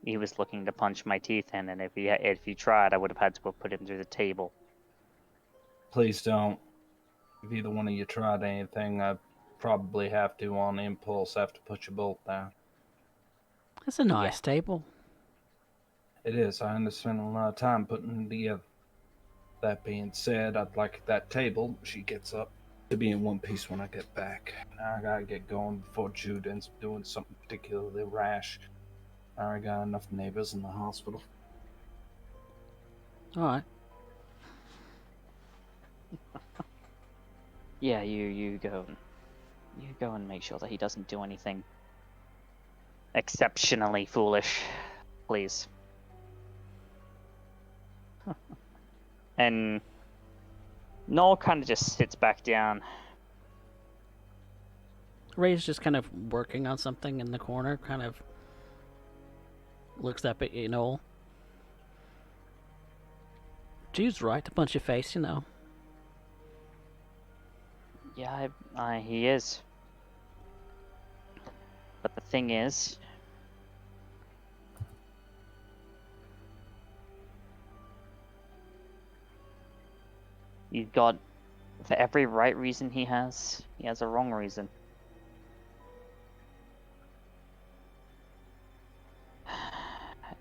He was looking to punch my teeth in, and if he tried, I would have had to have put him through the table. Please don't. If either one of you tried anything, I'd probably have to, on impulse, have to put your bolt down. That's a nice table. It is. I understand a lot of time putting it together. That being said, I'd like that table, she gets up, to be in one piece when I get back. Now I gotta get going before Jude ends up doing something particularly rash. I already got enough neighbors in the hospital. Alright. Yeah, you go and make sure that he doesn't do anything exceptionally foolish, please. And Noel kind of just sits back down. Ray's just kind of working on something in the corner, kind of looks up at you, Noel. Jude's right to punch your face, you know. Yeah, he is. But the thing is, you've got, for every right reason he has a wrong reason.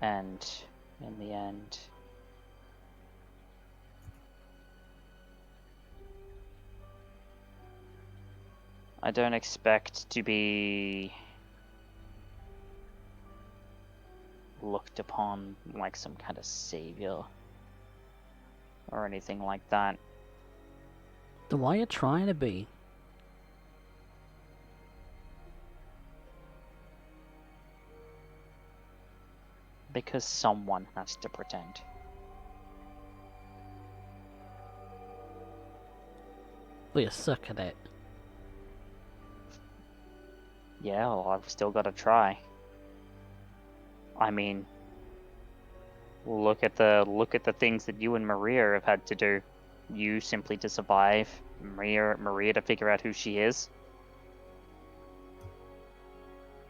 And in the end, I don't expect to be looked upon like some kind of savior or anything like that. Then why are you trying to be? Because someone has to pretend. Well, you suck at it. Yeah, well, I've still got to try. I mean, look at the things that you and Maria have had to do. You simply to survive, Maria to figure out who she is.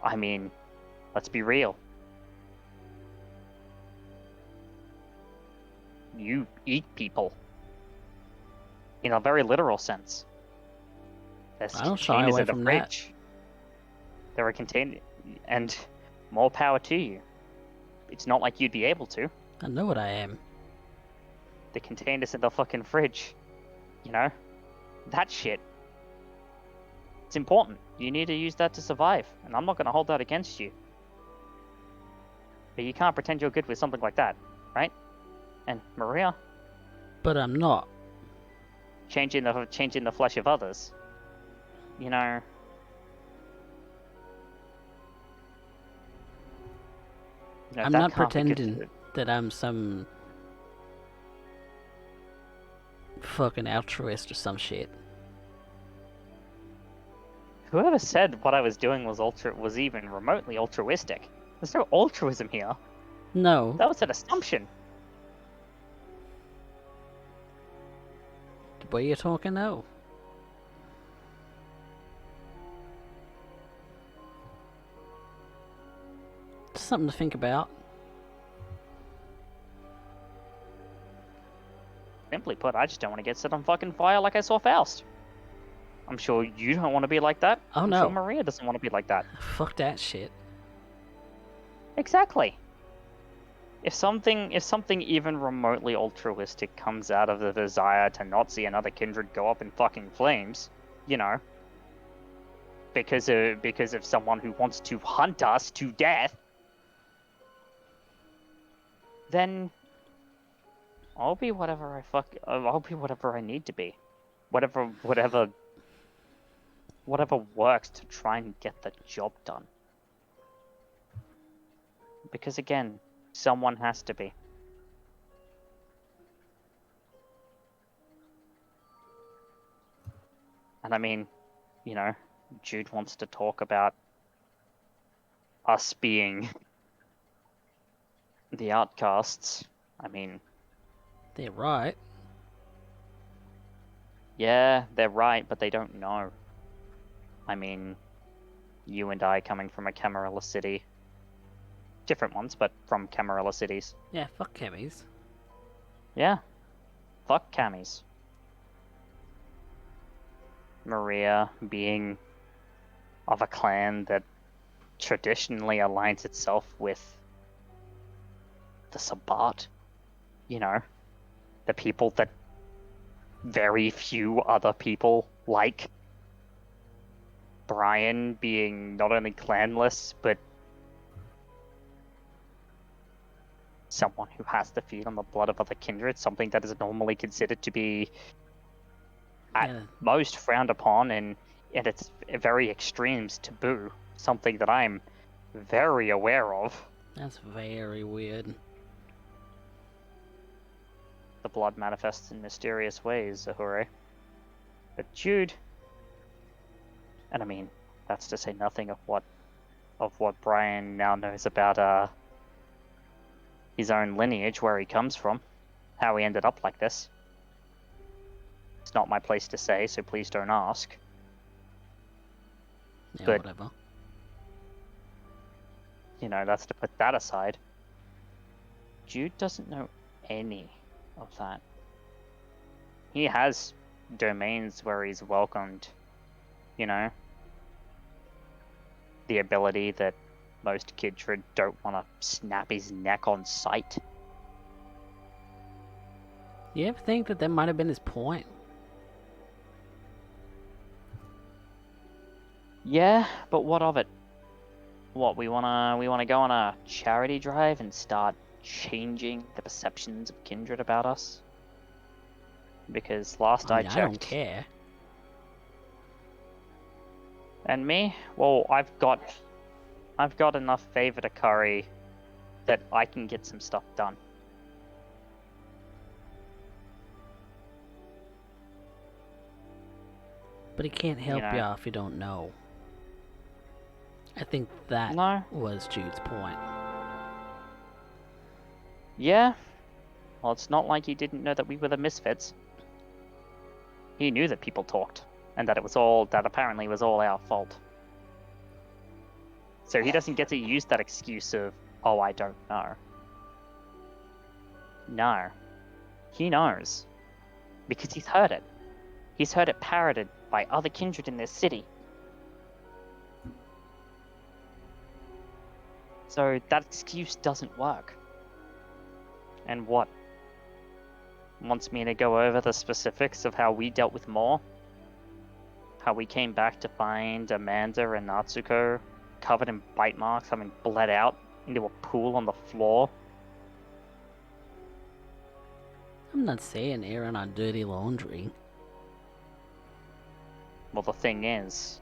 I mean, let's be real. You eat people. In a very literal sense. There's I don't shy containers away in the from that. fridge. There are containers, and more power to you. It's not like you'd be able to. I know what I am. The containers in the fucking fridge. You know? That shit. It's important. You need to use that to survive, and I'm not going to hold that against you. But you can't pretend you're good with something like that, right? And Maria, But I'm not. changing the flesh of others. You know. I'm that not can't be good pretending that I'm some fucking altruist or some shit. Whoever said what I was doing was even remotely altruistic? There's no altruism here. No. That was an assumption. The way you're talking, no. Just something to think about. Simply put, I just don't want to get set on fucking fire like I saw Faust. I'm sure you don't want to be like that. Oh, I'm no. sure Maria doesn't want to be like that. Fuck that shit. Exactly. If something even remotely altruistic comes out of the desire to not see another kindred go up in fucking flames, you know, because of someone who wants to hunt us to death, then I'll be whatever I need to be, whatever works to try and get the job done. Because again, someone has to be. And I mean, you know, Jude wants to talk about us being the outcasts. I mean, They're right. yeah, they're right, but they don't know. I mean, you and I coming from a Camarilla city. Different ones, but from Camarilla cities. Yeah, fuck Chemies. Yeah. Fuck Camis. Maria being of a clan that traditionally aligns itself with the Sabbat. You know, the people that very few other people like. Brian being not only clanless, but someone who has to feed on the blood of other kindred, something that is normally considered to be at Yeah. most frowned upon and at its very extremes taboo, something that I'm very aware of. That's very weird. The blood manifests in mysterious ways, Ahura. But Jude, and I mean, That's to say nothing of what Brian now knows about his own lineage, where he comes from, how he ended up like this. It's not my place to say, so please don't ask. Yeah, But- whatever. You know, that's to put that aside. Jude doesn't know any of that. He has domains where he's welcomed, you know, the ability that most Kindred don't want to snap his neck on sight. You ever think that might have been his point? Yeah, but what of it? What, we wanna go on a charity drive and start changing the perceptions of Kindred about us? Because last I I mean, checked, I don't care. and me, well, I've got enough favor to curry that I can get some stuff done. But he can't help know. you if you don't know. I think that No, was Jude's point. yeah. Well, it's not like he didn't know that we were the misfits. He knew that people talked, and that that apparently was all our fault. So he doesn't get to use that excuse of, oh, I don't know. No. He knows. Because he's heard it. He's heard it parroted by other kindred in this city. So that excuse doesn't work. And what? Wants me to go over the specifics of how we dealt with Moore? How we came back to find Amanda and Natsuko covered in bite marks, having bled out into a pool on the floor? I'm not saying airing on dirty laundry. Well, the thing is,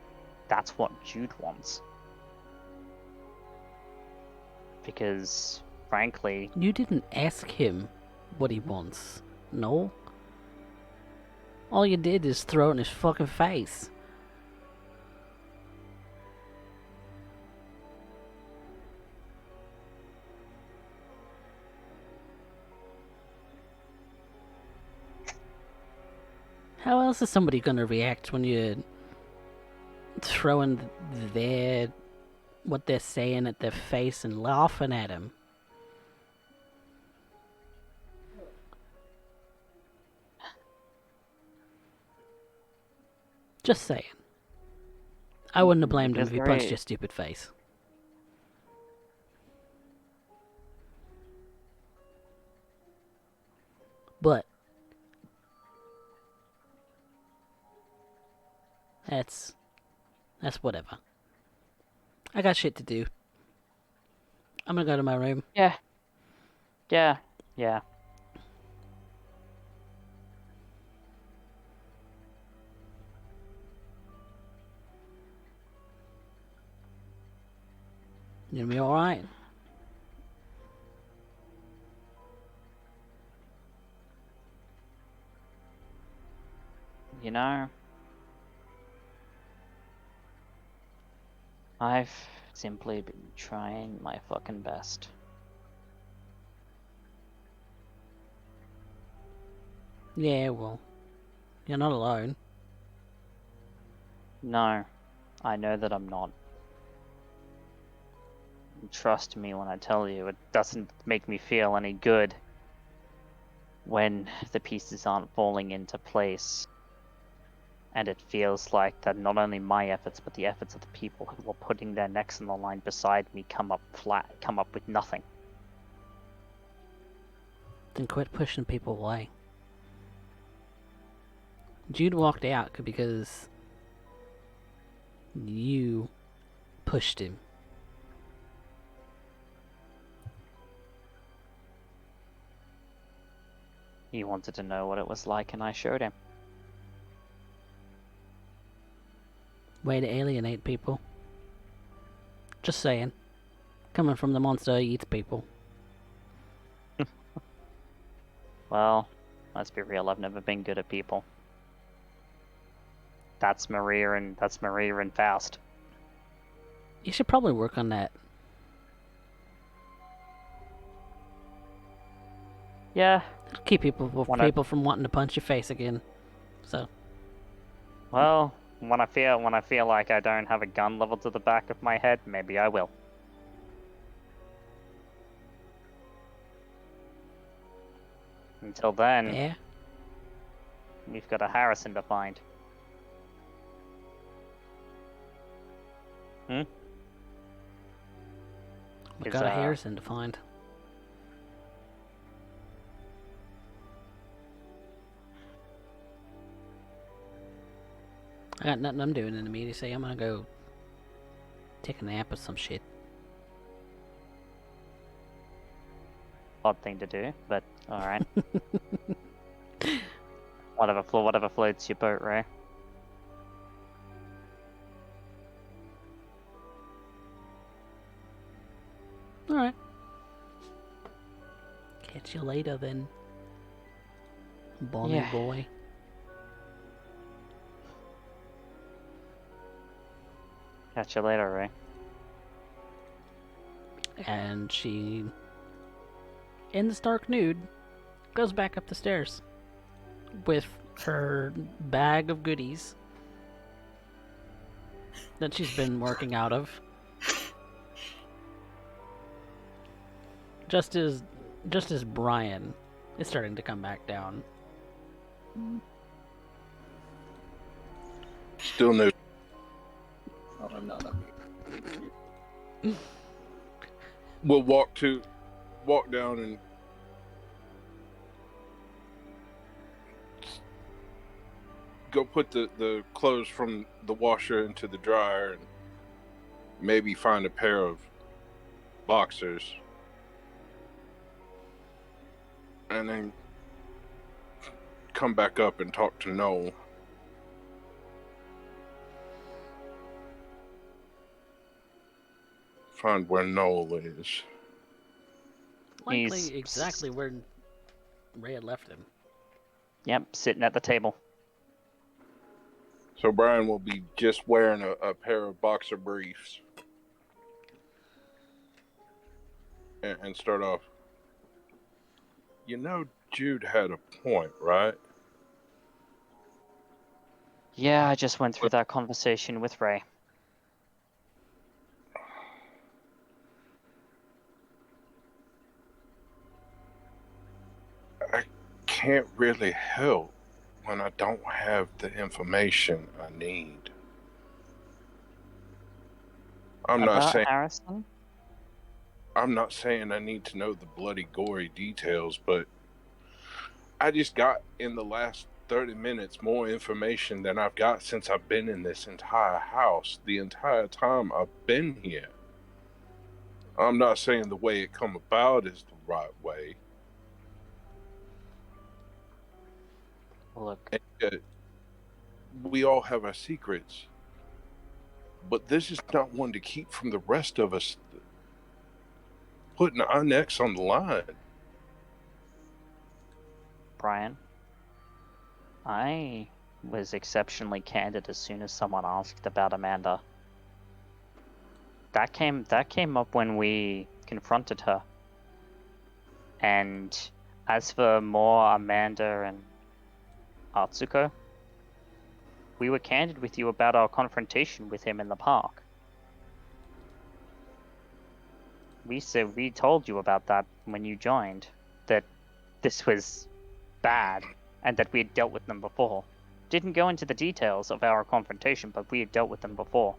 that's what Jude wants. Because, frankly, You didn't ask him what he wants, no? All you did is throw it in his fucking face. How else is somebody gonna react when you throwing what they're saying at their face and laughing at him? Just saying. I wouldn't have blamed him if he punched your stupid face. But that's whatever. I got shit to do. I'm gonna go to my room. yeah. You gonna be alright? You know, I've simply been trying my fucking best. Yeah, well, you're not alone. No, I know that I'm not. Trust me when I tell you, it doesn't make me feel any good when the pieces aren't falling into place. And it feels like that not only my efforts, but the efforts of the people who are putting their necks on the line beside me come up flat, come up with nothing. Then quit pushing people away. Jude walked out because you pushed him. He wanted to know what it was like, and I showed him. Way to alienate people. Just saying. Coming from the monster who eats people. Well, let's be real, I've never been good at people. That's Maria and Faust. You should probably work on that. Yeah. It'll keep people Wanna- people from wanting to punch your face again. So Well, when I feel like I don't have a gun leveled to the back of my head, maybe I will. Until then, yeah, we've got a Harrison to find. we Is, got a Harrison to find. I got nothing I'm doing in immediacy. I'm gonna go take a nap or some shit. Odd thing to do, but alright. Whatever floats your boat, Ray. Alright. Catch you later then. Bonnie Yeah. boy. Catch you later, Ray. And she, in the stark nude, goes back up the stairs with her bag of goodies that she's been working out of. Just as Brian is starting to come back down. Still no. Oh, I'm not up. We'll walk down and go put the clothes from the washer into the dryer and maybe find a pair of boxers. And then come back up and talk to Noel. Find where Noel is. Likely He's- exactly where Ray had left him. Yep, sitting at the table. So Brian will be just wearing a pair of boxer briefs. And start off. You know, Jude had a point, right? Yeah, I just went through that conversation with Ray. I can't really help when I don't have the information I need. I'm not About saying Harrison? I need to know the bloody gory details, but I just got in the last 30 minutes more information than I've got since I've been in this entire house the entire time I've been here. I'm not saying the way it come about is the right way. Look, And yet, we all have our secrets, but this is not one to keep from the rest of us putting our necks on the line. Brian, I was exceptionally candid as soon as someone asked about Amanda. That came up when we confronted her. And as for more Amanda and Atsuko, we were candid with you about our confrontation with him in the park. We told you about that when you joined, that this was bad and that we had dealt with them before. Didn't go into the details of our confrontation, but we had dealt with them before.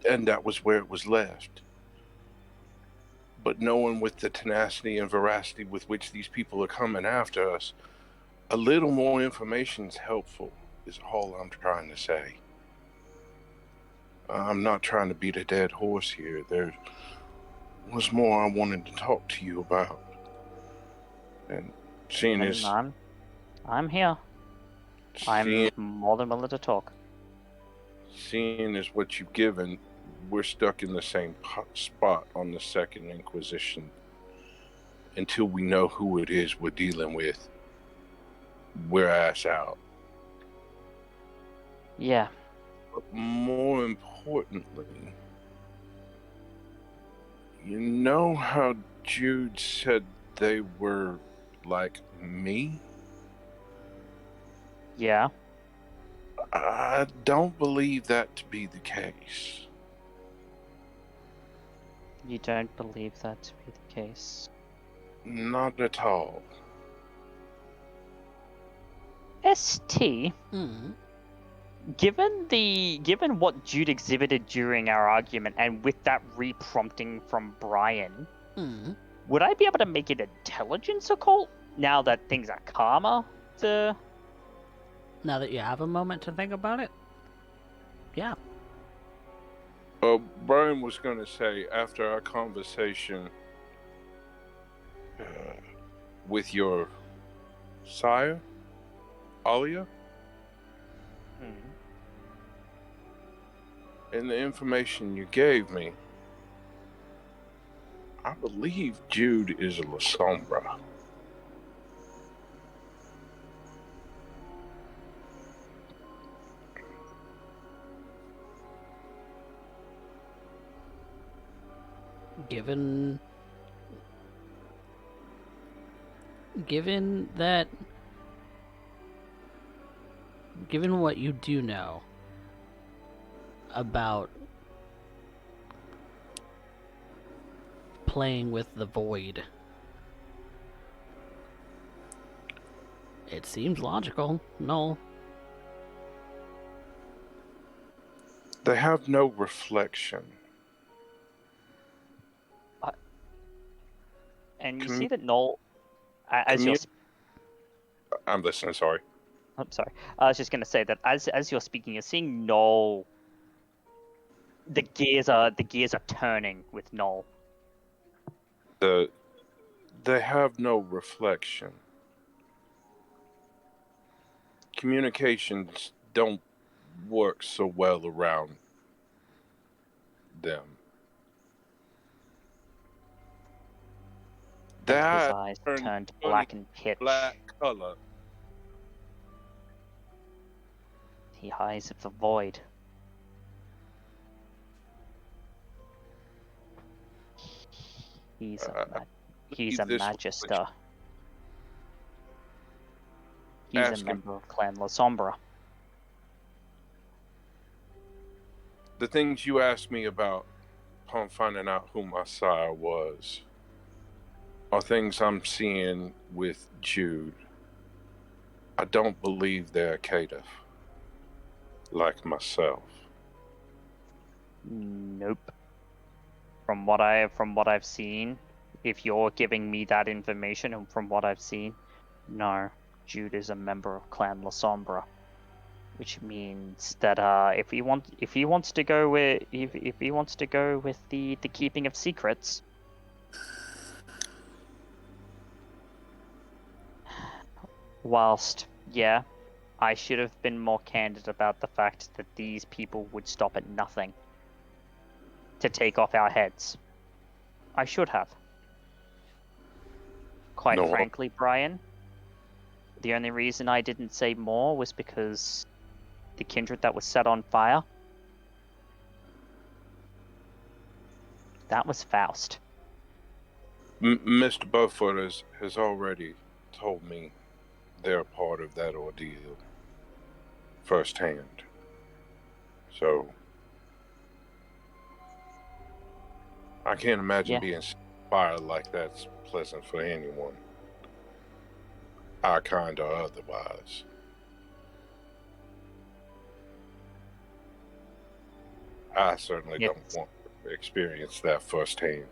And that was where it was left. But knowing with the tenacity and veracity with which these people are coming after us, a little more information is helpful, is all I'm trying to say. I'm not trying to beat a dead horse here. There was more I wanted to talk to you about. And seeing And as I'm here. I'm seeing, more than willing to talk. seeing as what you've given, we're stuck in the same spot on the Second Inquisition. Until we know who it is we're dealing with, we're ass out. Yeah. But more importantly, you know how Jude said they were like me? Yeah. I don't believe that to be the case. You don't believe that to be the case. Not at all. ST, Mm. given what Jude exhibited during our argument, and with that re-prompting from Brian, Mm. would I be able to make an intelligence occult now that things are calmer? Now that you have a moment to think about it, yeah. Brian was going to say, after our conversation with your sire, Alia, and the information you gave me, I believe Jude is a La Sombra. Given what you do know about playing with the void, it seems logical. No. They have no reflection. And you Commu- see that Noel, as you're, I'm listening, sorry. I'm sorry. I was just going to say that as you're speaking, you're seeing Noel. The gears are turning with Noel. They have no reflection. Communications don't work so well around them. And his That eyes turned turned funny black and pitch. black color. The eyes of the void. He's a this magister. He's Ask a him. member of Clan La Sombra. The things you asked me about upon finding out who my sire was are things I'm seeing with Jude. I don't believe they're Kadif, like myself. Nope. From what I've seen, if you're giving me that information, and from what I've seen, no, Jude is a member of Clan La Sombra, which means that if he wants to go with the keeping of secrets, whilst yeah, I should have been more candid about the fact that these people would stop at nothing to take off our heads. I should have. Quite No. frankly, Brian, the only reason I didn't say more was because the kindred that was set on fire, that was Faust. Mr. Beaufort has already told me they're part of that ordeal firsthand. So I can't imagine being fired like that's pleasant for anyone, our kind or otherwise. I certainly don't want to experience that firsthand.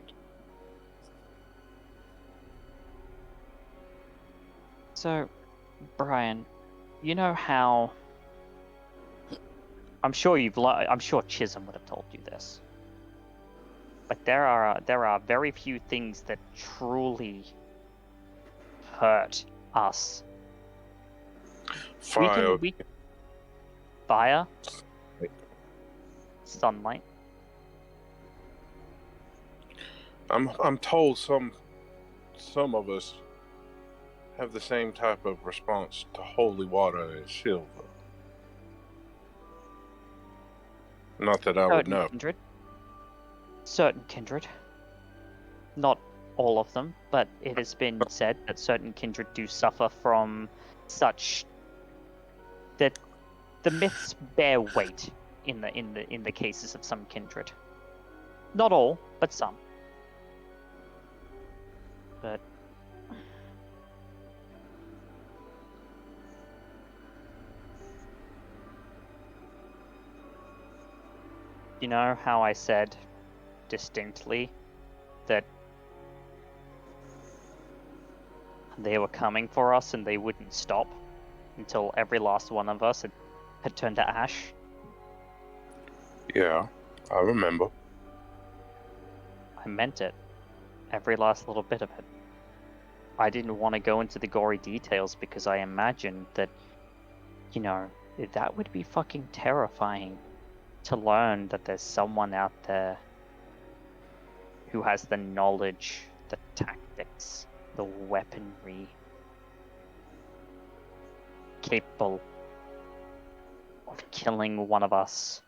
So, Brian, you know how I'm sure Chisholm would have told you this. But there are very few things that truly hurt us. Fire. Fire, sunlight. I'm told some of us have the same type of response to holy water as silver. Not that I would Certain know. kindred. Certain kindred. Not all of them, but it has been said that certain kindred do suffer from such that the myths bear weight in the cases of some kindred. Not all, but some. But you know how I said distinctly that they were coming for us and they wouldn't stop until every last one of us had turned to ash? Yeah, I remember. I meant it. Every last little bit of it. I didn't want to go into the gory details because I imagined that, you know, that would be fucking terrifying to learn that there's someone out there who has the knowledge, the tactics, the weaponry, capable of killing one of us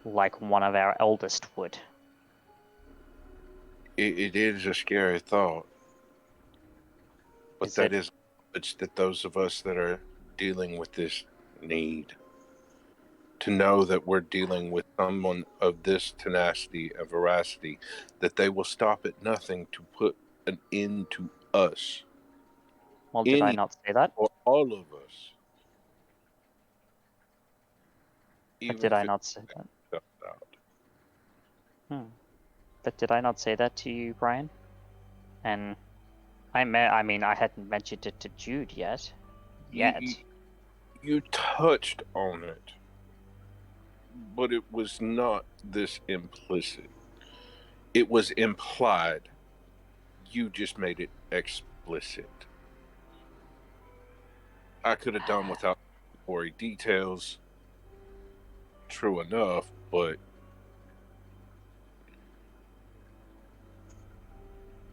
like one of our eldest would. It is a scary thought. But Is that it? is knowledge that those of us that are dealing with this need. To know that we're dealing with someone of this tenacity and veracity, that they will stop at nothing to put an end to us. Well, did I Any not say that? or all of us. But Even did if I it not say that? comes out. But did I not say that to you, Brian? And I mean, I hadn't mentioned it to Jude yet. You touched on it, but it was not this implicit. It was implied. You just made it explicit. I could have done without gory details. True enough, but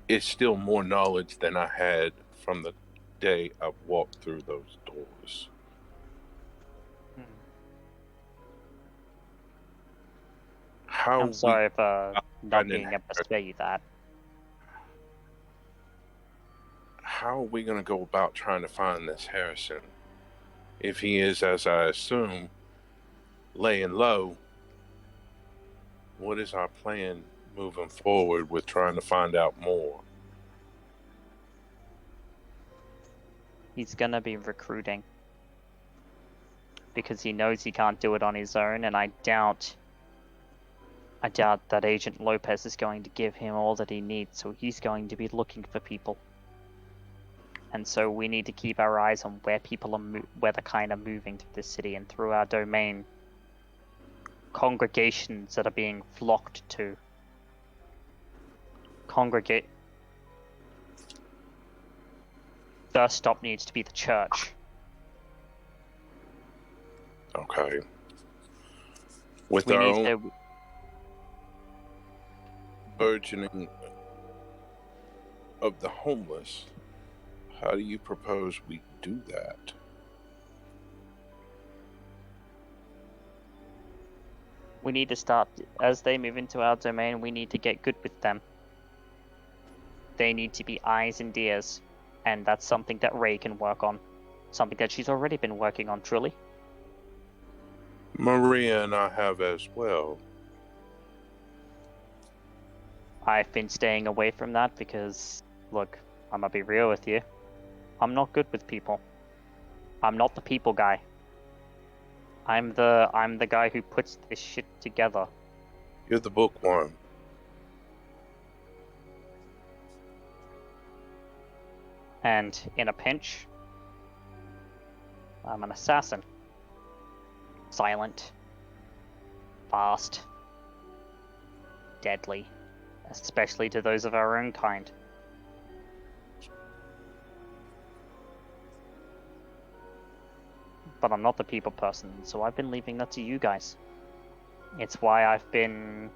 it's still more knowledge than I had from the day I walked through those doors. How I'm sorry for not and being able to spare you that. how are we going to go about trying to find this Harrison? If he is, as I assume, laying low, what is our plan moving forward with trying to find out more? He's gonna be recruiting. Because he knows he can't do it on his own, and I doubt that Agent Lopez is going to give him all that he needs, so he's going to be looking for people. And so we need to keep our eyes on where people are, where they're kind of moving through the city and through our domain. Congregations that are being flocked to. First stop needs to be the church. Okay. With We our need own to. burgeoning of the homeless, how do you propose we do that? We need to start, as they move into our domain, we need to get good with them. They need to be eyes and ears, and that's something that Ray can work on. Something that she's already been working on, truly. Maria and I have as well. I've been staying away from that because, look, I'm gonna be real with you. I'm not good with people. I'm not the people guy. I'm the guy who puts this shit together. You're the bookworm. And in a pinch, I'm an assassin. Silent. Fast. Deadly. Especially to those of our own kind. But I'm not the people person, so I've been leaving that to you guys. It's why I've been...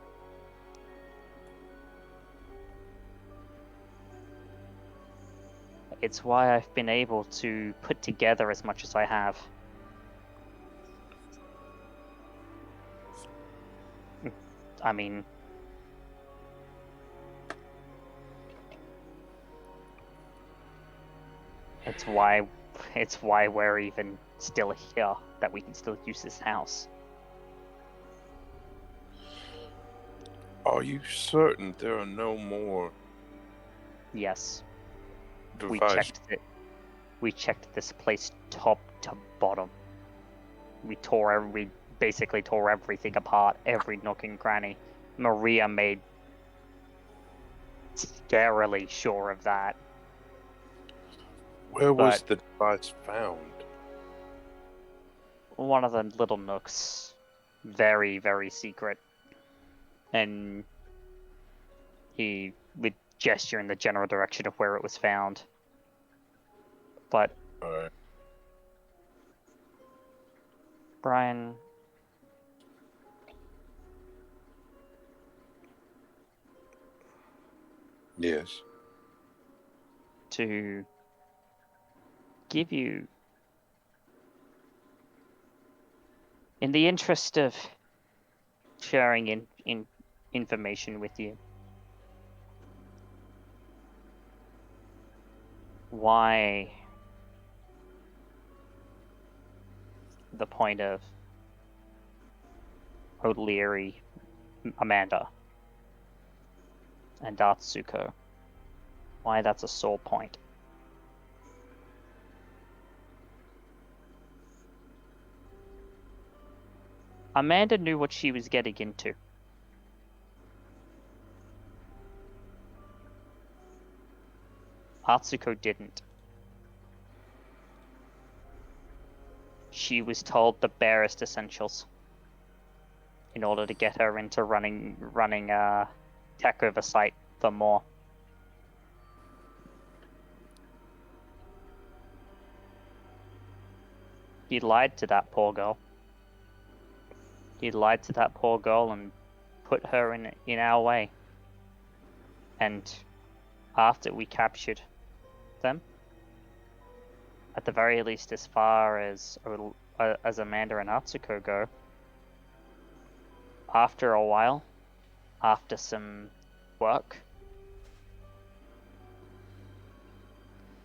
It's why I've been able to put together as much as I have. I mean, it's why we're even still here, that we can still use this house. Are you certain there are no more Yes, we devices? checked it. We checked this place top to bottom. We basically tore everything apart, every nook and cranny. Maria made scarily sure of that. Where was But- the device found? One of the little nooks, very, very secret. And he would gesture in the general direction of where it was found. But Alright. Brian, Yes. to give you, in the interest of sharing in information with you, why the point of O'Leary, Amanda, and Atsuko, why that's a sore point. Amanda knew what she was getting into. Atsuko didn't. She was told the barest essentials in order to get her into running tech oversight for more. He lied to that poor girl. He lied to that poor girl and put her in our way. And after we captured them, at the very least, as far as Amanda and Atsuko go, after a while, after some work,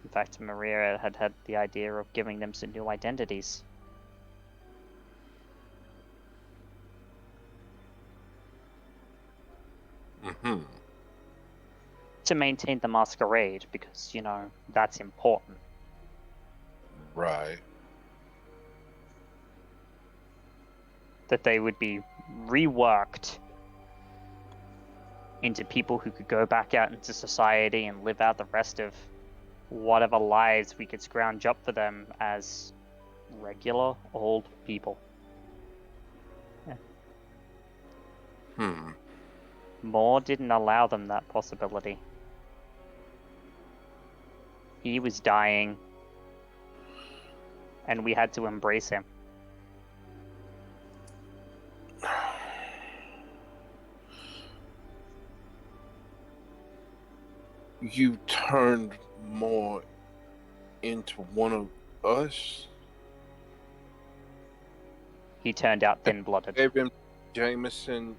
in fact, Maria had the idea of giving them some new identities. Mm-hmm. To maintain the masquerade, because, you know, that's important. Right. That they would be reworked into people who could go back out into society and live out the rest of whatever lives we could scrounge up for them as regular old people. Hmm. Moore didn't allow them that possibility. He was dying, and we had to embrace him. You turned more into one of us? He turned out thin-blooded. Gave him Jameson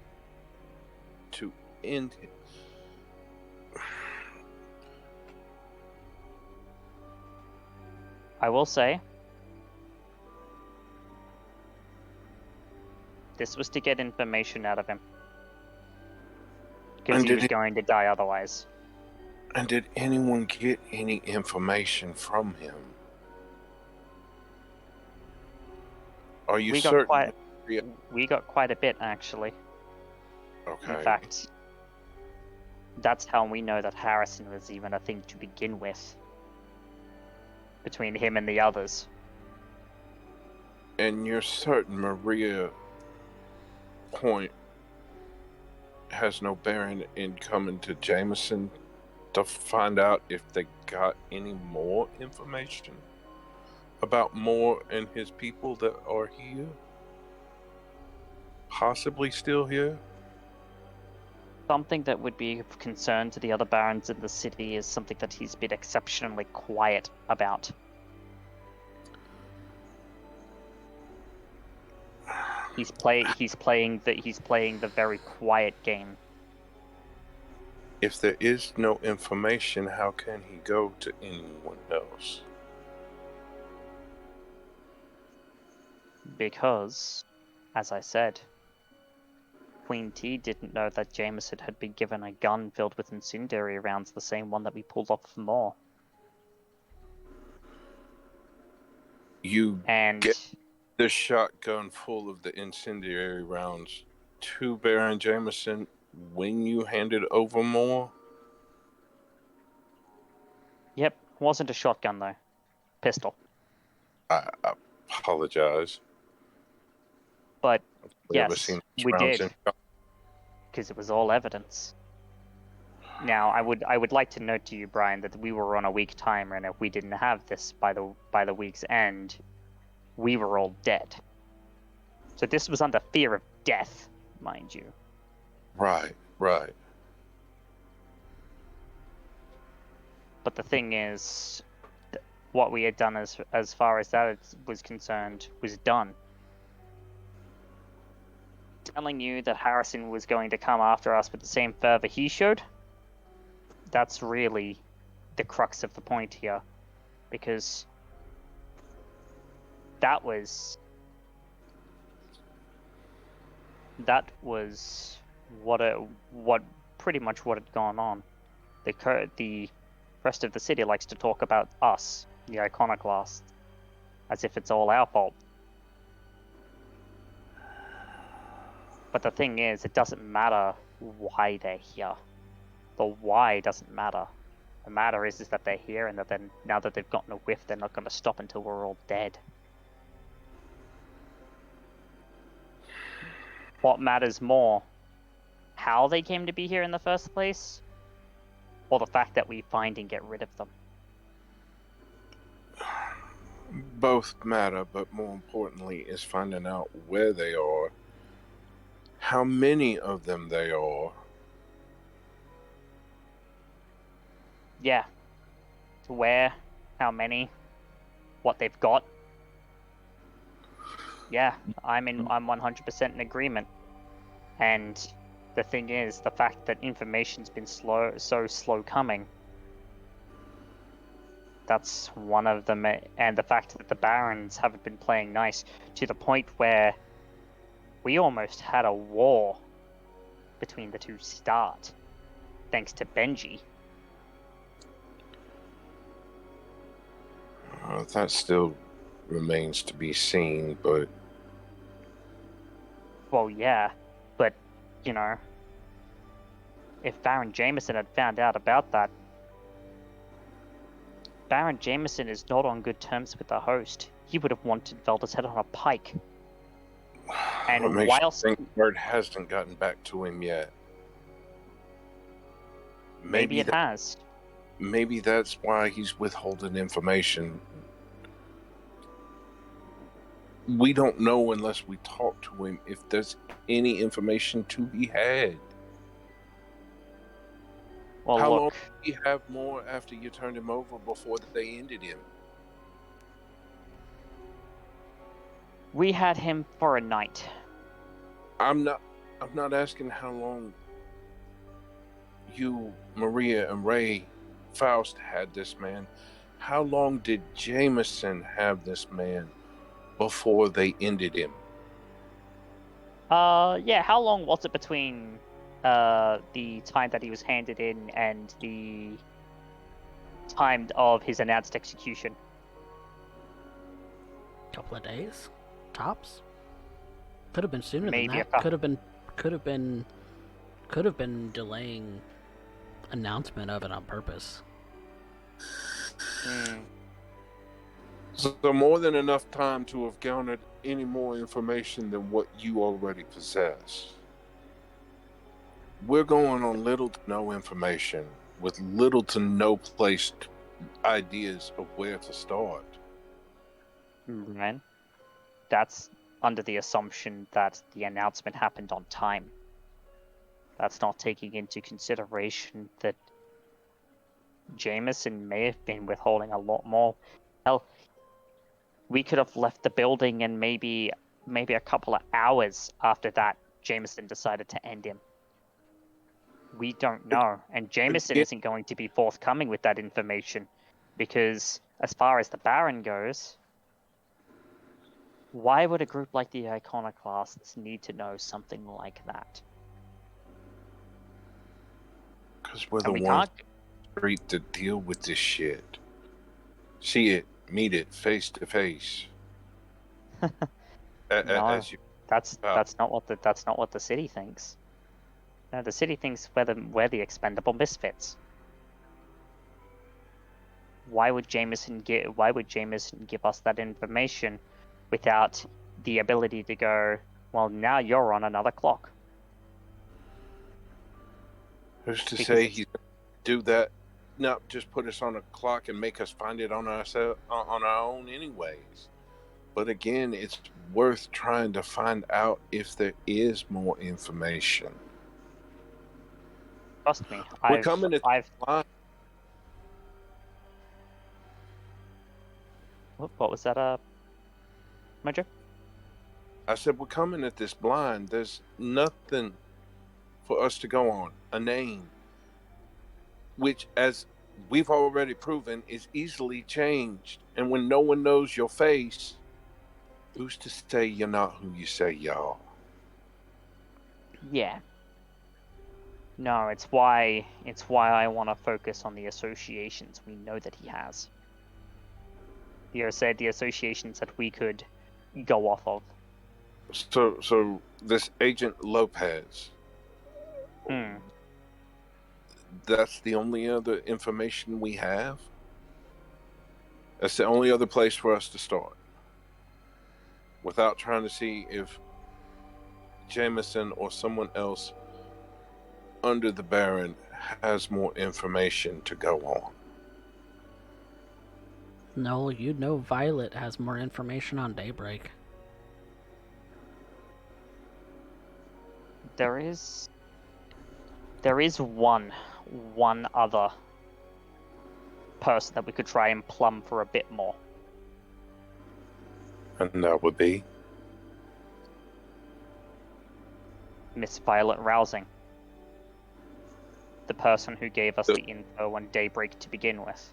to end it. I will say, this was to get information out of him. Because And he was going to die otherwise. And did anyone get any information from him? Are you We got certain? We got quite a bit, actually. Okay. In fact, that's how we know that Harrison was even a thing to begin with. Between him and the others. And you're certain Maria Point has no bearing in coming to Jameson to find out if they got any more information about Moore and his people that are here? Possibly still here? Something that would be of concern to the other barons in the city is something that he's been exceptionally quiet about. He's playing the very quiet game. If there is no information, how can he go to anyone else? Because, as I said, Queen T didn't know that Jameson had been given a gun filled with incendiary rounds, the same one that we pulled off for more. You And get the shotgun full of the incendiary rounds to Baron Jameson when you handed over more? yep, wasn't a shotgun though. Pistol. I apologize. But We ever yes, seen we rounds did. in- Because it was all evidence. Now, I would like to note to you, Brian, that we were on a week timer, and if we didn't have this by the week's end, we were all dead. So this was under fear of death, mind you. Right, right. But the thing is, what we had done as far as that was concerned was done. Telling you that Harrison was going to come after us with the same fervor he showed, that's really the crux of the point here, because that was what pretty much what had gone on. The rest of the city likes to talk about us, the Iconoclasts, as if it's all our fault. But the thing is, it doesn't matter why they're here. The why doesn't matter. The matter is that they're here, and that then now that they've gotten a whiff, they're not going to stop until we're all dead. What matters more? How they came to be here in the first place? Or the fact that we find and get rid of them? Both matter, but more importantly is finding out where they are, how many of them they are. Yeah. Where? How many? What they've got? Yeah, I'm 100% in agreement. And the thing is, the fact that information's been so slow coming. That's one of them, and the fact that the Barons haven't been playing nice to the point where we almost had a war between the two start, thanks to Benji. That still remains to be seen, but Well, yeah, but, you know, if Baron Jameson had found out about that, Baron Jameson is not on good terms with the host. He would have wanted Velda's head on a pike. And what makes whilst you think word hasn't gotten back to him yet? maybe it has. Maybe that's why he's withholding information. We don't know unless we talk to him if there's any information to be had. Well, How long look, did he have more after you turned him over before they ended him? we had him for a night. I'm not asking how long you, Maria, and Ray Faust had this man. How long did Jameson have this man before they ended him? Yeah, how long was it between the time that he was handed in and the time of his announced execution? Couple of days, tops. Could have been sooner Maybe than a that. couple. Could have been delaying announcement of it on purpose. So more than enough time to have garnered any more information than what you already possess. We're going on little to no information, with little to no placed ideas of where to start. Right. That's under the assumption that the announcement happened on time. That's not taking into consideration that Jameson may have been withholding a lot more. Hell, we could have left the building and maybe maybe a couple of hours after that, Jameson decided to end him. We don't know, and Jameson isn't going to be forthcoming with that information, because as far as the Baron goes, why would a group like the Iconoclasts need to know something like that? Because we're the And we ones can't. street to deal with this shit. See it, meet it, face to face. No, As you, that's not what the city thinks. No, the city thinks we're the expendable misfits. Why would Jameson give us that information without the ability to go, well, now you're on another clock? who's to Because say it's- he's going to do that? Not just put us on a clock and make us find it on our own, anyways. But again, it's worth trying to find out if there is more information. Trust me, We're coming at I've. line. What was that, Mojo? I said, we're coming at this blind. There's nothing for us to go on. A name, which, as we've already proven, is easily changed. And when no one knows your face, who's to say you're not who you say you are? Yeah. No, it's why I want to focus on the associations we know that he has. You said the associations that we could go off of. So this Agent Lopez, that's the only other information we have? That's the only other place for us to start. Without trying to see if Jameson or someone else under the Baron has more information to go on. No, you know Violet has more information on Daybreak. There is one other person that we could try and plumb for a bit more. And that would be? Miss Violet Rousing. The person who gave us the info on Daybreak to begin with.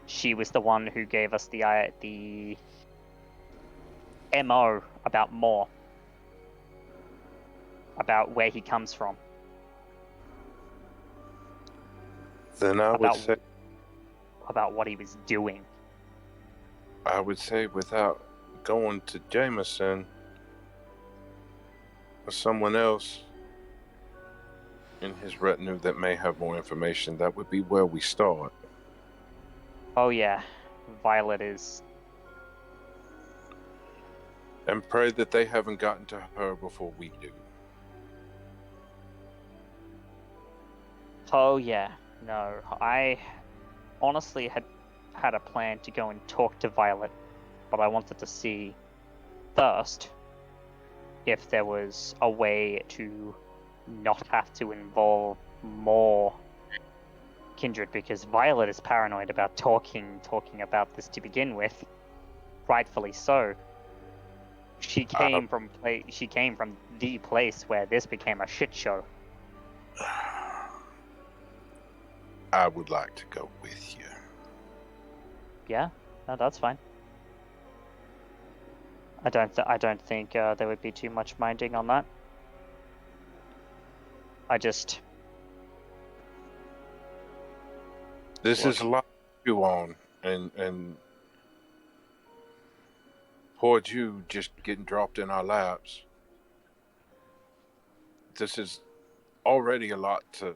She was the one who gave us the MO about Moore. About where he comes from. Then I would say... About what he was doing. I would say without going to Jameson or someone else in his retinue that may have more information, that would be where we start. Oh yeah, Violet is... And pray that they haven't gotten to her before we do. Oh yeah, no, I honestly had a plan to go and talk to Violet, but I wanted to see first if there was a way to not have to involve more Kindred, because Violet is paranoid about talking about this to begin with, rightfully so. She came from the place where this became a shit show. I would like to go with you. Yeah, no, that's fine. I don't think there would be too much minding on that. This is a lot to chew on, and poor Jude just getting dropped in our laps. This is already a lot to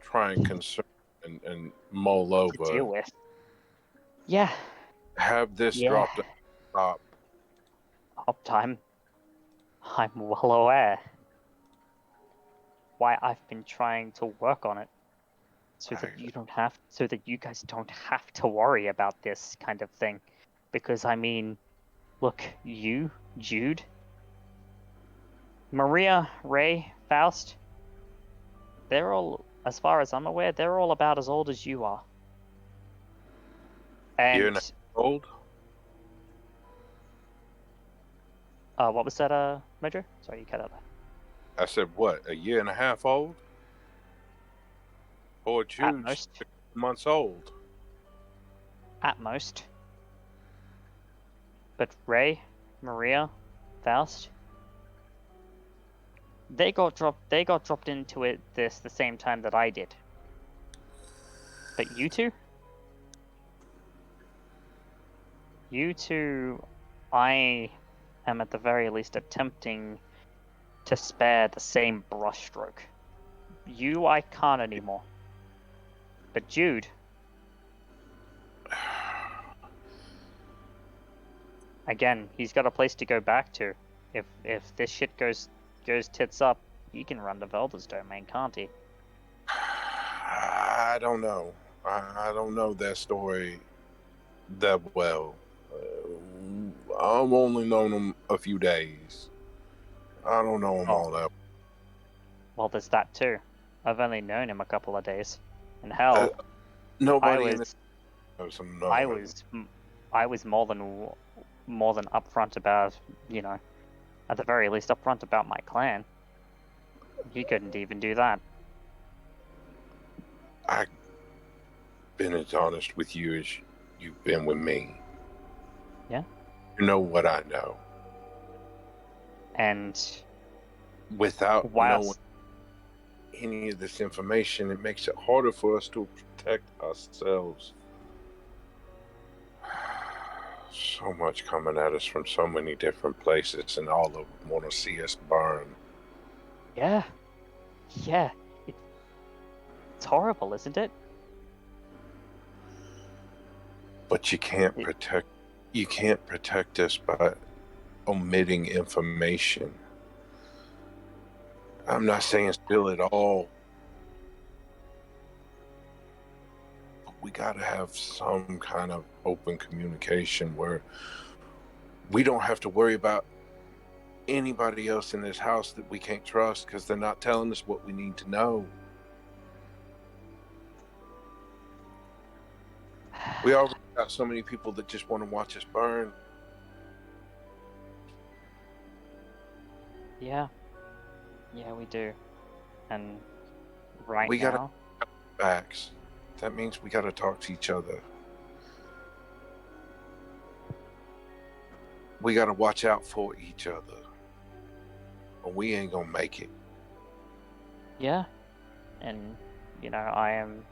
try and concern and mull over. To deal with. Yeah. Have this dropped at the top. Uptime. I'm well aware. Why I've been trying to work on it. So that you guys don't have to worry about this kind of thing. Because I mean, look, you, Jude, Maria, Ray, Faust, they're all, as far as I'm aware, they're all about as old as you are. And You're not old? What was that, Major? Sorry, you cut out there. I said, what, a year and a half old? Or At Jude, most. 6 months old? At most. But Ray, Maria, Faust, they got dropped into this the same time that I did. But you two, I am at the very least attempting to spare the same brushstroke. You, I can't anymore. But Jude, again, he's got a place to go back to. If this shit goes tits up, he can run the Velda's domain, can't he? I don't know. I don't know that story that well. I've only known him a few days. I don't know him all that. Well, there's that too. I've only known him a couple of days. And hell, Nobody I in was, the knows him. I was more than upfront about, at the very least upfront about my clan. He couldn't even do that. I've been as honest with you as you've been with me. Yeah. You know what I know. And Without whilst knowing any of this information, it makes it harder for us to protect ourselves. So much coming at us from so many different places, and all of them want to see us burn. yeah, it's horrible, isn't it? But you can't protect us by omitting information. I'm not saying spill it all, but we got to have some kind of open communication where we don't have to worry about anybody else in this house that we can't trust because they're not telling us what we need to know. We already got so many people that just want to watch us burn. Yeah, we do. And right We gotta- now, Facts. That means we got to talk to each other. We got to watch out for each other. Or we ain't going to make it. yeah, and I am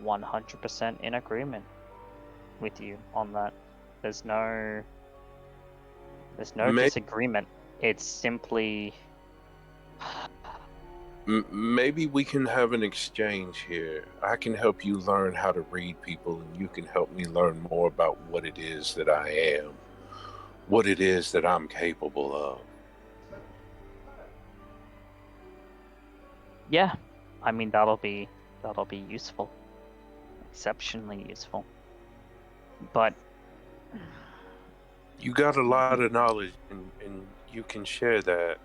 100% in agreement with you on that. There's no disagreement. It's simply Maybe we can have an exchange here. I can help you learn how to read people, and you can help me learn more about what it is that I am, what it is that I'm capable of. yeah. I mean, that'll be useful, exceptionally useful. But You got a lot of knowledge, and you can share that.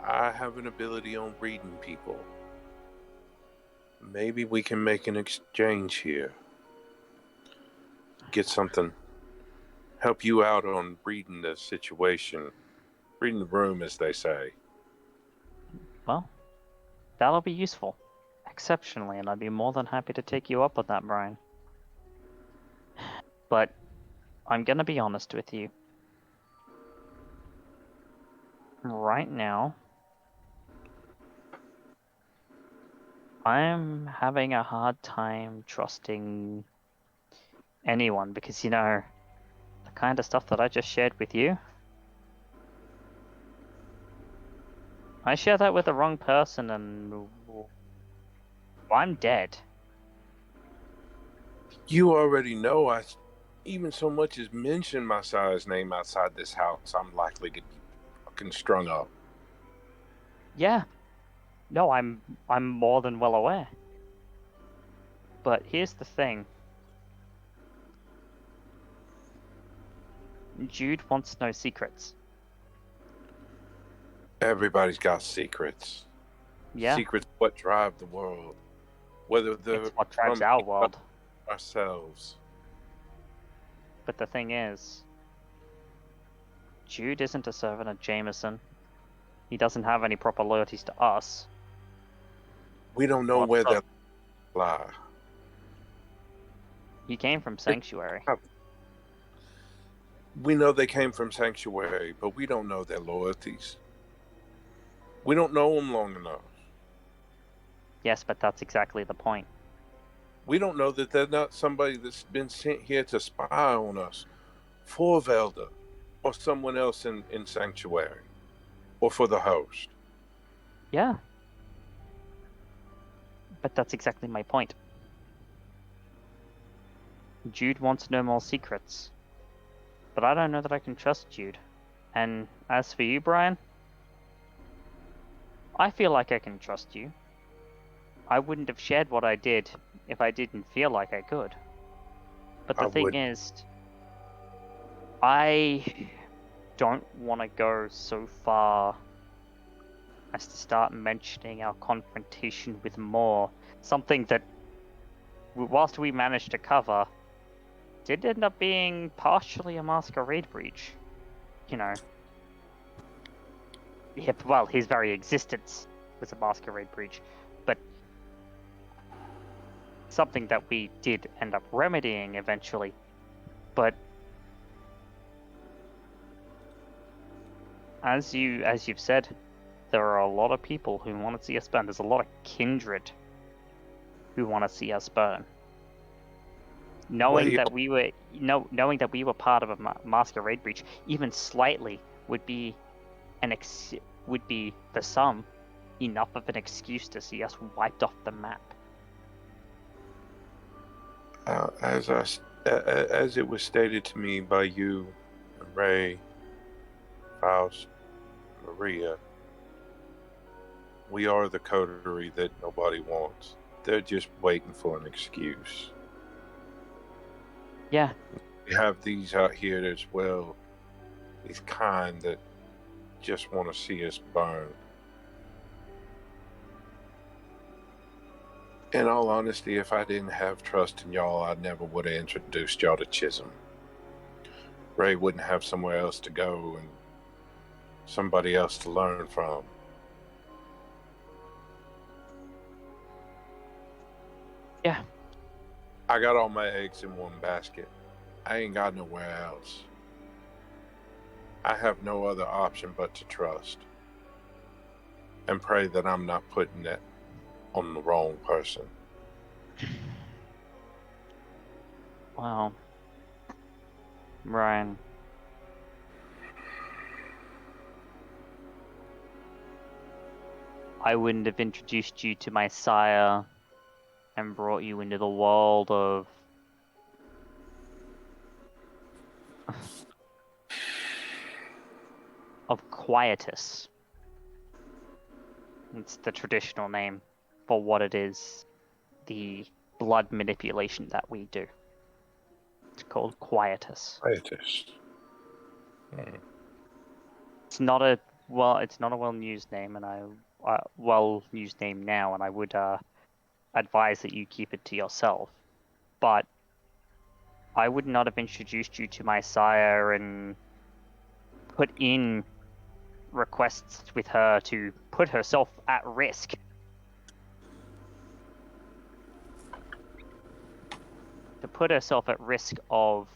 I have an ability on reading people. Maybe we can make an exchange here. Get something. Help you out on reading the situation. Reading the room, as they say. well, that'll be useful, exceptionally, and I'd be more than happy to take you up on that, Brian. But I'm gonna be honest with you. Right now, I'm having a hard time trusting anyone because, the kind of stuff that I just shared with you, I share that with the wrong person and I'm dead. You already know I even so much as mention my size name outside this house, I'm likely to be fucking strung up. Yeah. No, I'm more than well aware. But here's the thing. Jude wants no secrets. Everybody's got secrets. Yeah. Secrets what drive the world. Whether they're It's what drives from our world. ourselves. But the thing is, Jude isn't a servant of Jameson. He doesn't have any proper loyalties to us. We don't know What's where up? they lie. He came from Sanctuary. We know they came from Sanctuary, but we don't know their loyalties. We don't know them long enough. Yes, but that's exactly the point. We don't know that they're not somebody that's been sent here to spy on us for Velda or someone else in Sanctuary or for the host. Yeah. But that's exactly my point. Jude wants no more secrets. But I don't know that I can trust Jude. And as for you, Brian, I feel like I can trust you. I wouldn't have shared what I did if I didn't feel like I could. But the thing is, I don't want to go so far as to start mentioning our confrontation with Moore. Something that, whilst we managed to cover, did end up being partially a masquerade breach. You know. Yeah, well, his very existence was a masquerade breach. But something that we did end up remedying eventually. But as you've said, there are a lot of people who want to see us burn. There's a lot of kindred who want to see us burn. Knowing that we were part of a masquerade breach, even slightly, would be for some enough of an excuse to see us wiped off the map. As it was stated to me by you, Ray, Faust, Maria, we are the coterie that nobody wants. They're just waiting for an excuse. Yeah. We have these out here as well, these kind that just want to see us burn. In all honesty, if I didn't have trust in y'all, I never would have introduced y'all to Chisholm. Ray wouldn't have somewhere else to go and somebody else to learn from. Yeah. I got all my eggs in one basket. I ain't got nowhere else. I have no other option but to trust. And pray that I'm not putting that on the wrong person. Wow. Ryan. I wouldn't have introduced you to my sire and brought you into the world of Quietus. It's the traditional name for what it is, the blood manipulation that we do. It's called Quietus. Quietus. It's not a well-used name, and well-used name now, and I would advise that you keep it to yourself. But I would not have introduced you to my sire and put in requests with her to put herself at risk. To put herself at risk of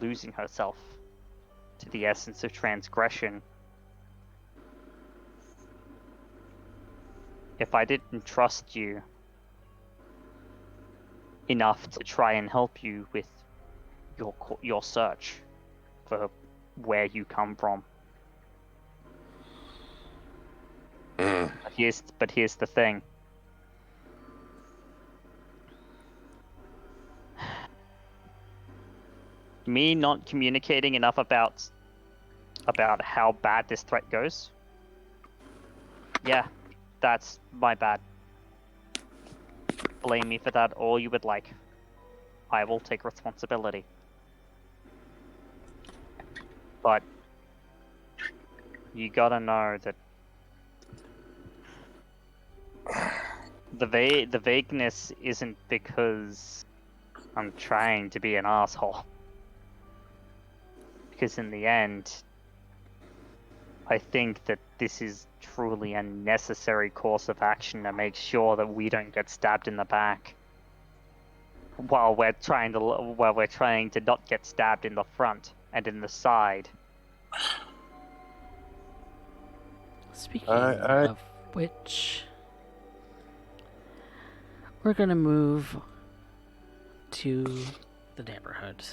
losing herself to the essence of transgression. If I didn't trust you enough to try and help you with your search for where you come from. But here's the thing. Me not communicating enough about how bad this threat goes. Yeah, that's my bad. Blame me for that all you would like. I will take responsibility. But you gotta know that the vagueness isn't because I'm trying to be an asshole. Because in the end, I think that this is truly a necessary course of action to make sure that we don't get stabbed in the back, while we're trying to not get stabbed in the front and in the side. Speaking I- of which, we're gonna move to the neighborhood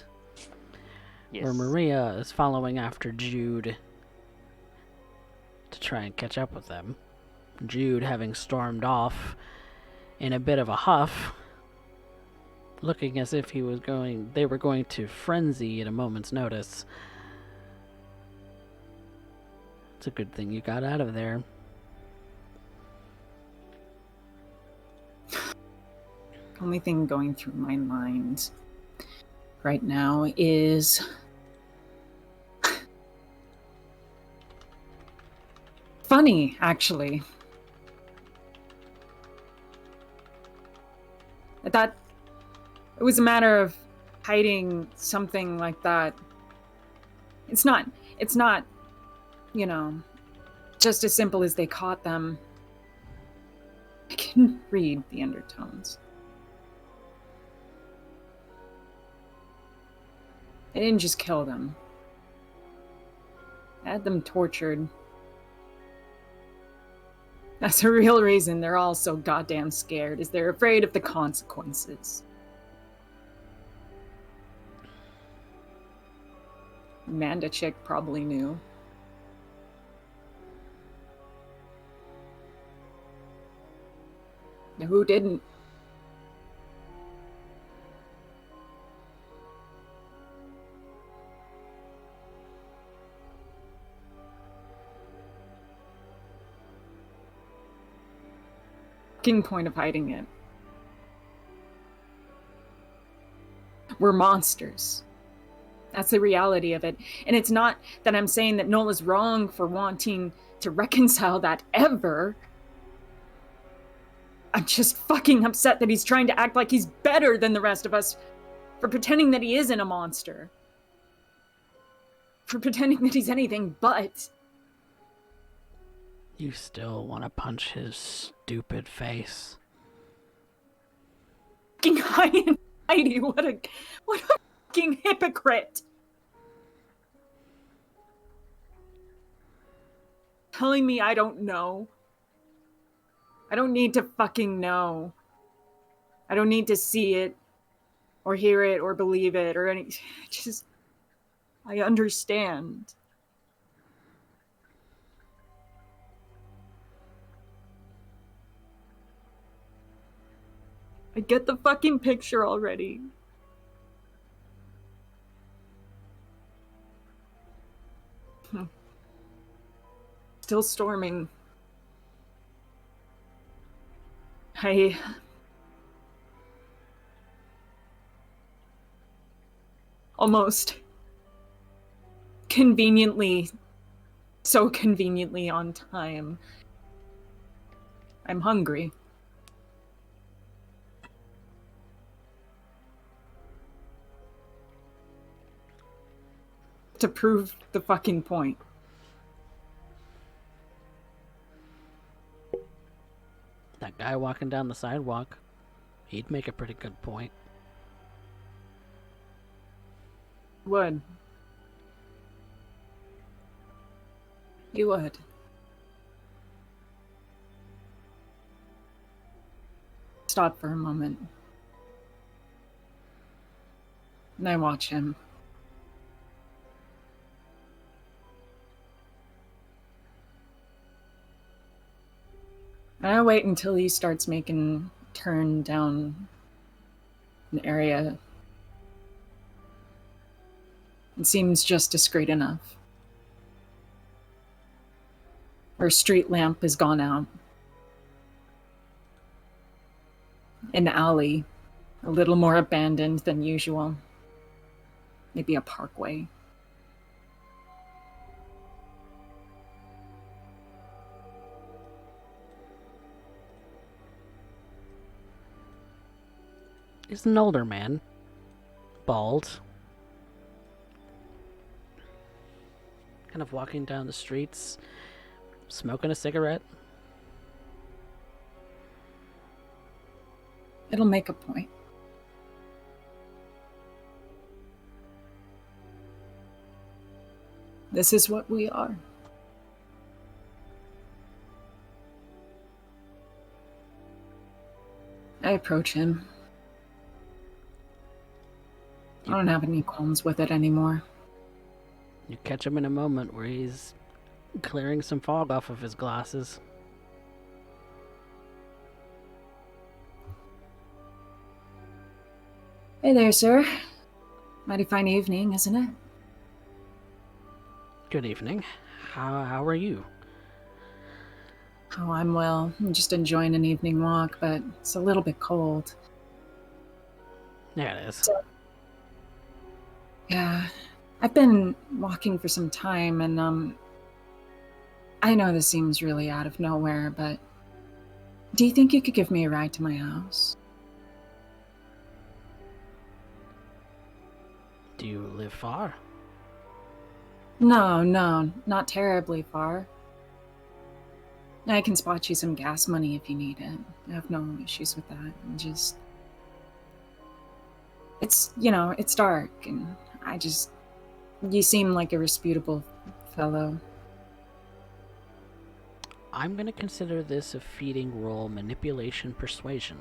Yes. where Maria is following after Jude to try and catch up with them. Jude having stormed off in a bit of a huff, looking as if they were going to frenzy at a moment's notice. It's a good thing you got out of there. Only thing going through my mind right now is funny, actually. I thought it was a matter of hiding something like that. It's not, just as simple as they caught them. I can read the undertones. They didn't just kill them. They had them tortured. That's the real reason they're all so goddamn scared, is they're afraid of the consequences. Amanda Chick probably knew. Who didn't? Point of hiding it. We're monsters. That's the reality of it. And it's not that I'm saying that Nola's wrong for wanting to reconcile that ever. I'm just fucking upset that he's trying to act like he's better than the rest of us, for pretending that he isn't a monster. For pretending that he's anything but. You still want to punch his stupid face. Fucking Heidi, what a fucking hypocrite. Telling me I don't know. I don't need to fucking know. I don't need to see it, or hear it, or believe it, or any. Just, I understand. I get the fucking picture already. Still storming. I almost conveniently, so conveniently on time. I'm hungry. To prove the fucking point. That guy walking down the sidewalk, he'd make a pretty good point. Would. You would. Stop for a moment. And I watch him. And I wait until he starts making turn down an area. It seems just discreet enough. Our street lamp has gone out. An alley, a little more abandoned than usual. Maybe a parkway. He's an older man, bald, kind of walking down the streets, smoking a cigarette. It'll make a point. This is what we are. I approach him. I don't have any qualms with it anymore. You catch him in a moment where he's clearing some fog off of his glasses. Hey there, sir. Mighty fine evening, isn't it? Good evening. How are you? Oh, I'm well. I'm just enjoying an evening walk, but it's a little bit cold. Yeah, it is. Yeah, I've been walking for some time, and I know this seems really out of nowhere, but do you think you could give me a ride to my house? Do you live far? No, not terribly far. I can spot you some gas money if you need it. I have no issues with that. It's dark, and you seem like a respectable fellow. I'm going to consider this a feeding role manipulation persuasion.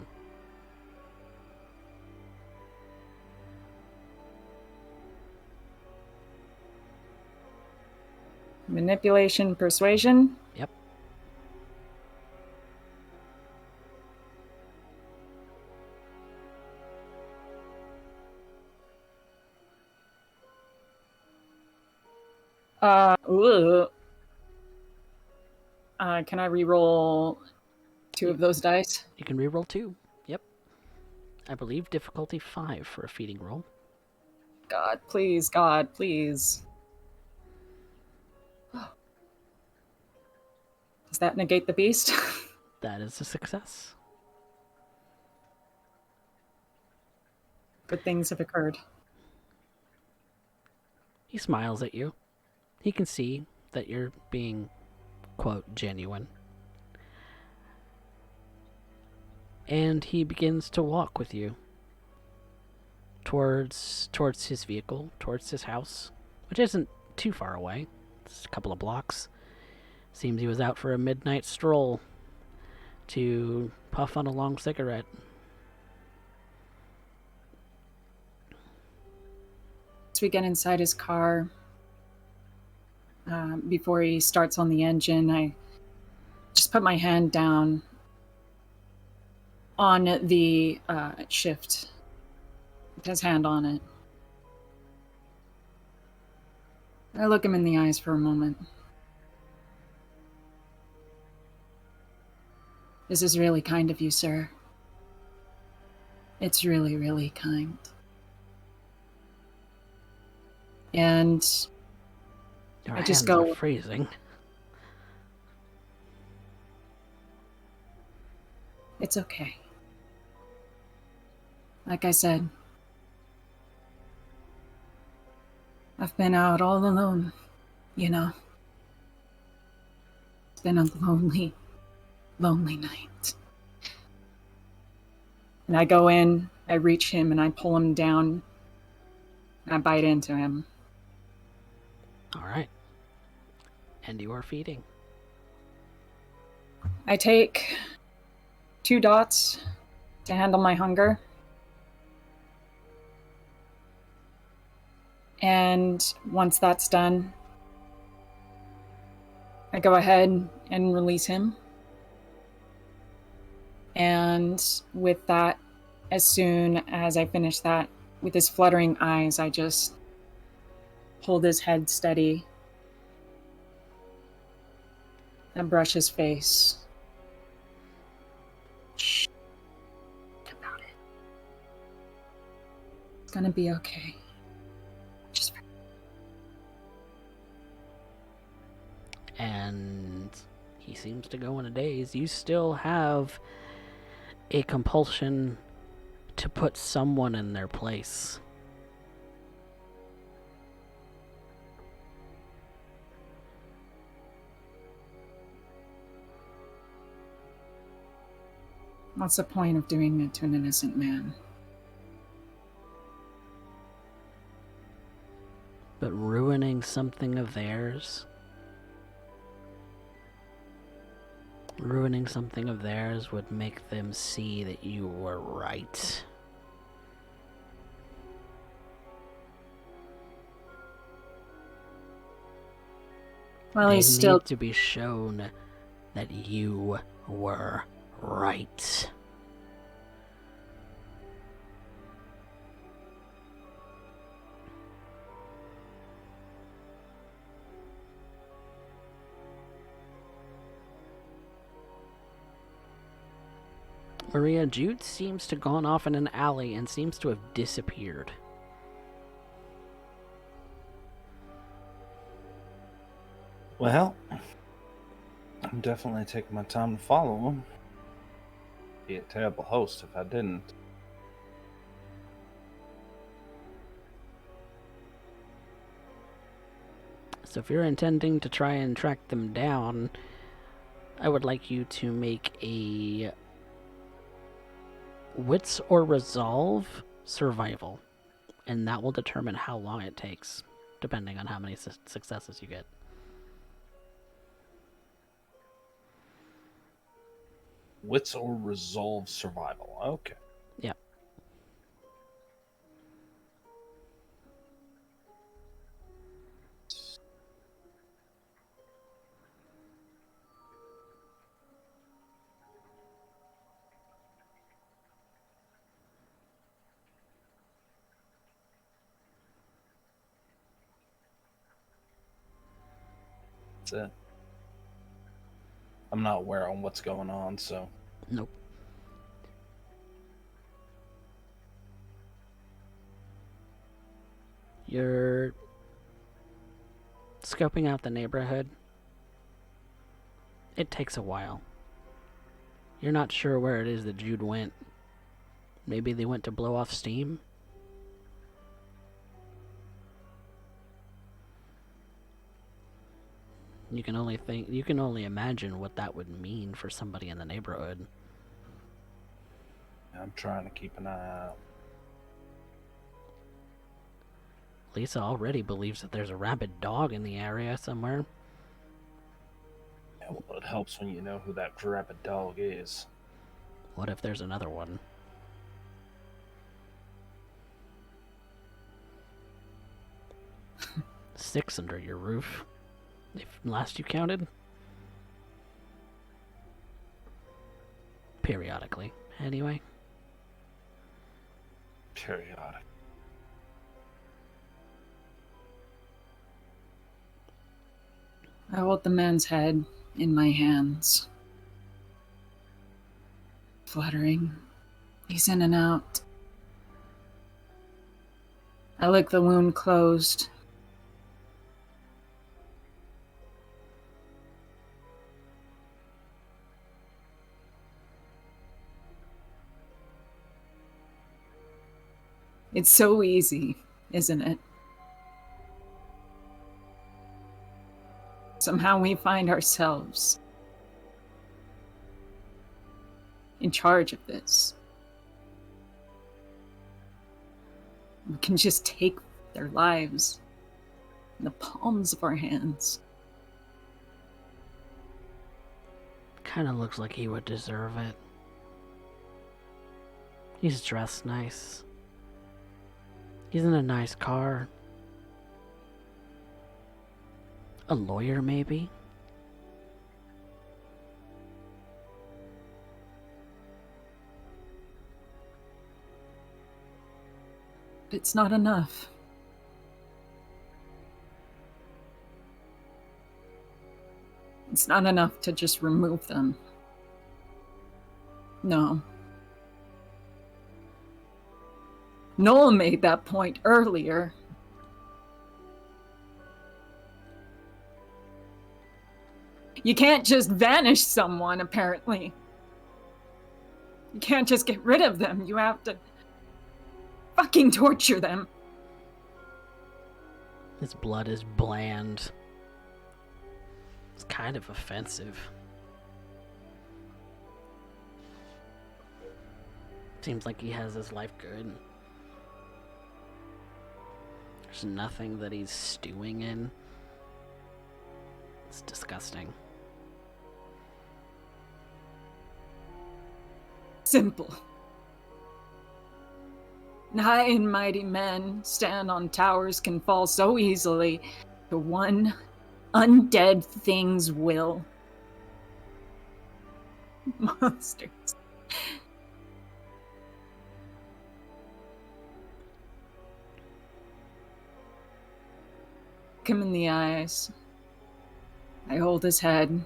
Manipulation, persuasion? Yep. Ooh. Can I re-roll 2 of those dice? You can reroll 2. Yep. I believe difficulty 5 for a feeding roll. God, please, God, please. Does that negate the beast? That is a success. Good things have occurred. He smiles at you. He can see that you're being, quote, genuine. And he begins to walk with you towards his vehicle, towards his house, which isn't too far away. It's a couple of blocks. Seems he was out for a midnight stroll to puff on a long cigarette. As we get inside his car, before he starts on the engine, I just put my hand down on the shift with his hand on it. I look him in the eyes for a moment. This is really kind of you, sir. It's really, really kind. And Your I just hands go- are freezing. it's okay. Like I said, I've been out all alone, you know. It's been a lonely, lonely night. And I go in, I reach him, and I pull him down, and I bite into him. Alright. And you are feeding. I take 2 dots to handle my hunger. And once that's done, I go ahead and release him. And with that, as soon as I finish that, with his fluttering eyes, I just hold his head steady and brush his face. Shh. About it. It's gonna be okay. Just And he seems to go in a daze. You still have a compulsion to put someone in their place. What's the point of doing it to an innocent man? But ruining something of theirs? Ruining something of theirs would make them see that you were right. Well, They he's still... need to be shown that you were right. Maria, Jude seems to have gone off in an alley and seems to have disappeared. Well, I'm definitely taking my time to follow him. Be a terrible host if I didn't. So if you're intending to try and track them down, I would like you to make a wits or resolve survival, and that will determine how long it takes, depending on how many successes you get. Wits or resolve survival. Okay. Yep. That's it. I'm not aware on what's going on, so... Nope. You're scoping out the neighborhood. It takes a while. You're not sure where it is that Jude went. Maybe they went to blow off steam? You can only imagine what that would mean for somebody in the neighborhood. I'm trying to keep an eye out. Lisa already believes that there's a rabid dog in the area somewhere. Yeah, well, it helps when you know who that rabid dog is. What if there's another one? Six under your roof. If last you counted? Periodically, anyway. Periodic. I hold the man's head in my hands. Fluttering. He's in and out. I lick the wound closed. It's so easy, isn't it? Somehow we find ourselves in charge of this. We can just take their lives in the palms of our hands. Kinda looks like he would deserve it. He's dressed nice. He's in a nice car. A lawyer, maybe? But it's not enough. It's not enough to just remove them. No. Noel made that point earlier. You can't just vanish someone, apparently. You can't just get rid of them. You have to fucking torture them. His blood is bland. It's kind of offensive. Seems like he has his life good. There's nothing that he's stewing in. It's disgusting. Simple. High and mighty men stand on towers can fall so easily to one undead thing's will. Monsters. Look him in the eyes. I hold his head.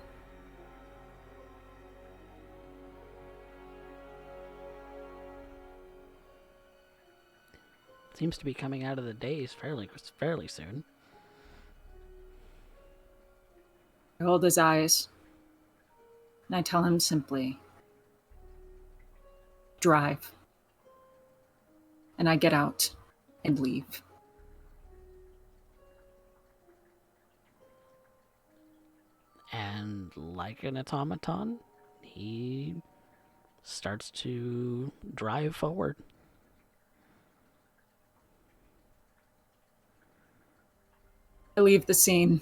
Seems to be coming out of the days fairly soon. I hold his eyes. And I tell him simply, drive. And I get out and leave. And like an automaton, he starts to drive forward. I leave the scene.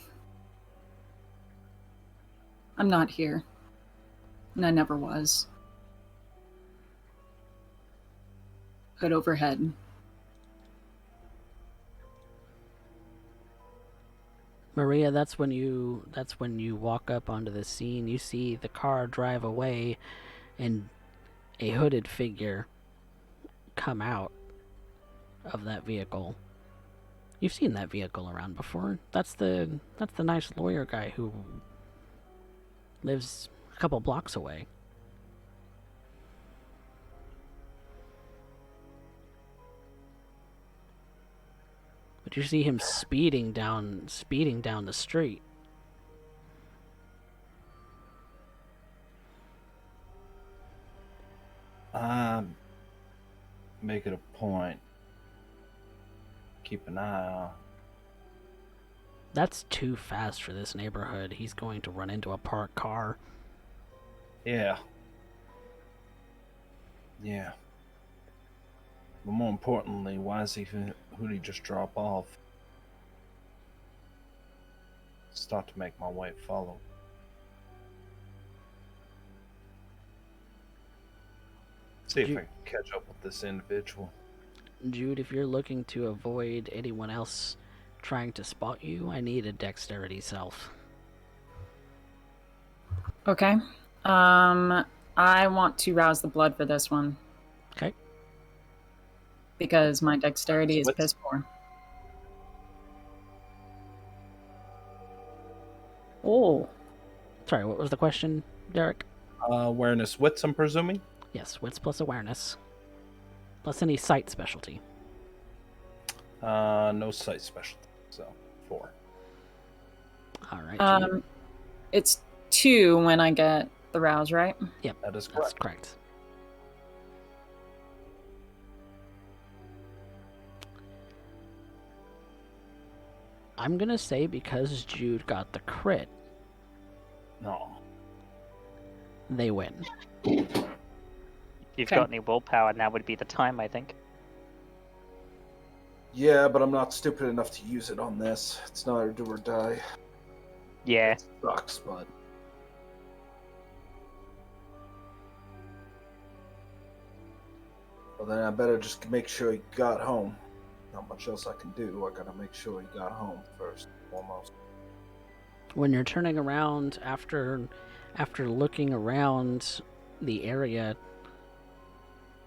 I'm not here. And I never was. Hood overhead. Maria, that's when you walk up onto the scene. You see the car drive away and a hooded figure come out of that vehicle. You've seen that vehicle around before. That's the nice lawyer guy who lives a couple blocks away. But you see him speeding down the street. Make it a point. Keep an eye out. That's too fast for this neighborhood. He's going to run into a parked car. Yeah. Yeah. But more importantly, who did he just drop off? Start to make my way follow. See if I can catch up with this individual. Jude, if you're looking to avoid anyone else trying to spot you, I need a dexterity self. Okay. I want to rouse the blood for this one. Okay. Because my dexterity is piss poor. Oh. Sorry, what was the question, Derek? Awareness wits, I'm presuming? Yes, wits plus awareness. Plus any sight specialty. No sight specialty, so 4. Alright. It's 2 when I get the rouse, right? Yep, That is that's correct. correct. I'm gonna say because Jude got the crit, No. they win. If you've Okay. got any willpower, now would be the time, I think. Yeah, but I'm not stupid enough to use it on this. It's not a do or die. Yeah. It sucks, but... Well, then I better just make sure he got home. Not much else I can do. I gotta make sure he got home first and foremost. When you're turning around after looking around the area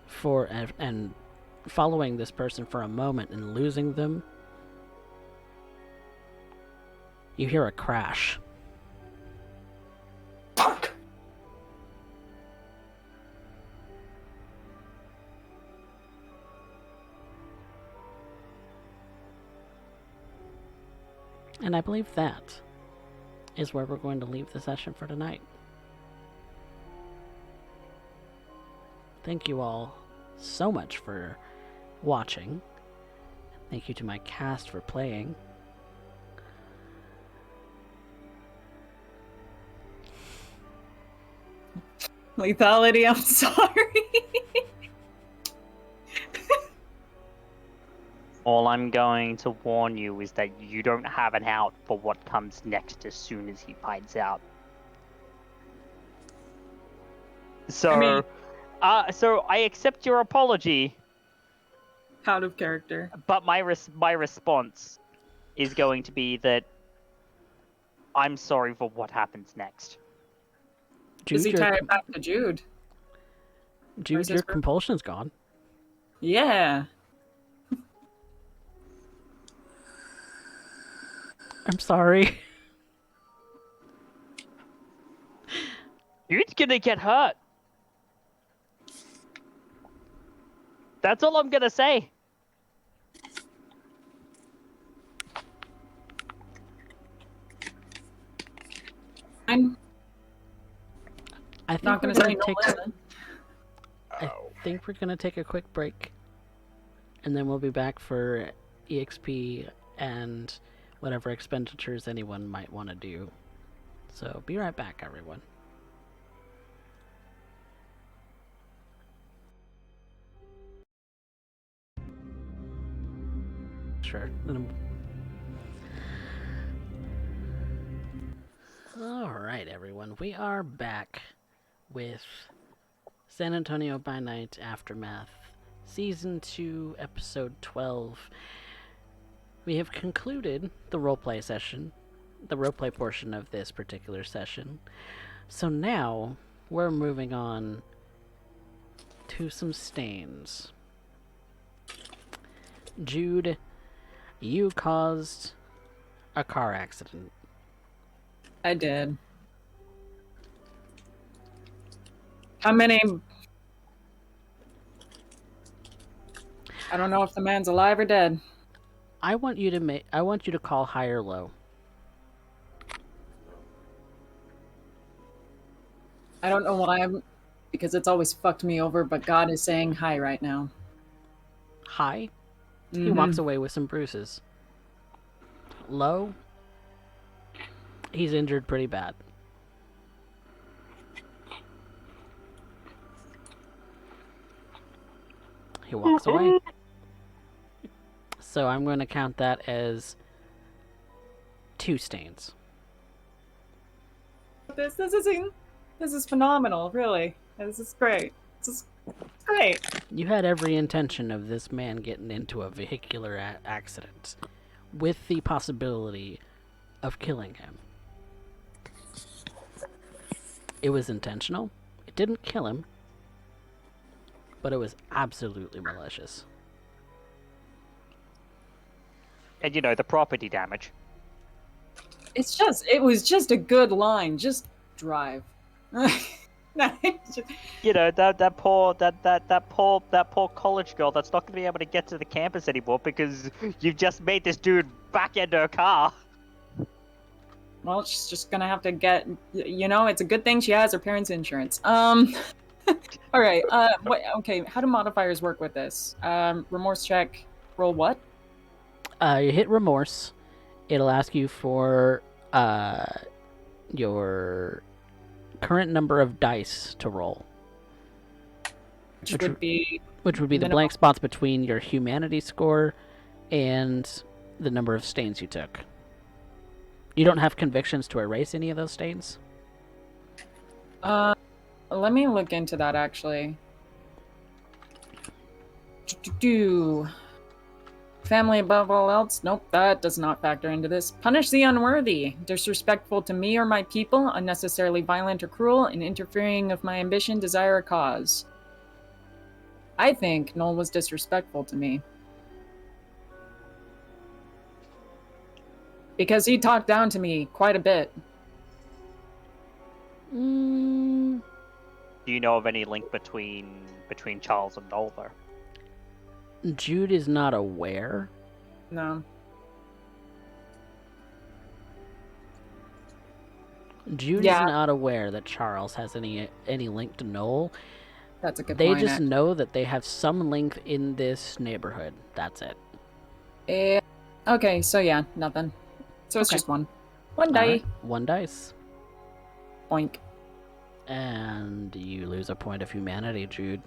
for and following this person for a moment and losing them, you hear a crash. Fuck! And I believe that is where we're going to leave the session for tonight. Thank you all so much for watching. Thank you to my cast for playing. Lethality, I'm sorry. All I'm going to warn you is that you don't have an out for what comes next as soon as he finds out. So, so I accept your apology, Out of character. but my response is going to be that I'm sorry for what happens next. Does he Jude, tie it back to Jude? Jude, his your group? compulsion's gone. Yeah. I'm sorry. You're gonna get hurt. That's all I'm gonna say. I'm I think not we're going to say gonna no take. listen. I think we're gonna take a quick break, and then we'll be back for EXP and whatever expenditures anyone might want to do. So be right back, everyone. Sure. Alright, everyone. We are back with San Antonio by Night Aftermath, Season 2, Episode 12. We have concluded the roleplay session, the roleplay portion of this particular session. So now, we're moving on to some stains. Jude, you caused a car accident. I did. How many? I don't know if the man's alive or dead. I want you to call high or low. I don't know why I'm, because it's always fucked me over, but God is saying hi right now. High, he Mhm. walks away with some bruises. Low, he's injured pretty bad. He walks away. So I'm going to count that as 2 stains. This is phenomenal, really. This is great. This is great. You had every intention of this man getting into a vehicular accident, with the possibility of killing him. It was intentional. It didn't kill him, but it was absolutely malicious. And you know, the property damage. It was just a good line. Just drive. You know, that poor college girl that's not gonna be able to get to the campus anymore because you've just made this dude back into her car. Well, she's just gonna have to get. You know, it's a good thing she has her parents' insurance. All right. Okay. How do modifiers work with this? Remorse check. Roll what? You hit remorse. It'll ask you for your current number of dice to roll, Which would be the minimum. blank spots between your humanity score and the number of stains you took. You don't have convictions to erase any of those stains? Let me look into that actually. Family above all else? Nope, that does not factor into this. Punish the unworthy, disrespectful to me or my people, unnecessarily violent or cruel, and interfering with my ambition, desire, or cause. I think Noel was disrespectful to me. Because he talked down to me quite a bit. Mm, Do you know of any link between Charles and Noel, though? Jude is not aware. No. Jude is Yeah. not aware that Charles has any link to Noel. That's a good They point. just know that they have some link in this neighborhood. That's it. Okay, so yeah, nothing. So it's Okay. just one. One All die. right, 1 dice. Boink. And you lose a point of humanity, Jude.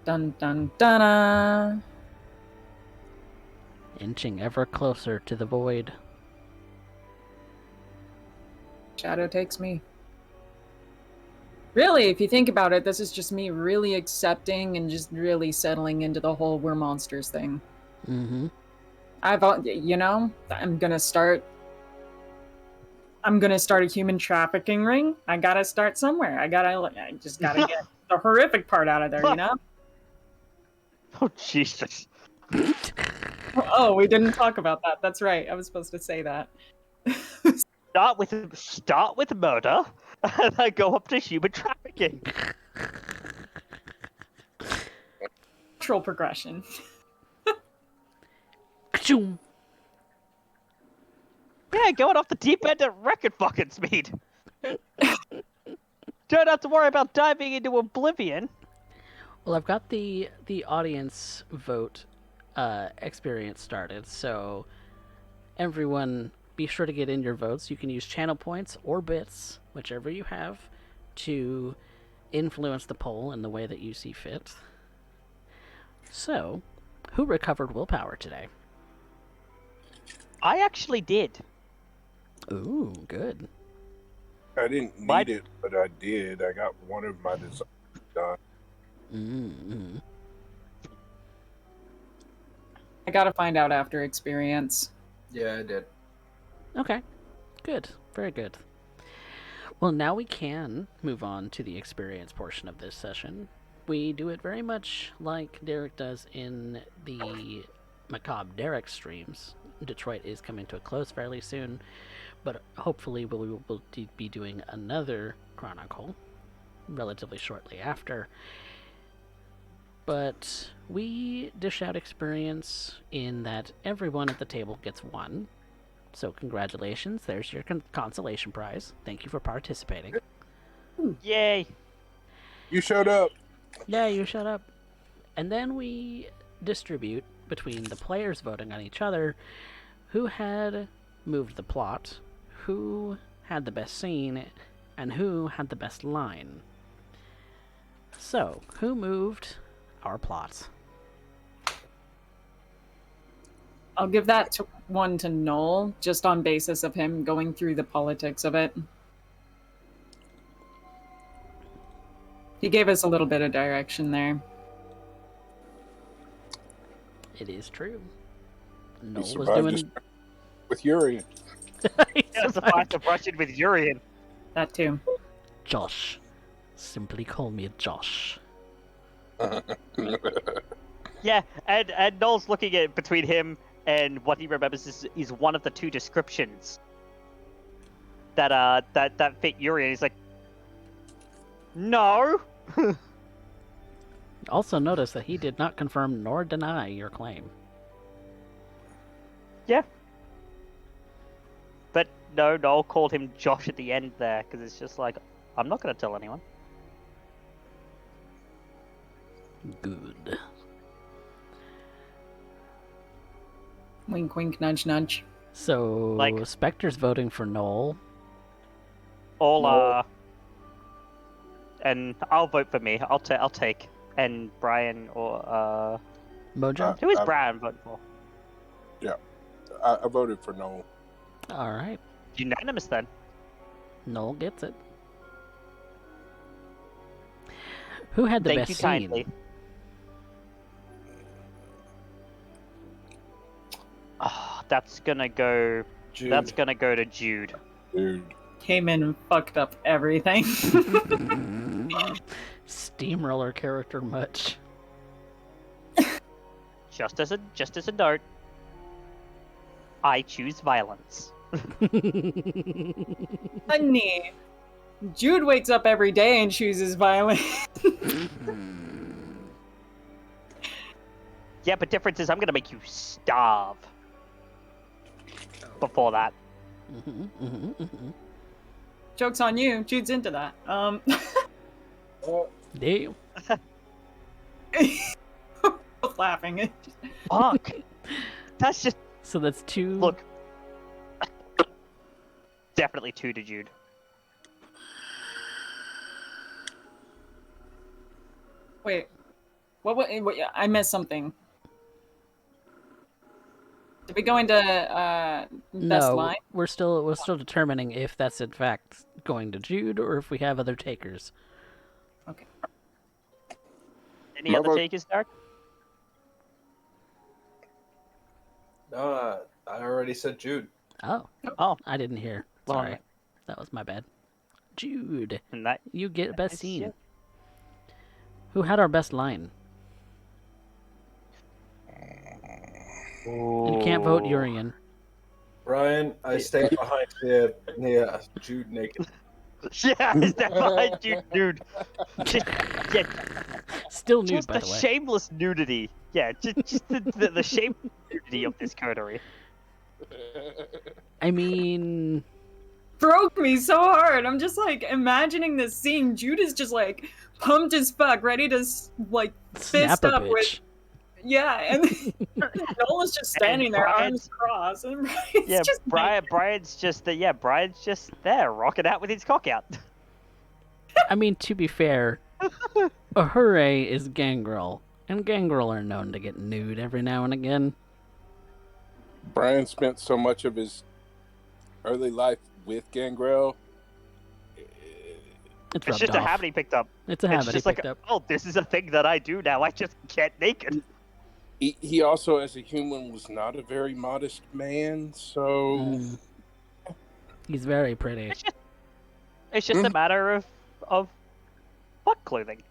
Dun dun dun. Inching ever closer to the void. Shadow takes me. Really, if you think about it, this is just me really accepting and just really settling into the whole we're monsters thing. Mm-hmm. I'm gonna start a human trafficking ring. I gotta start somewhere. I just gotta get the horrific part out of there, you know? Oh Jesus! Oh, we didn't talk about that. That's right. I was supposed to say that. Start with murder, and then go up to human trafficking. Natural progression. Ka-choom. Yeah, going off the deep end at record fucking speed. Don't have to worry about diving into oblivion. Well, I've got the audience vote experience started, so everyone be sure to get in your votes. You can use channel points or bits, whichever you have, to influence the poll in the way that you see fit. So, who recovered willpower today? I actually did. Ooh, good. I didn't need What? it, but I did. I got one of my designs done. Mm-hmm. I gotta find out after experience. Yeah, I did. Okay, good. Very good. Well, now we can move on to the experience portion of this session. We do it very much like Derek does in the Macabre Derek streams. Detroit is coming to a close fairly soon, but hopefully we will be doing another Chronicle relatively shortly after. But we dish out experience in that everyone at the table gets one. So congratulations, there's your consolation prize. Thank you for participating. Yay! You showed up. Yeah, you shut up. And then we distribute between the players voting on each other who had moved the plot, who had the best scene, and who had the best line. So, who moved our plot? I'll give that one to Noel, just on basis of him going through the politics of it. He gave us a little bit of direction there. It is true. You Noel was survived doing... this with Urian. He That was a survived. fight of Russian with Urian. That too. Josh. Simply call me Josh. Yeah, and Noel's looking at between him and what he remembers is one of the two descriptions that fit Urian. He's like, no. Also notice that he did not confirm nor deny your claim. Yeah. But no, Noel called him Josh at the end there because it's just like, I'm not going to tell anyone. Good. Wink, wink, nudge, nudge. So, Like- Spectre's voting for Noel. All No. and I'll vote for me. I'll take. And Brian or Mojo? who is I- Brian voting for? I voted for Noel. Alright. Unanimous then. Noel gets it. Who had the Thank best you scene? kindly. Oh, that's gonna go. Jude. That's gonna go to Jude. Dude. Came in and fucked up everything. Steamroller character much. Just as a note, I choose violence. Honey. Jude wakes up every day and chooses violence. Yeah, but difference is I'm gonna make you starve. Before that. Joke's on you. Jude's into that. Damn. Both laughing. Fuck. That's just So that's 2. look. Definitely 2 to Jude. Wait, what, I missed something. Did we go into best No, line? we're still determining if that's in fact going to Jude or if we have other takers. Any My other vote- takers, Dark? No, I already said Jude. Oh, Oh, I didn't hear. Well, Sorry, that was my bad. Jude, and that you get best is- scene. yeah. Who had our best line? You can't vote Urian. Brian, I stay behind near Jude naked. Yeah, is that behind you, dude? Just, yeah, Still nude, just by the the way. shameless nudity. Yeah, just the shameless nudity of this coterie. I mean, Broke me so hard. I'm just like imagining this scene. Jude is just like pumped as fuck, ready to like snap a up with- bitch. yeah, and Nolan's just standing there, Brian's- arms crossed, and Brian's Yeah, just Brian's just Brian's just there, rocking out with his cock out. I mean, to be fair, Ahura is Gangrel, and Gangrel are known to get nude every now and again. Brian spent so much of his early life with Gangrel. It's It's rubbed just a off. habit he picked up. It's a It's habit he just like, picked up. oh, this is a thing that I do now. I just get naked. He also, as a human, was not a very modest man. So Mm. He's very pretty. It's just a matter of butt clothing.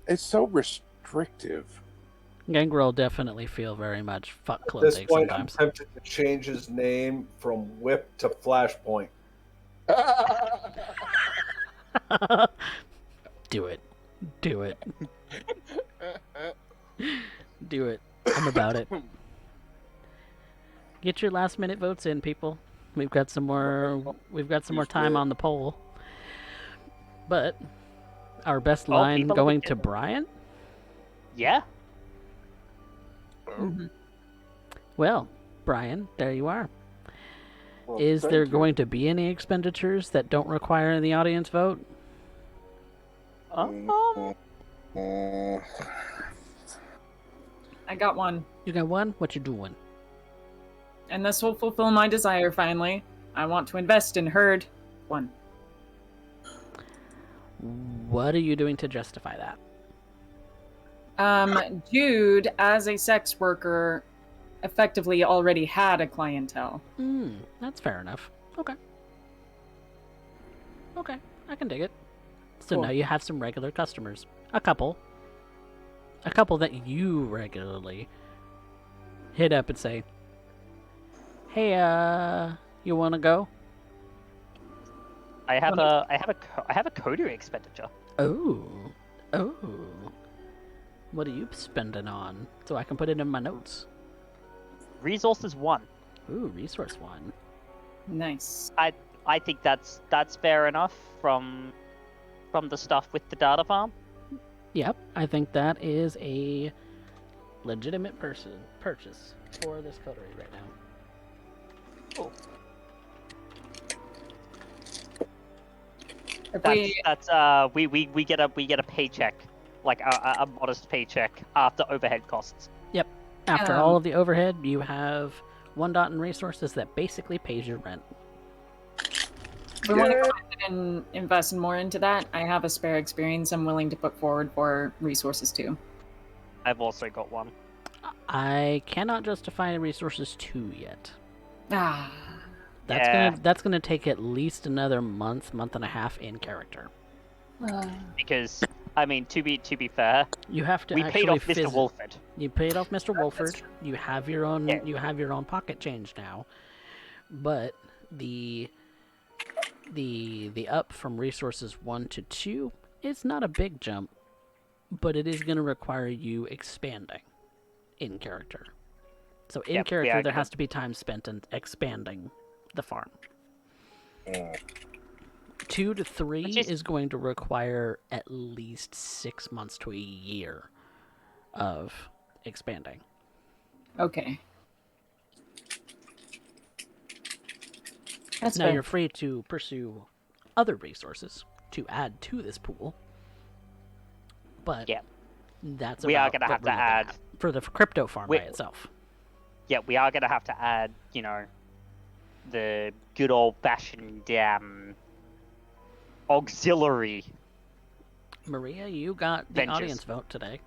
it's so restrictive. Gangrel definitely feel very much fuck At this clothing point, sometimes. I'm tempted to change his name from Whip to Flashpoint. Do it. Do it. Do it. I'm about it. Get your last minute votes in, people. We've got some more time on the poll. But our best Oh, line people going can- to Brian? Yeah. Mhm. Well, Brian, there you are. Well, Is thank there you. going to be any expenditures that don't require the audience vote? Mm, I got one, You got one? What you doing? and this will fulfill my desire. Finally, I want to invest in Herd. One. What are you doing to justify that? Jude, as a sex worker, effectively already had a clientele. That's fair enough. Okay. Okay, I can dig it. So Cool. now you have some regular customers. A couple. A couple that you regularly hit up and say, "Hey, you want to go?" I have a coterie expenditure. Oh. Oh. What are you spending on? So I can put it in my notes. Resources 1. Ooh, resource one. Nice. I think that's fair enough from the stuff with the data farm. Yep, I think that is a legitimate purchase for this coterie right now. If We get a paycheck, like a modest paycheck after overhead costs. After Um, all of the overhead, you have one dot in resources that basically pays your rent. we want to go ahead and invest more into that. I have a spare experience I'm willing to put forward for resources too. I've also got one. I cannot justify resources 2 yet. Ah. That's gonna take at least another month and a half in character. Because I mean, to be fair, You have to we actually paid off visit. Mr. Wolford. You paid off Mr. Wolford. true. You have your own. Yeah. You have your own pocket change now, but the up from resources 1 to 2 is not a big jump, but it is going to require you expanding in character. So in Yep, character, yeah, there has to be time spent in expanding the farm. Mm. 2 to 3 Which is- is going to require at least 6 months to a year of expanding. Okay. That's Now fair. you're free to pursue other resources to add to this pool, but Yeah. that's We are about gonna what have to we're looking add- at for the crypto farm We- by itself. Yeah, we are gonna have to add, the good old-fashioned auxiliary. Maria, you got the Ventures. audience vote today.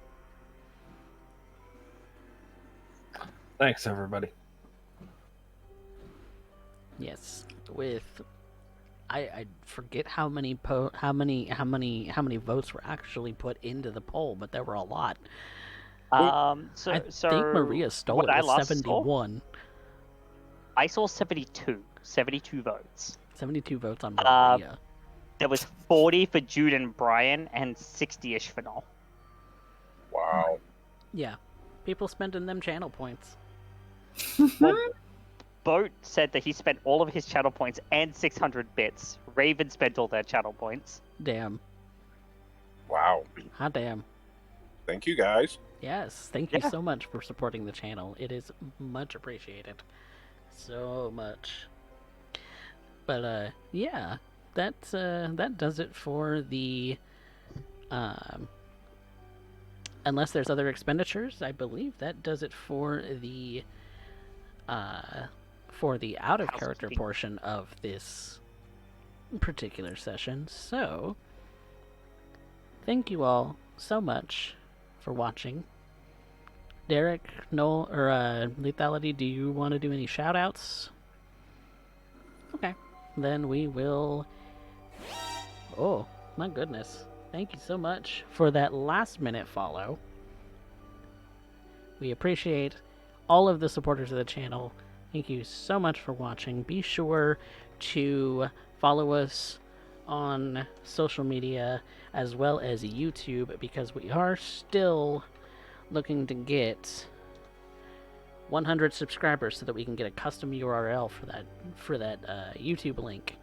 Thanks, everybody. Yes, with I forget how many votes were actually put into the poll, but there were a lot. I think Maria stole what it I with last saw, 71. I saw 72 votes. 72 votes on Uh, Maria. There was 40 for Jude and Brian, and 60-ish for Noel. Wow. Yeah, people spending them channel points. Well, Boat said that he spent all of his channel points and 600 bits. Raven spent all their channel points. Damn. Wow. Hot damn. Thank you guys. Yes, thank you Yeah. so much for supporting the channel. It is much appreciated. So much. But yeah, that does it for the unless there's other expenditures, I believe that does it for the out of character Housekeeping. portion of this particular session. So thank you all so much for watching. Derek, Noel, or Lethality, do you want to do any shout outs? Okay. Then we will. Oh, my goodness. Thank you so much for that last minute follow. We appreciate all of the supporters of the channel. Thank you so much for watching. Be sure to follow us on social media as well as YouTube, because we are still looking to get 100 subscribers so that we can get a custom URL for that YouTube link.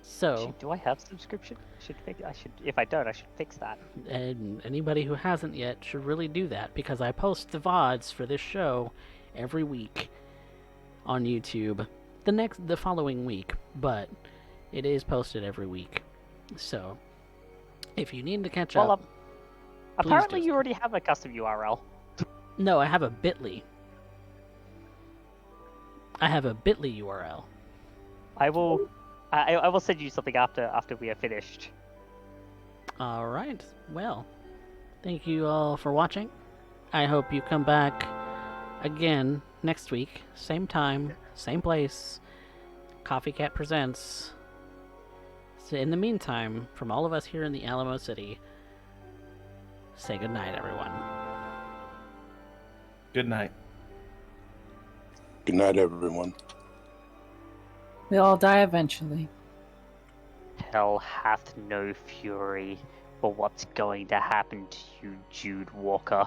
So, Do I have subscription? If I don't, I should fix that. and anybody who hasn't yet should really do that, because I post the VODs for this show every week on YouTube. The following week, but it is posted every week. So, if you need to catch Well, up, apparently do you so. already have a custom URL. No, I have a Bitly. I have a Bitly URL. I will send you something after we are finished. All right. Well, thank you all for watching. I hope you come back again next week, same time, same place. Coffee Cat presents. So in the meantime, from all of us here in the Alamo City, say goodnight, everyone. Good night. Good night, everyone. We all die eventually. Hell hath no fury for what's going to happen to you, Jude Walker.